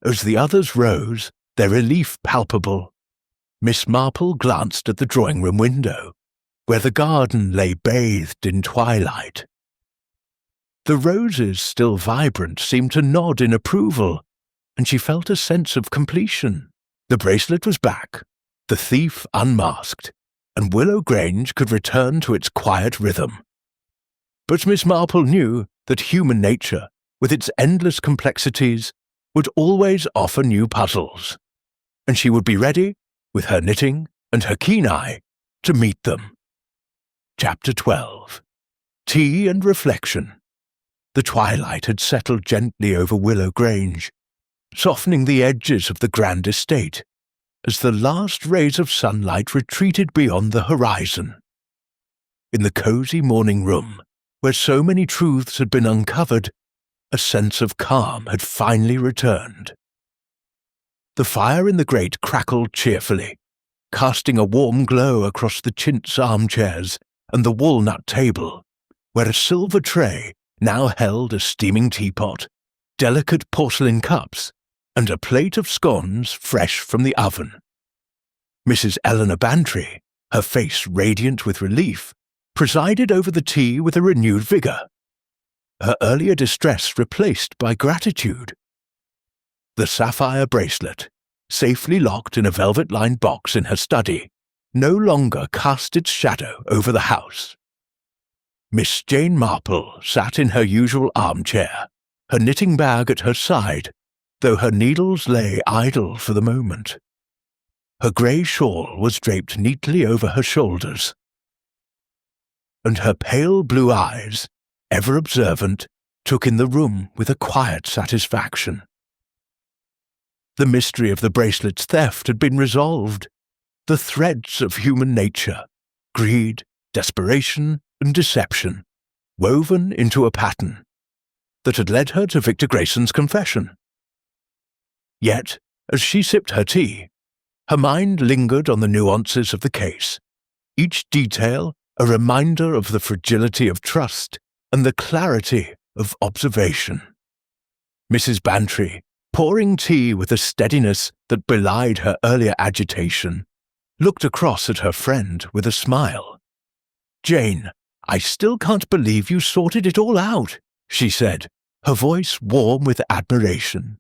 As the others rose, their relief palpable, Miss Marple glanced at the drawing-room window, where the garden lay bathed in twilight. The roses, still vibrant, seemed to nod in approval, and she felt a sense of completion. The bracelet was back, the thief unmasked, and Willow Grange could return to its quiet rhythm. But Miss Marple knew that human nature, with its endless complexities, would always offer new puzzles, and she would be ready, with her knitting and her keen eye, to meet them. Chapter 12. Tea and Reflection. The twilight had settled gently over Willow Grange, softening the edges of the grand estate, as the last rays of sunlight retreated beyond the horizon. In the cosy morning room, where so many truths had been uncovered, a sense of calm had finally returned. The fire in the grate crackled cheerfully, casting a warm glow across the chintz armchairs and the walnut table, where a silver tray now held a steaming teapot, delicate porcelain cups, and a plate of scones fresh from the oven. Mrs. Eleanor Bantry, her face radiant with relief, presided over the tea with a renewed vigour, her earlier distress replaced by gratitude. The sapphire bracelet, safely locked in a velvet-lined box in her study, no longer cast its shadow over the house. Miss Jane Marple sat in her usual armchair, her knitting bag at her side, though her needles lay idle for the moment. Her grey shawl was draped neatly over her shoulders, and her pale blue eyes, ever observant, took in the room with a quiet satisfaction. The mystery of the bracelet's theft had been resolved. The threads of human nature, greed, desperation, and deception, woven into a pattern that had led her to Victor Grayson's confession. Yet, as she sipped her tea, her mind lingered on the nuances of the case, each detail a reminder of the fragility of trust and the clarity of observation. Mrs. Bantry, pouring tea with a steadiness that belied her earlier agitation, looked across at her friend with a smile. "Jane, I still can't believe you sorted it all out," she said, her voice warm with admiration.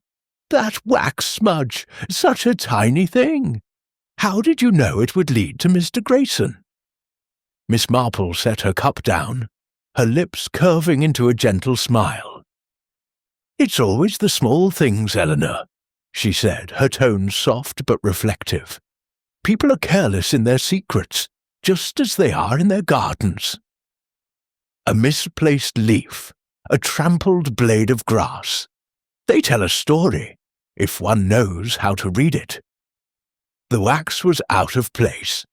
"That wax smudge, such a tiny thing. How did you know it would lead to Mr. Grayson?" Miss Marple set her cup down, her lips curving into a gentle smile. "It's always the small things, Eleanor," she said, her tone soft but reflective. "People are careless in their secrets, just as they are in their gardens. A misplaced leaf, a trampled blade of grass. They tell a story, if one knows how to read it." The wax was out of place,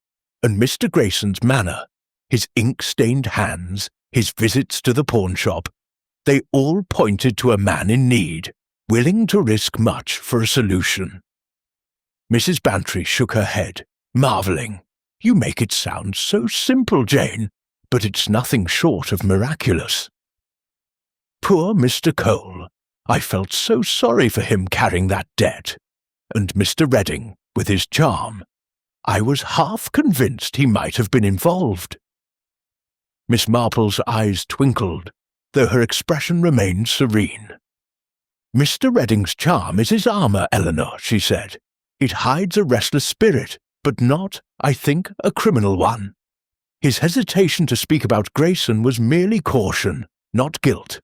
and Mr. Grayson's manner, his ink-stained hands, his visits to the pawnshop, they all pointed to a man in need, willing to risk much for a solution. Mrs. Bantry shook her head, marvelling. "You make it sound so simple, Jane, but it's nothing short of miraculous. Poor Mr. Cole. I felt so sorry for him carrying that debt. And Mr. Redding, with his charm. I was half convinced he might have been involved." Miss Marple's eyes twinkled, though her expression remained serene. "Mr. Redding's charm is his armour, Eleanor," she said. "It hides a restless spirit, but not, I think, a criminal one. His hesitation to speak about Grayson was merely caution, not guilt.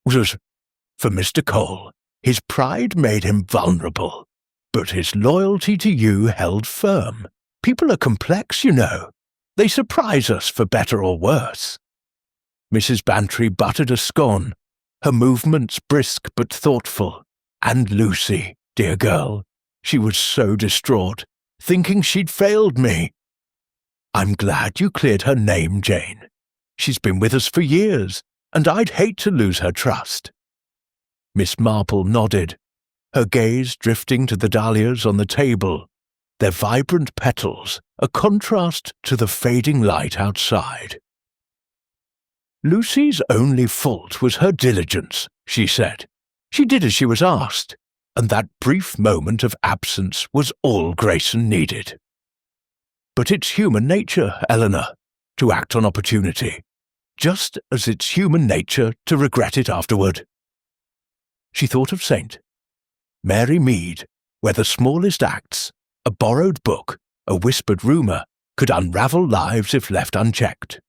Whereas, for Mr. Cole, his pride made him vulnerable, but his loyalty to you held firm. People are complex, you know. They surprise us for better or worse." Mrs. Bantry buttered a scone, her movements brisk but thoughtful. And Lucy, dear girl, she was so distraught, thinking she'd failed me. "I'm glad you cleared her name, Jane. She's been with us for years, and I'd hate to lose her trust." Miss Marple nodded, her gaze drifting to the dahlias on the table, their vibrant petals a contrast to the fading light outside. "Lucy's only fault was her diligence," she said. "She did as she was asked, and that brief moment of absence was all Grayson needed. But it's human nature, Eleanor, to act on opportunity, just as it's human nature to regret it afterward." She thought of St. Mary Mead, where the smallest acts, a borrowed book, a whispered rumour, could unravel lives if left unchecked.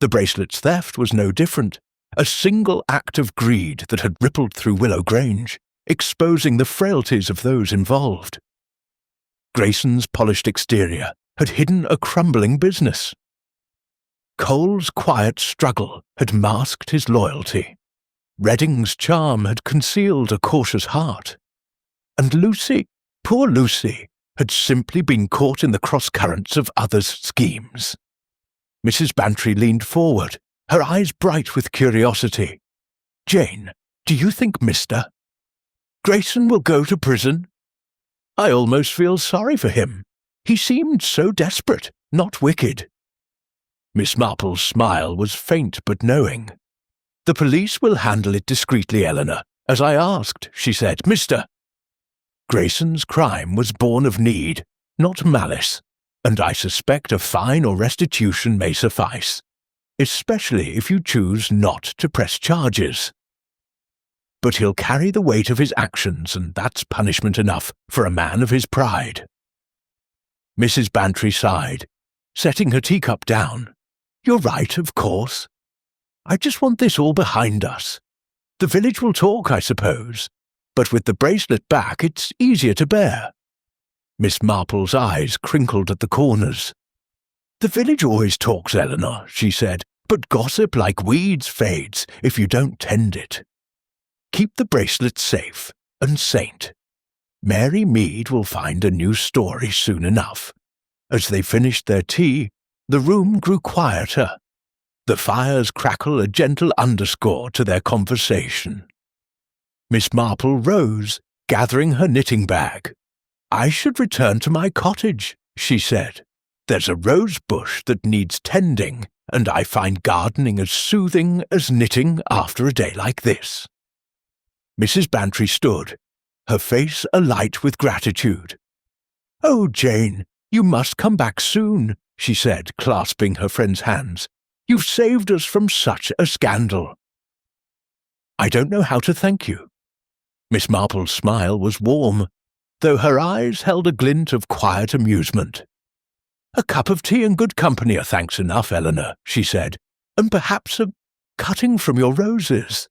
The bracelet's theft was no different, a single act of greed that had rippled through Willow Grange, exposing the frailties of those involved. Grayson's polished exterior had hidden a crumbling business. Cole's quiet struggle had masked his loyalty. Redding's charm had concealed a cautious heart. And Lucy, poor Lucy, had simply been caught in the cross-currents of others' schemes. Mrs. Bantry leaned forward, her eyes bright with curiosity. "Jane, do you think Mr. Grayson will go to prison? I almost feel sorry for him. He seemed so desperate, not wicked." Miss Marple's smile was faint but knowing. "The police will handle it discreetly, Eleanor, as I asked," she said. "Mr. Grayson's crime was born of need, not malice, and I suspect a fine or restitution may suffice, especially if you choose not to press charges. But he'll carry the weight of his actions, and that's punishment enough for a man of his pride." Mrs. Bantry sighed, setting her teacup down. "You're right, of course. I just want this all behind us. The village will talk, I suppose, but with the bracelet back it's easier to bear. Miss Marple's eyes crinkled at the corners. "The village always talks, Eleanor," she said, "but gossip like weeds fades if you don't tend it. Keep the bracelet safe, and Saint. Mary Mead will find a new story soon enough." As they finished their tea, the room grew quieter. The fires crackle a gentle underscore to their conversation. Miss Marple rose, gathering her knitting bag. "I should return to my cottage," she said. "There's a rose bush that needs tending, and I find gardening as soothing as knitting after a day like this." Mrs. Bantry stood, her face alight with gratitude. "Oh, Jane, you must come back soon," she said, clasping her friend's hands. "You've saved us from such a scandal." "I don't know how to thank you." Miss Marple's smile was warm, though her eyes held a glint of quiet amusement. "A cup of tea and good company are thanks enough, Eleanor," she said, "and perhaps a cutting from your roses.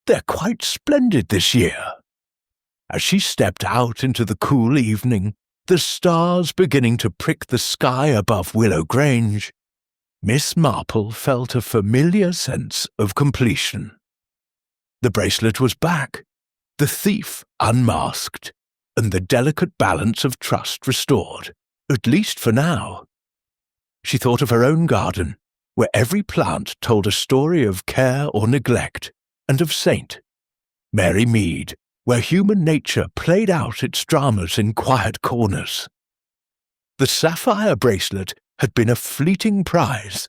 They're quite splendid this year." As she stepped out into the cool evening, the stars beginning to prick the sky above Willow Grange, Miss Marple felt a familiar sense of completion. The bracelet was back, the thief unmasked, and the delicate balance of trust restored, at least for now. She thought of her own garden, where every plant told a story of care or neglect, and of Saint, Mary Mead, where human nature played out its dramas in quiet corners. The sapphire bracelet had been a fleeting prize,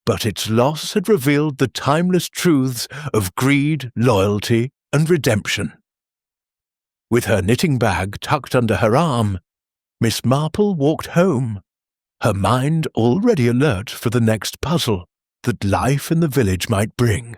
but its loss had revealed the timeless truths of greed, loyalty, and redemption. With her knitting bag tucked under her arm, Miss Marple walked home, her mind already alert for the next puzzle that life in the village might bring.